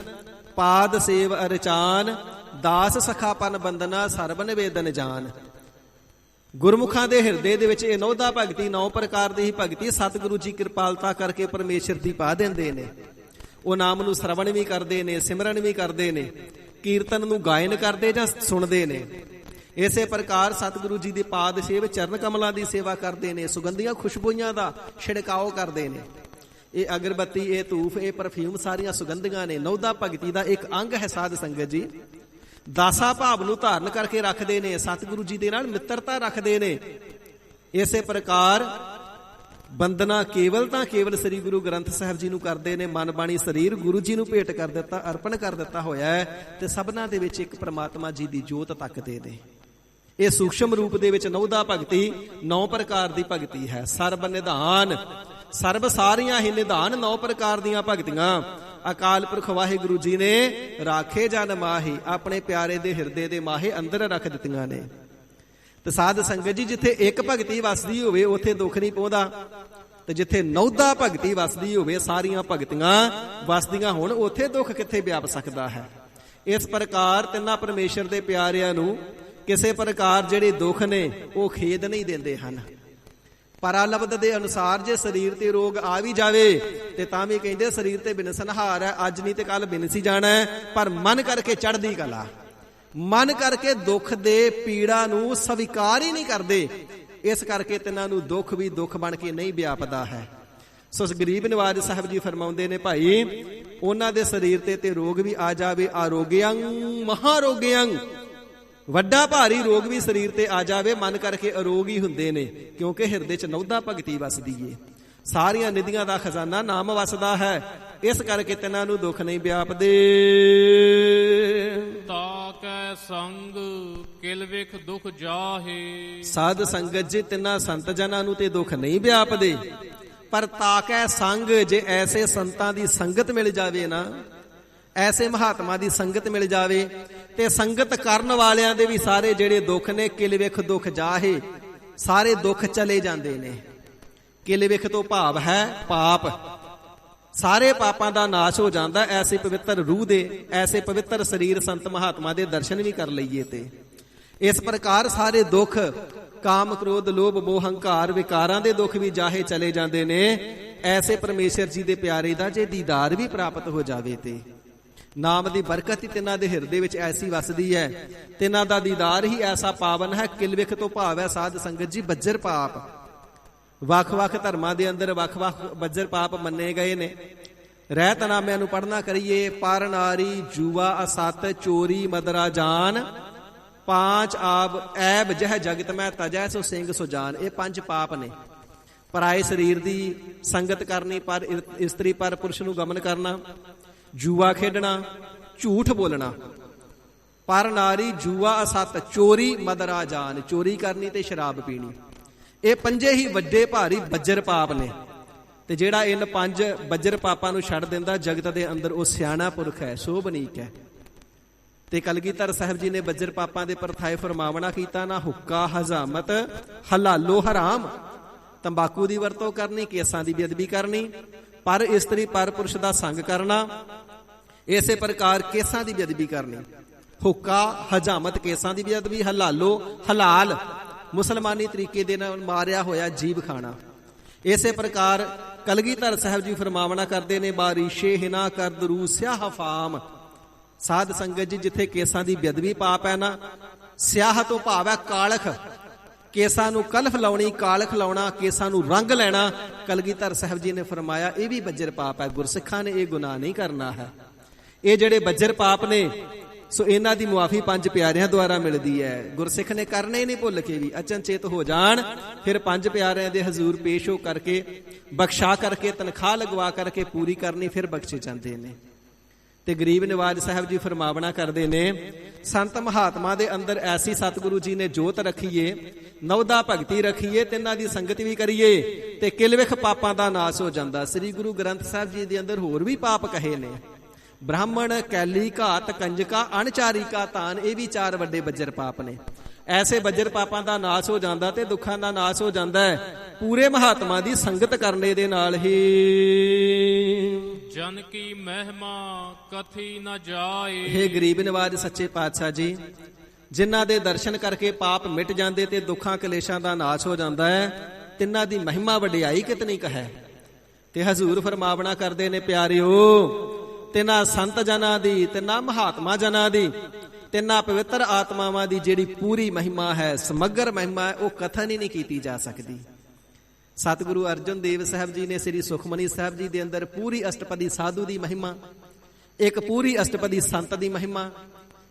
ਪਾਦ ਸੇਵ ਅਰਚਾਨ, ਦਾਸ ਸਖਾਪਨ ਬੰਦਨਾ, ਸਰਬ ਨਿਵੇਦਨ ਜਾਨ। ਗੁਰਮੁਖਾਂ ਦੇ ਹਿਰਦੇ ਦੇ ਵਿੱਚ ਇਹ ਨੌਦਾ ਭਗਤੀ, 9 ਪ੍ਰਕਾਰ ਦੀ ਹੀ ਭਗਤੀ ਸਤਿਗੁਰੂ ਜੀ ਕਿਰਪਾਲਤਾ ਕਰਕੇ ਪਰਮੇਸ਼ਰ ਦੀ ਪਾ ਦਿੰਦੇ ਨੇ। ਉਹ ਨਾਮ ਨੂੰ ਸ਼ਰਵਣ ਵੀ ਕਰਦੇ ਨੇ, ਸਿਮਰਨ ਵੀ ਕਰਦੇ ਨੇ, ਕੀਰਤਨ ਨੂੰ ਗਾਇਨ ਕਰਦੇ ਜਾਂ ਸੁਣਦੇ ਨੇ। ਇਸੇ ਪ੍ਰਕਾਰ ਸਤਿਗੁਰੂ ਜੀ ਦੇ ਪਾਦ ਸੇਵ, ਚਰਨ ਕਮਲਾਂ ਦੀ ਸੇਵਾ ਕਰਦੇ ਨੇ, ਸੁਗੰਧੀਆਂ ਖੁਸ਼ਬੂਆਂ ਦਾ ਛਿੜਕਾਓ ਕਰਦੇ ਨੇ। ਇਹ ਅਗਰਬੱਤੀ, ਇਹ ਧੂਫ, ਇਹ ਪਰਫਿਊਮ ਸਾਰੀਆਂ ਸੁਗੰਧੀਆਂ ਨੇ। ਨੌਦਾ ਭਗਤੀ ਦਾ ਇੱਕ ਅੰਗ ਹੈ ਸਾਧ ਸੰਗਤ ਜੀ। ਦਾਸਾ ਭਾਵ ਨੂੰ ਧਾਰਨ ਕਰਕੇ ਰੱਖਦੇ ਨੇ, ਸਤਿਗੁਰੂ ਜੀ ਦੇ ਨਾਲ ਮਿੱਤਰਤਾ ਰੱਖਦੇ ਨੇ। ਇਸੇ ਪ੍ਰਕਾਰ ਬੰਦਨਾ ਕੇਵਲ ਤਾਂ ਕੇਵਲ ਸ੍ਰੀ ਗੁਰੂ ਗ੍ਰੰਥ ਸਾਹਿਬ ਜੀ ਨੂੰ ਕਰਦੇ ਨੇ। ਮਨ ਬਾਣੀ ਸਰੀਰ ਗੁਰੂ ਜੀ ਨੂੰ ਭੇਟ ਕਰ ਦਿੱਤਾ, ਅਰਪਣ ਕਰ ਦਿੱਤਾ ਹੋਇਆ ਹੈ, ਤੇ ਸਭਨਾਂ ਦੇ ਵਿੱਚ ਇੱਕ ਪ੍ਰਮਾਤਮਾ ਜੀ ਦੀ ਜੋਤ ਤੱਕਦੇ ਨੇ। ਇਹ ਸੂਖਸ਼ਮ ਰੂਪ ਦੇ ਵਿੱਚ ਨੌਦਾ ਭਗਤੀ 9 ਪ੍ਰਕਾਰ ਦੀ ਭਗਤੀ ਹੈ। ਸਰਬ ਨਿਧਾਨ, ਸਰਬ ਸਾਰੀਆਂ ਹੀ ਨਿਧਾਨ 9 ਪ੍ਰਕਾਰ ਦੀਆਂ ਭਗਤੀਆਂ ਅਕਾਲ ਪੁਰਖ ਵਾਹਿਗੁਰੂ ਜੀ ਨੇ ਰਾਖੇ ਜਨ ਮਾਹੀ, ਆਪਣੇ ਪਿਆਰੇ ਦੇ ਹਿਰਦੇ ਦੇ ਮਾਹੇ ਅੰਦਰ ਰੱਖ ਦਿੱਤੀਆਂ ਨੇ। ਤੇ ਸਾਧ ਸੰਗਤ ਜੀ, ਜਿੱਥੇ ਇੱਕ ਭਗਤੀ ਵਸਦੀ ਹੋਵੇ ਉੱਥੇ ਦੁੱਖ ਨਹੀਂ ਪਹੁੰਚਦਾ, ਤੇ ਜਿੱਥੇ ਨੌਦਾ ਭਗਤੀ ਵਸਦੀ ਹੋਵੇ, ਸਾਰੀਆਂ ਭਗਤੀਆਂ ਵਸਦੀਆਂ ਹੋਣ, ਉੱਥੇ ਦੁੱਖ ਕਿੱਥੇ ਵਿਆਪ ਸਕਦਾ ਹੈ? ਇਸ ਪ੍ਰਕਾਰ ਤਿੰਨਾਂ ਪਰਮੇਸ਼ਰ ਦੇ ਪਿਆਰਿਆਂ ਨੂੰ ਕਿਸੇ ਪ੍ਰਕਾਰ ਜਿਹੜੇ ਦੁੱਖ ਨੇ ਉਹ ਖੇਦ ਨਹੀਂ ਦਿੰਦੇ ਹਨ। ਪਰਾਲਬਦ ਦੇ ਅਨੁਸਾਰ ਜੇ ਸਰੀਰ ਤੇ ਰੋਗ ਆ ਵੀ ਜਾਵੇ ਤੇ ਤਾਂ ਵੀ ਕਹਿੰਦੇ ਸਰੀਰ ਤੇ ਬਿਨਸਨਹਾਰ ਹੈ, ਅੱਜ ਨਹੀਂ ਤੇ ਕੱਲ ਬਿਨਸੀ ਜਾਣਾ ਹੈ, ਪਰ ਮਨ ਕਰਕੇ ਚੜ੍ਹਦੀ ਕਲਾ। ਮਨ ਕਰਕੇ ਦੁੱਖ ਦੇ ਪੀੜਾ ਨੂੰ ਸਵੀਕਾਰ ਹੀ ਨਹੀਂ ਕਰਦੇ। ਇਸ ਕਰਕੇ ਤਿੰਨਾਂ ਨੂੰ ਦੁੱਖ ਵੀ ਦੁੱਖ ਬਣ ਕੇ ਨਹੀਂ ਵਿਆਪਦਾ ਹੈ। ਸੋ ਗਰੀਬ ਨਿਵਾਜ ਸਾਹਿਬ ਜੀ ਫਰਮਾਉਂਦੇ ਨੇ, ਭਾਈ ਉਹਨਾਂ ਦੇ ਸਰੀਰ ਤੇ ਰੋਗ ਵੀ ਆ ਜਾਵੇ, ਆਰੋਗਿਅੰ ਮਹਾਰੋਗਿਅੰ, ਵੱਡਾ ਭਾਰੀ ਰੋਗ ਵੀ ਸਰੀਰ ਤੇ ਆ ਜਾਵੇ, ਮਨ ਕਰਕੇ ਅਰੋਗ ਹੀ ਹੁੰਦੇ ਨੇ, ਕਿਉਂਕਿ ਹਿਰਦੇ 'ਚ ਨੌਦਾ ਭਗਤੀ ਵਸਦੀ ਏ। ਸਾਰੀਆਂ ਨਿਧੀਆਂ ਦਾ ਖਜ਼ਾਨਾ ਨਾਮ ਵਸਦਾ ਹੈ। ਇਸ ਕਰਕੇ ਤਿੰਨਾਂ ਨੂੰ ਦੁੱਖ ਨਹੀਂ ਵਿਆਪਦੇ। ਤਾਕੈ ਸੰਗ ਕਿਲ ਵਿਖ ਦੁਖ ਜਾਹੇ। ਸਾਧ ਸੰਗਤ ਜੀ, ਤਿੰਨਾਂ ਸੰਤ ਜਨਾਂ ਨੂੰ ਤੇ ਦੁੱਖ ਨਹੀਂ ਵਿਆਪਦੇ, ਪਰ ਤਾਕੈ ਸੰਗ, ਜੇ ਐਸੇ ਸੰਤਾਂ ਦੀ ਸੰਗਤ ਮਿਲ ਜਾਵੇ ਨਾ, ਐਸੇ ਮਹਾਤਮਾ ਦੀ ਸੰਗਤ ਮਿਲ ਜਾਵੇ, ਤੇ ਸੰਗਤ ਕਰਨ ਵਾਲਿਆਂ ਦੇ ਵੀ ਸਾਰੇ ਜਿਹੜੇ ਦੁੱਖ ਨੇ, ਕਿਲ ਵਿਖ ਦੁੱਖ ਜਾਹੇ, ਸਾਰੇ ਦੁੱਖ ਚਲੇ ਜਾਂਦੇ ਨੇ। ਕਿਲ ਵਿਖ ਤੋਂ ਭਾਵ ਹੈ ਪਾਪ। ਸਾਰੇ ਪਾਪਾਂ ਦਾ ਨਾਸ਼ ਹੋ ਜਾਂਦਾ ਐਸੇ ਪਵਿੱਤਰ ਰੂਹ ਦੇ, ਐਸੇ ਪਵਿੱਤਰ ਸਰੀਰ ਸੰਤ ਮਹਾਤਮਾ ਦੇ ਦਰਸ਼ਨ ਵੀ ਕਰ ਲਈਏ ਤੇ। ਇਸ ਪ੍ਰਕਾਰ ਸਾਰੇ ਦੁੱਖ, ਕਾਮ ਕ੍ਰੋਧ ਲੋਭ ਮੋਹ ਹੰਕਾਰ ਵਿਕਾਰਾਂ ਦੇ ਦੁੱਖ ਵੀ ਜਾਹੇ ਚਲੇ ਜਾਂਦੇ ਨੇ। ਐਸੇ ਪਰਮੇਸ਼ਰ ਜੀ ਦੇ ਪਿਆਰੇ ਦਾ ਜੇ ਦੀਦਾਰ ਵੀ ਪ੍ਰਾਪਤ ਹੋ ਜਾਵੇ ਤੇ ਨਾਮ ਦੀ ਬਰਕਤ ਹੀ ਤਿੰਨਾਂ ਦੇ ਹਿਰਦੇ ਵਿੱਚ ਐਸੀ ਵਸਦੀ ਹੈ, ਤਿੰਨਾਂ ਦਾ ਦੀਦਾਰ ਹੀ ਐਸਾ ਪਾਵਨ ਹੈ। ਕਿਲਵਿਖ ਤੋਂ ਭਾਵ ਹੈ ਸਾਧ ਸੰਗਤ ਜੀ ਬੱਜਰ ਪਾਪ। ਵੱਖ-ਵੱਖ ਧਰਮਾਂ ਦੇ ਅੰਦਰ ਵੱਖ-ਵੱਖ ਬੱਜਰ ਪਾਪ ਮੰਨੇ ਗਏ ਨੇ। ਰਹਿਤਨਾਮਿਆਂ ਨੂੰ ਪੜ੍ਹਨਾ ਕਰੀਏ। ਪਰ ਨਾਰੀ ਜੂਆ ਅਸਤ ਚੋਰੀ ਮਦਰਾ ਜਾਨ, ਪਾਂਚ ਆਬ ਐਬ ਜਹ ਜਗਤ ਮੈਂ ਤਜੈ ਸੋ ਸਿੰਘ ਸੋ ਜਾਨ। ਇਹ 5 ਪਾਪ ਨੇ। ਪਰਾਏ ਸਰੀਰ ਦੀ ਸੰਗਤ ਕਰਨੀ, ਪਰ ਇਸਤਰੀ ਪਰ ਪੁਰਸ਼ ਨੂੰ ਗਮਨ ਕਰਨਾ, ਜੂਆ ਖੇਡਣਾ, ਝੂਠ ਬੋਲਣਾ। ਪਰ ਨਾਰੀ ਜੂਆ ਅਸਤ ਚੋਰੀ ਮਦਰਾ ਜਾਨ, ਚੋਰੀ ਕਰਨੀ ਤੇ ਸ਼ਰਾਬ ਪੀਣੀ। ਇਹ 5 ਹੀ ਵੱਡੇ ਭਾਰੀ ਬੱਜਰ ਪਾਪ ਨੇ। ਤੇ ਜਿਹੜਾ ਇਹਨਾਂ 5 ਬੱਜਰ ਪਾਪਾਂ ਨੂੰ ਛੱਡ ਦਿੰਦਾ ਜਗਤ ਦੇ ਅੰਦਰ ਉਹ ਸਿਆਣਾ ਪੁਰਖ ਹੈ, ਸੋਭਨੀਕ ਹੈ। ਤੇ ਕਲਗੀਧਰ ਸਾਹਿਬ ਜੀ ਨੇ ਬੱਜਰ ਪਾਪਾਂ ਦੇ ਪਰਥਾਏ ਫਰਮਾਵਣਾ ਕੀਤਾ, ਨਾ ਹੁੱਕਾ ਹਜ਼ਾਮਤ ਹਲਾਲੋ ਹਰਾਮ। ਤੰਬਾਕੂ ਦੀ ਵਰਤੋਂ ਕਰਨੀ, ਕੇਸਾਂ ਦੀ ਬੇਅਦਬੀ ਕਰਨੀ, ਪਰ ਇਸਤਰੀ ਪਰ ਪੁਰਸ਼ ਦਾ ਸੰਗ ਕਰਨਾ, ਇਸੇ ਪ੍ਰਕਾਰ ਕੇਸਾਂ ਦੀ ਬੇਅਦਬੀ ਕਰਨੀ। ਹੁੱਕਾ ਹਜ਼ਾਮਤ ਕੇਸਾਂ ਦੀ ਬੇਅਦਬੀ, ਹਲਾਲੋ ਹਲਾਲ ਮੁਸਲਮਾਨੀ ਤਰੀਕੇ ਦੇ ਨਾਲ ਮਾਰਿਆ ਹੋਇਆ ਜੀਵ ਖਾਣਾ। ਇਸੇ ਪ੍ਰਕਾਰ ਕਲਗੀਧਰ ਸਾਹਿਬ ਜੀ ਫਰਮਾਵਣਾ ਕਰਦੇ ਨੇ, ਬਾਰਿਸ਼ੇ ਹਿਨਾ ਕਰਦ ਰੂ ਸਿਆਹ ਫਾਮ। ਸਾਧ ਸੰਗਤ ਜੀ ਜਿੱਥੇ ਕੇਸਾਂ ਦੀ ਬੇਅਦਬੀ ਪਾਪ ਹੈ ਨਾ, ਸਿਆਹ ਤੋਂ ਭਾਵ ਹੈ ਕਾਲਖ, ਕੇਸਾਂ ਨੂੰ ਕਲਫ ਲਾਉਣੀ, ਕਾਲਖ ਲਾਉਣਾ, ਕੇਸਾਂ ਨੂੰ ਰੰਗ ਲੈਣਾ। ਕਲਗੀਧਰ ਸਾਹਿਬ ਜੀ ਨੇ ਫਰਮਾਇਆ ਇਹ ਵੀ ਬੱਜਰ ਪਾਪ ਹੈ। ਗੁਰਸਿੱਖਾਂ ਨੇ ਇਹ ਗੁਨਾਹ ਨਹੀਂ ਕਰਨਾ ਹੈ। ਇਹ ਜਿਹੜੇ ਬੱਜਰ ਪਾਪ ਨੇ ਸੋ ਇਹਨਾਂ ਦੀ ਮੁਆਫੀ 5 ਪਿਆਰਿਆਂ ਦੁਆਰਾ ਮਿਲਦੀ ਹੈ। ਗੁਰਸਿੱਖ ਨੇ ਕਰਨੇ ਨਹੀਂ ਭੁੱਲ ਕੇ ਵੀ ਅਚਨਚੇਤ ਹੋ ਜਾਣ, ਫਿਰ 5 ਪਿਆਰਿਆਂ ਦੇ ਹਜ਼ੂਰ ਪੇਸ਼ ਹੋ ਕਰਕੇ ਬਖਸ਼ਾ ਕਰਕੇ ਤਨਖਾਹ ਲਗਵਾ ਕਰਕੇ ਪੂਰੀ ਕਰਨੀ, ਫਿਰ ਬਖਸ਼ੇ ਜਾਂਦੇ ਨੇ। ਤੇ ਗਰੀਬ ਨਿਵਾਜ ਸਾਹਿਬ ਜੀ ਫਰਮਾਵਣਾ ਕਰਦੇ ਨੇ, ਸੰਤ ਮਹਾਤਮਾ ਦੇ ਅੰਦਰ ਐਸੀ ਸਤਿਗੁਰੂ ਜੀ ਨੇ ਜੋਤ ਰੱਖੀਏ, ਨਵਦਾ ਭਗਤੀ ਰੱਖੀਏ, ਤਿੰਨਾਂ ਦੀ ਸੰਗਤ ਵੀ ਕਰੀਏ ਤੇ ਕਿਲਵਿਖ ਪਾਪਾਂ ਦਾ ਨਾਸ ਹੋ ਜਾਂਦਾ। ਸ੍ਰੀ ਗੁਰੂ ਗ੍ਰੰਥ ਸਾਹਿਬ ਜੀ ਦੇ ਅੰਦਰ ਹੋਰ ਵੀ ਪਾਪ ਕਹੇ ਨੇ, ਬ੍ਰਾਹਮਣ, ਕੈਲੀ, ਘਾਤ, ਕੰਜਕਾ, ਅਣਚਾਰੀ ਕਾ ਤਾਨ। ਇਹ ਵੀ 4 ਵੱਡੇ ਬੱਜਰ ਪਾਪ ਨੇ। ਐਸੇ ਬੱਜਰ ਪਾਪਾਂ ਦਾ ਨਾਸ ਹੋ ਜਾਂਦਾ ਤੇ ਦੁੱਖਾਂ ਦਾ ਨਾਸ ਹੋ ਜਾਂਦਾ ਹੈ ਪੂਰੇ ਮਹਾਤਮਾ ਦੀ ਸੰਗਤ ਕਰਨੇ ਦੇ ਨਾਲ ਹੀ। ਜਨ ਕੀ ਮਹਿਮਾ ਕਥੀ ਨਾ ਜਾਏ। ਇਹ ਗਰੀਬ ਨਿਵਾਜ ਸੱਚੇ ਪਾਤਸ਼ਾਹ ਜੀ, ਜਿਨ੍ਹਾਂ ਦੇ ਦਰਸ਼ਨ ਕਰਕੇ ਪਾਪ ਮਿਟ ਜਾਂਦੇ ਤੇ ਦੁੱਖਾਂ ਕਲੇਸ਼ਾਂ ਦਾ ਨਾਸ਼ ਹੋ ਜਾਂਦਾ ਹੈ, ਤਿੰਨਾਂ ਦੀ ਮਹਿਮਾ ਵਡਿਆਈ ਕਿਤਨੀ ਕਹੈ। ਤੇ ਹਜ਼ੂਰ ਫਰਮਾਵਣਾ ਕਰਦੇ ਨੇ, ਪਿਆਰਿਓ ਤਿੰਨਾਂ ਸੰਤ ਜਨਾਂ ਦੀ, ਤਿੰਨਾਂ ਮਹਾਤਮਾ ਜਨਾਂ ਦੀ, ਤਿੰਨਾਂ ਪਵਿੱਤਰ ਆਤਮਾਵਾਂ ਦੀ ਜਿਹੜੀ ਪੂਰੀ ਮਹਿਮਾ ਹੈ, ਸਮਗਰ ਮਹਿਮਾ ਹੈ, ਉਹ ਕਥਨ ਹੀ ਨਹੀਂ ਕੀਤੀ ਜਾ ਸਕਦੀ। ਸਤਿਗੁਰੂ ਅਰਜਨ ਦੇਵ ਸਾਹਿਬ ਜੀ ਨੇ ਸ੍ਰੀ ਸੁਖਮਨੀ ਸਾਹਿਬ ਜੀ ਦੇ ਅੰਦਰ ਪੂਰੀ ਅਸ਼ਟਪਦੀ ਸਾਧੂ ਦੀ ਮਹਿਮਾ, ਇੱਕ ਪੂਰੀ ਅਸ਼ਟਪਦੀ ਸੰਤ ਦੀ ਮਹਿਮਾ,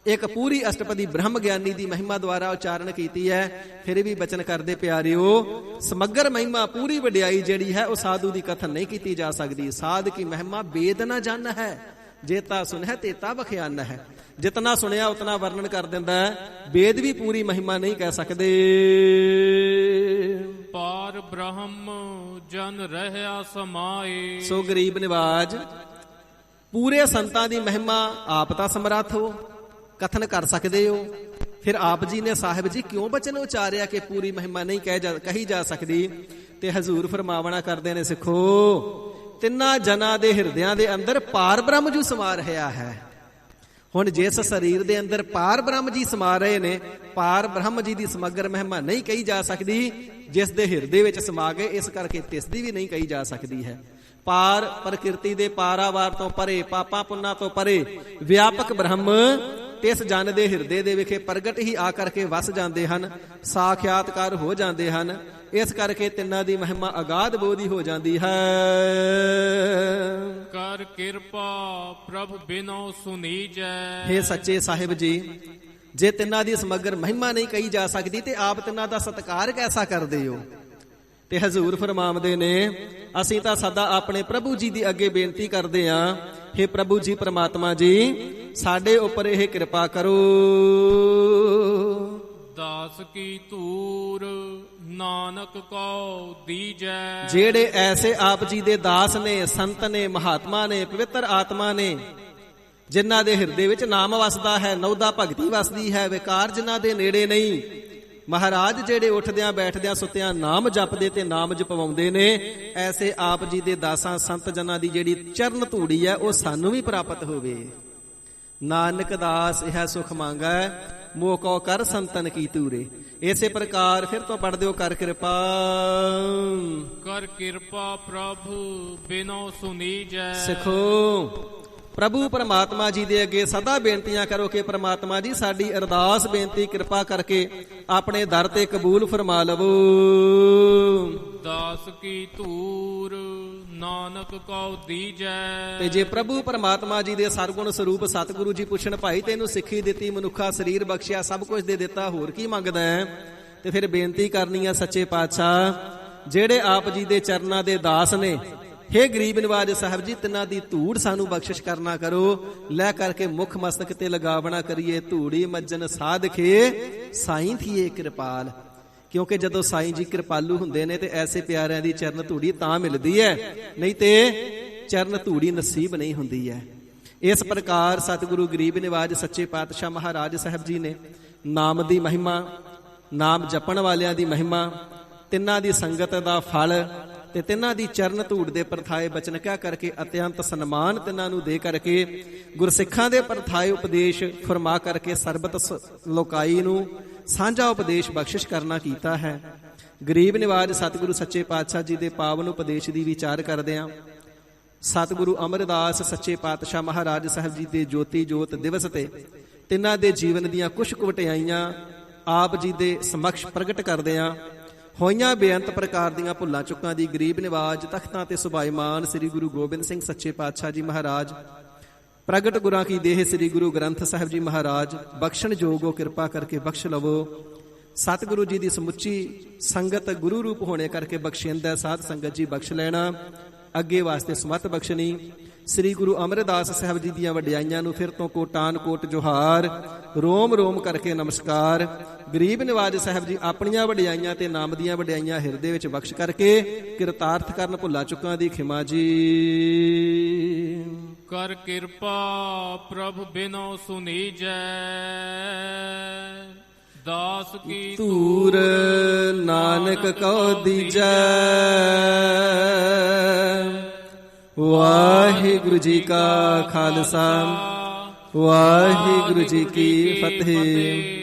ਇੱਕ ਪੂਰੀ ਅਸ਼ਟਪਦੀ ਬ੍ਰਹਮ ਗਿਆਨੀ ਦੀ ਮਹਿਮਾ ਦੁਆਰਾ ਉਚਾਰਨ ਕੀਤੀ ਹੈ। ਫਿਰ ਵੀ ਬਚਨ ਕਰਦੇ, ਪਿਆਰਿਓ ਸਮਗਰ ਮਹਿਮਾ ਪੂਰੀ ਵਡਿਆਈ ਜਿਹੜੀ ਹੈ ਉਹ ਸਾਧੂ ਦੀ ਕਥਨ ਨਹੀਂ ਕੀਤੀ ਜਾ ਸਕਦੀ। ਸਾਧ ਕੀ ਮਹਿਮਾ ਵੇਦ ਨਾ ਜਨ ਹੈ, ਜੇਤਾ ਸੁਨਹਿ ਤੇਤਾ ਬਖਿਆਨ ਹੈ। ਜਿਤਨਾ ਸੁਣਿਆ ਉਤਨਾ ਵਰਣਨ ਕਰ ਦਿੰਦਾ ਹੈ, ਵੇਦ ਵੀ ਪੂਰੀ ਮਹਿਮਾ ਨਹੀਂ ਕਹਿ ਸਕਦੇ। ਪਾਰ ਬ੍ਰਹਮ ਜਨ ਰਹਿਆ ਸਮਾਏ। ਸੋ ਗਰੀਬ ਨਿਵਾਜ ਪੂਰੇ ਸੰਤਾਂ ਦੀ ਮਹਿਮਾ ਆਪ ਤਾਂ ਸਮਰੱਥ ਹੋ, ਕਥਨ ਕਰ ਸਕਦੇ ਹੋ, ਫਿਰ ਆਪ ਜੀ ਨੇ ਸਾਹਿਬ ਜੀ ਕਿਉਂ ਬਚਨ ਉਚਾਰਿਆ ਕਿ ਪੂਰੀ ਮਹਿਮਾ ਨਹੀਂ ਕਹੀ ਜਾ ਸਕਦੀ। ਤੇ ਹਜ਼ੂਰ ਫਰਮਾਵਣਾ ਕਰਦੇ ਨੇ, ਸਿੱਖੋ ਤਿੰਨਾਂ ਜਨਾਂ ਦੇ ਹਿਰਦਿਆਂ ਦੇ ਅੰਦਰ ਪਾਰ ਬ੍ਰਹਮ ਜੀ ਸਮਾ ਰਿਹਾ ਹੈ। ਹੁਣ ਜਿਸ ਸਰੀਰ ਦੇ ਅੰਦਰ ਪਾਰ ਬ੍ਰਹਮ ਜੀ ਸਮਾ ਰਹੇ ਨੇ, ਪਾਰ ਬ੍ਰਹਮ ਜੀ ਦੀ ਸਮਗਰ ਮਹਿਮਾ ਨਹੀਂ ਕਹੀ ਜਾ ਸਕਦੀ। ਜਿਸ ਦੇ ਹਿਰਦੇ ਵਿੱਚ ਸਮਾ ਗਏ, ਇਸ ਕਰਕੇ ਤਿਸ ਦੀ ਵੀ ਨਹੀਂ ਕਹੀ ਜਾ ਸਕਦੀ ਹੈ। ਪਾਰ ਪ੍ਰਕਿਰਤੀ ਦੇ ਪਾਰਾਵਾਰ ਤੋਂ ਪਰੇ, ਪਾਪਾਂ ਪੁੰਨਾਂ ਤੋਂ ਪਰੇ ਵਿਆਪਕ ਬ੍ਰਹਮ ਤਿਸ ਜਨ ਦੇ ਹਿਰਦੇ ਦੇ ਵਿਖੇ ਪ੍ਰਗਟ ਹੀ ਆ ਕਰਕੇ ਵਸ ਜਾਂਦੇ ਹਨ, ਸਾਖਿਆਤਕਾਰ ਹੋ ਜਾਂਦੇ ਹਨ। ਇਸ ਕਰਕੇ ਤਿੰਨਾਂ ਦੀ ਮਹਿਮਾ ਅਗਾਧ ਬੋਧੀ ਹੋ ਜਾਂਦੀ ਹੈ। ਕਰ ਕਿਰਪਾ ਪ੍ਰਭ ਬਿਨੋ ਸੁਨੀਜੈ। ਹੇ ਸੱਚੇ ਸਾਹਿਬ ਜੀ, ਜੇ ਤਿੰਨਾਂ ਦੀ ਸਮਗਰ ਮਹਿਮਾ ਨਹੀਂ ਕਹੀ ਜਾ ਸਕਦੀ ਤੇ ਆਪ ਤਿੰਨਾਂ ਦਾ ਸਤਿਕਾਰ ਕੈਸਾ ਕਰਦੇ ਹੋ। ਤੇ ਹਜ਼ੂਰ ਫਰਮਾਉਂਦੇ ਨੇ, ਅਸੀਂ ਤਾਂ ਸਦਾ ਆਪਣੇ ਪ੍ਰਭੂ ਜੀ ਦੀ ਅੱਗੇ ਬੇਨਤੀ ਕਰਦੇ ਹਾਂ, ਹੇ ਪ੍ਰਭੂ ਜੀ ਪ੍ਰਮਾਤਮਾ ਜੀ ਸਾਡੇ ਉੱਪਰ ਇਹ ਕਿਰਪਾ ਕਰੋ। ਦਾਸ ਕੀ ਧੂਰ ਨਾਨਕ ਕੋ ਦੀਜੈ। ਜਿਹੜੇ ਐਸੇ ਆਪ ਜੀ ਦੇ ਦਾਸ ਨੇ, ਸੰਤ ਨੇ, ਮਹਾਤਮਾ ਨੇ, ਪਵਿੱਤਰ ਆਤਮਾ ਨੇ, ਜਿਨ੍ਹਾਂ ਦੇ ਹਿਰਦੇ ਵਿੱਚ ਨਾਮ ਵਸਦਾ ਹੈ, ਨਉਦਾ ਭਗਤੀ ਵਸਦੀ ਹੈ, ਵਿਕਾਰ ਜਿਨ੍ਹਾਂ ਦੇ ਨੇੜੇ ਨਹੀਂ, ਮਹਾਰਾਜ ਜਿਹੜੇ ਉੱਠਦਿਆਂ ਬੈਠਦਿਆਂ ਸੁੱਤਿਆਂ ਨਾਮ ਜਪਦੇ ਤੇ ਨਾਮ ਜਪਵਾਉਂਦੇ ਨੇ, ਐਸੇ ਆਪ ਜੀ ਦੇ ਦਾਸਾਂ ਸੰਤ ਜਨਾਂ ਦੀ ਜਿਹੜੀ ਚਰਨ ਧੂੜੀ ਹੈ ਉਹ ਸਾਨੂੰ ਵੀ ਪ੍ਰਾਪਤ ਹੋਵੇ। ਨਾਨਕ ਦਾਸ ਇਹ ਸੁਖ ਮੰਗੈ, ਮੋਹ ਕਉ ਕਰ ਸੰਤਨ ਕੀ ਤੂਰੇ। ਇਸੇ ਪ੍ਰਕਾਰ ਫਿਰ ਤੋਂ ਪੜ੍ਹ ਦਿਓ, ਕਰ ਕਿਰਪਾ। ਕਰ ਕਿਰਪਾ ਪ੍ਰਭੂ ਬਿਨੋ ਸੁਨੀਜੈ। ਸਿੱਖੋ ਪ੍ਰਭੂ ਪਰਮਾਤਮਾ ਜੀ ਦੇ ਅੱਗੇ ਸਦਾ ਬੇਨਤੀਆਂ ਕਰੋ ਕਿ ਪਰਮਾਤਮਾ ਜੀ ਸਾਡੀ ਅਰਦਾਸ ਬੇਨਤੀ ਕਿਰਪਾ ਕਰਕੇ ਆਪਣੇ ਦਰ ਤੇ ਕਬੂਲ ਫਰਮਾ ਲਵੋ। ਦਾਸ ਕੀ ਧੂਰ ਨਾਨਕ ਕਉ ਦੀਜੈ। ਤੇ ਜੇ ਪ੍ਰਭੂ ਪਰਮਾਤਮਾ ਜੀ ਦੇ ਸਰਗੁਣ ਸਰੂਪ ਸਤਿਗੁਰੂ ਜੀ ਪੁੱਛਣ, ਭਾਈ ਤੈਨੂੰ ਸਿੱਖੀ ਦਿੱਤੀ, ਮਨੁੱਖਾ ਸਰੀਰ ਬਖਸ਼ਿਆ, ਸਭ ਕੁਝ ਦੇ ਦਿੱਤਾ, ਹੋਰ ਕੀ ਮੰਗਦਾ ਹੈ? ਤੇ ਫਿਰ ਬੇਨਤੀ ਕਰਨੀ ਹੈ, ਸੱਚੇ ਪਾਤਸ਼ਾਹ ਜਿਹੜੇ ਆਪ ਜੀ ਦੇ ਚਰਨਾਂ ਦੇ ਦਾਸ ਨੇ, ਹੇ ਗਰੀਬ ਨਿਵਾਜ ਸਾਹਿਬ ਜੀ, ਤਿੰਨਾਂ ਦੀ ਧੂੜ ਸਾਨੂੰ ਬਖਸ਼ਿਸ਼ ਕਰਨਾ ਕਰੋ। ਲੈ ਕਰਕੇ ਮੁੱਖ ਮਸਤਕ ਤੇ ਲਗਾਵਣਾ ਕਰੀਏ, ਧੂੜੀ ਮੱਜਨ ਸਾਧਖੇ ਸਾਈਂ ਥੀਏ ਕਿਰਪਾਲ। ਕਿਉਂਕਿ ਜਦੋਂ ਸਾਈਂ ਜੀ ਕਿਰਪਾਲੂ ਹੁੰਦੇ ਨੇ ਤੇ ਐਸੇ ਪਿਆਰਿਆਂ ਦੀ ਚਰਨ ਧੂੜੀ ਤਾਂ ਮਿਲਦੀ ਹੈ, ਨਹੀਂ ਤੇ ਚਰਨ ਧੂੜੀ ਨਸੀਬ ਨਹੀਂ ਹੁੰਦੀ ਹੈ। ਇਸ ਪ੍ਰਕਾਰ ਸਤਿਗੁਰੂ ਗਰੀਬ ਨਿਵਾਜ ਸੱਚੇ ਪਾਤਸ਼ਾਹ ਮਹਾਰਾਜ ਸਾਹਿਬ ਜੀ ਨੇ ਨਾਮ ਦੀ ਮਹਿਮਾ, ਨਾਮ ਜਪਣ ਵਾਲਿਆਂ ਦੀ ਮਹਿਮਾ, ਤਿੰਨਾਂ ਦੀ ਸੰਗਤ ਦਾ ਫਲ ਤੇ ਤਿੰਨਾਂ ਦੀ ਚਰਨ ਧੂੜ ਦੇ ਪਰਥਾਏ ਬਚਨ ਕਹਿ ਕਰਕੇ ਅਤਿਅੰਤ ਸਨਮਾਨ ਤਿੰਨਾਂ ਨੂੰ ਦੇ ਕਰਕੇ ਗੁਰਸਿੱਖਾਂ ਦੇ ਪਰਥਾਏ ਉਪਦੇਸ਼ ਫਰਮਾ ਕਰਕੇ ਸਰਬਤ ਲੋਕਾਈ ਨੂੰ ਸਾਂਝਾ ਉਪਦੇਸ਼ ਬਖਸ਼ਿਸ਼ ਕਰਨਾ ਕੀਤਾ ਹੈ। ਗਰੀਬ ਨਿਵਾਜ ਸਤਿਗੁਰੂ ਸੱਚੇ ਪਾਤਸ਼ਾਹ ਜੀ ਦੇ ਪਾਵਨ ਉਪਦੇਸ਼ ਦੀ ਵਿਚਾਰ ਕਰਦੇ ਹਾਂ। ਸਤਿਗੁਰੂ ਅਮਰਦਾਸ ਸੱਚੇ ਪਾਤਸ਼ਾਹ ਮਹਾਰਾਜ ਸਾਹਿਬ ਜੀ ਦੇ ਜੋਤੀ ਜੋਤ ਦਿਵਸ ਤੇ ਤਿੰਨਾਂ ਦੇ ਜੀਵਨ ਦੀਆਂ ਕੁਝ ਕੁ ਵਟਿਆਈਆਂ ਆਪ ਜੀ ਦੇ ਸਮਕਸ਼ ਪ੍ਰਗਟ ਕਰਦੇ ਹਾਂ। ਹੋਈਆਂ ਬੇਅੰਤ ਪ੍ਰਕਾਰ ਦੀਆਂ ਭੁੱਲਾਂ ਚੁੱਕਾਂ ਦੀ ਗਰੀਬ ਨਿਵਾਜ ਤਖਤਾਂ ਤੇ ਸੁਭਾਈਮਾਨ ਸ੍ਰੀ ਗੁਰੂ ਗੋਬਿੰਦ ਸਿੰਘ ਸੱਚੇ ਪਾਤਸ਼ਾਹ ਜੀ ਮਹਾਰਾਜ, ਪ੍ਰਗਟ ਗੁਰਾਂ ਕੀ ਦੇਹ ਸ੍ਰੀ ਗੁਰੂ ਗ੍ਰੰਥ ਸਾਹਿਬ ਜੀ ਮਹਾਰਾਜ ਬਖਸ਼ਣ ਜੋਗੋ, ਕਿਰਪਾ ਕਰਕੇ ਬਖਸ਼ ਲਵੋ। ਸਤਿਗੁਰੂ ਜੀ ਦੀ ਸਮੁੱਚੀ ਸੰਗਤ ਗੁਰੂ ਰੂਪ ਹੋਣੇ ਕਰਕੇ ਬਖਸ਼ਿੰਦਾ ਸਾਧ ਸੰਗਤ ਜੀ ਬਖਸ਼ ਲੈਣਾ, ਅੱਗੇ ਵਾਸਤੇ ਸਮਤ ਬਖਸ਼ਣੀ। ਸ੍ਰੀ ਗੁਰੂ ਅਮਰਦਾਸ ਸਾਹਿਬ ਜੀ ਦੀਆਂ ਵਡਿਆਈਆਂ ਨੂੰ ਫਿਰ ਤੋਂ ਕੋਟਾਨ ਕੋਟ ਜੋਹਾਰ, ਰੋਮ ਰੋਮ ਕਰਕੇ ਨਮਸਕਾਰ। ਗਰੀਬ ਨਿਵਾਜ ਸਾਹਿਬ ਜੀ ਆਪਣੀਆਂ ਵਡਿਆਈਆਂ ਤੇ ਨਾਮ ਦੀਆਂ ਵਡਿਆਈਆਂ ਹਿਰਦੇ ਵਿੱਚ ਬਖਸ਼ ਕਰਕੇ ਕਿਰਤਾਰਥ ਕਰਨ ਭੁੱਲਾ ਚੁੱਕਾਂ ਦੀ ਖਿਮਾ ਜੀ। ਕਰ ਕਿਰਪਾ ਪ੍ਰਭ ਬਿਨੋ ਸੁਨੀਜੈ। ਦਾਸ ਕੀ ਧੂਰ ਨਾਨਕ ਕਉ ਦੀਜੈ। ਵਾਹਿਗੁਰੂ ਜੀ ਕਾ ਖਾਲਸਾ, ਵਾਹਿਗੁਰੂ ਜੀ ਕੀ ਫਤਿਹ।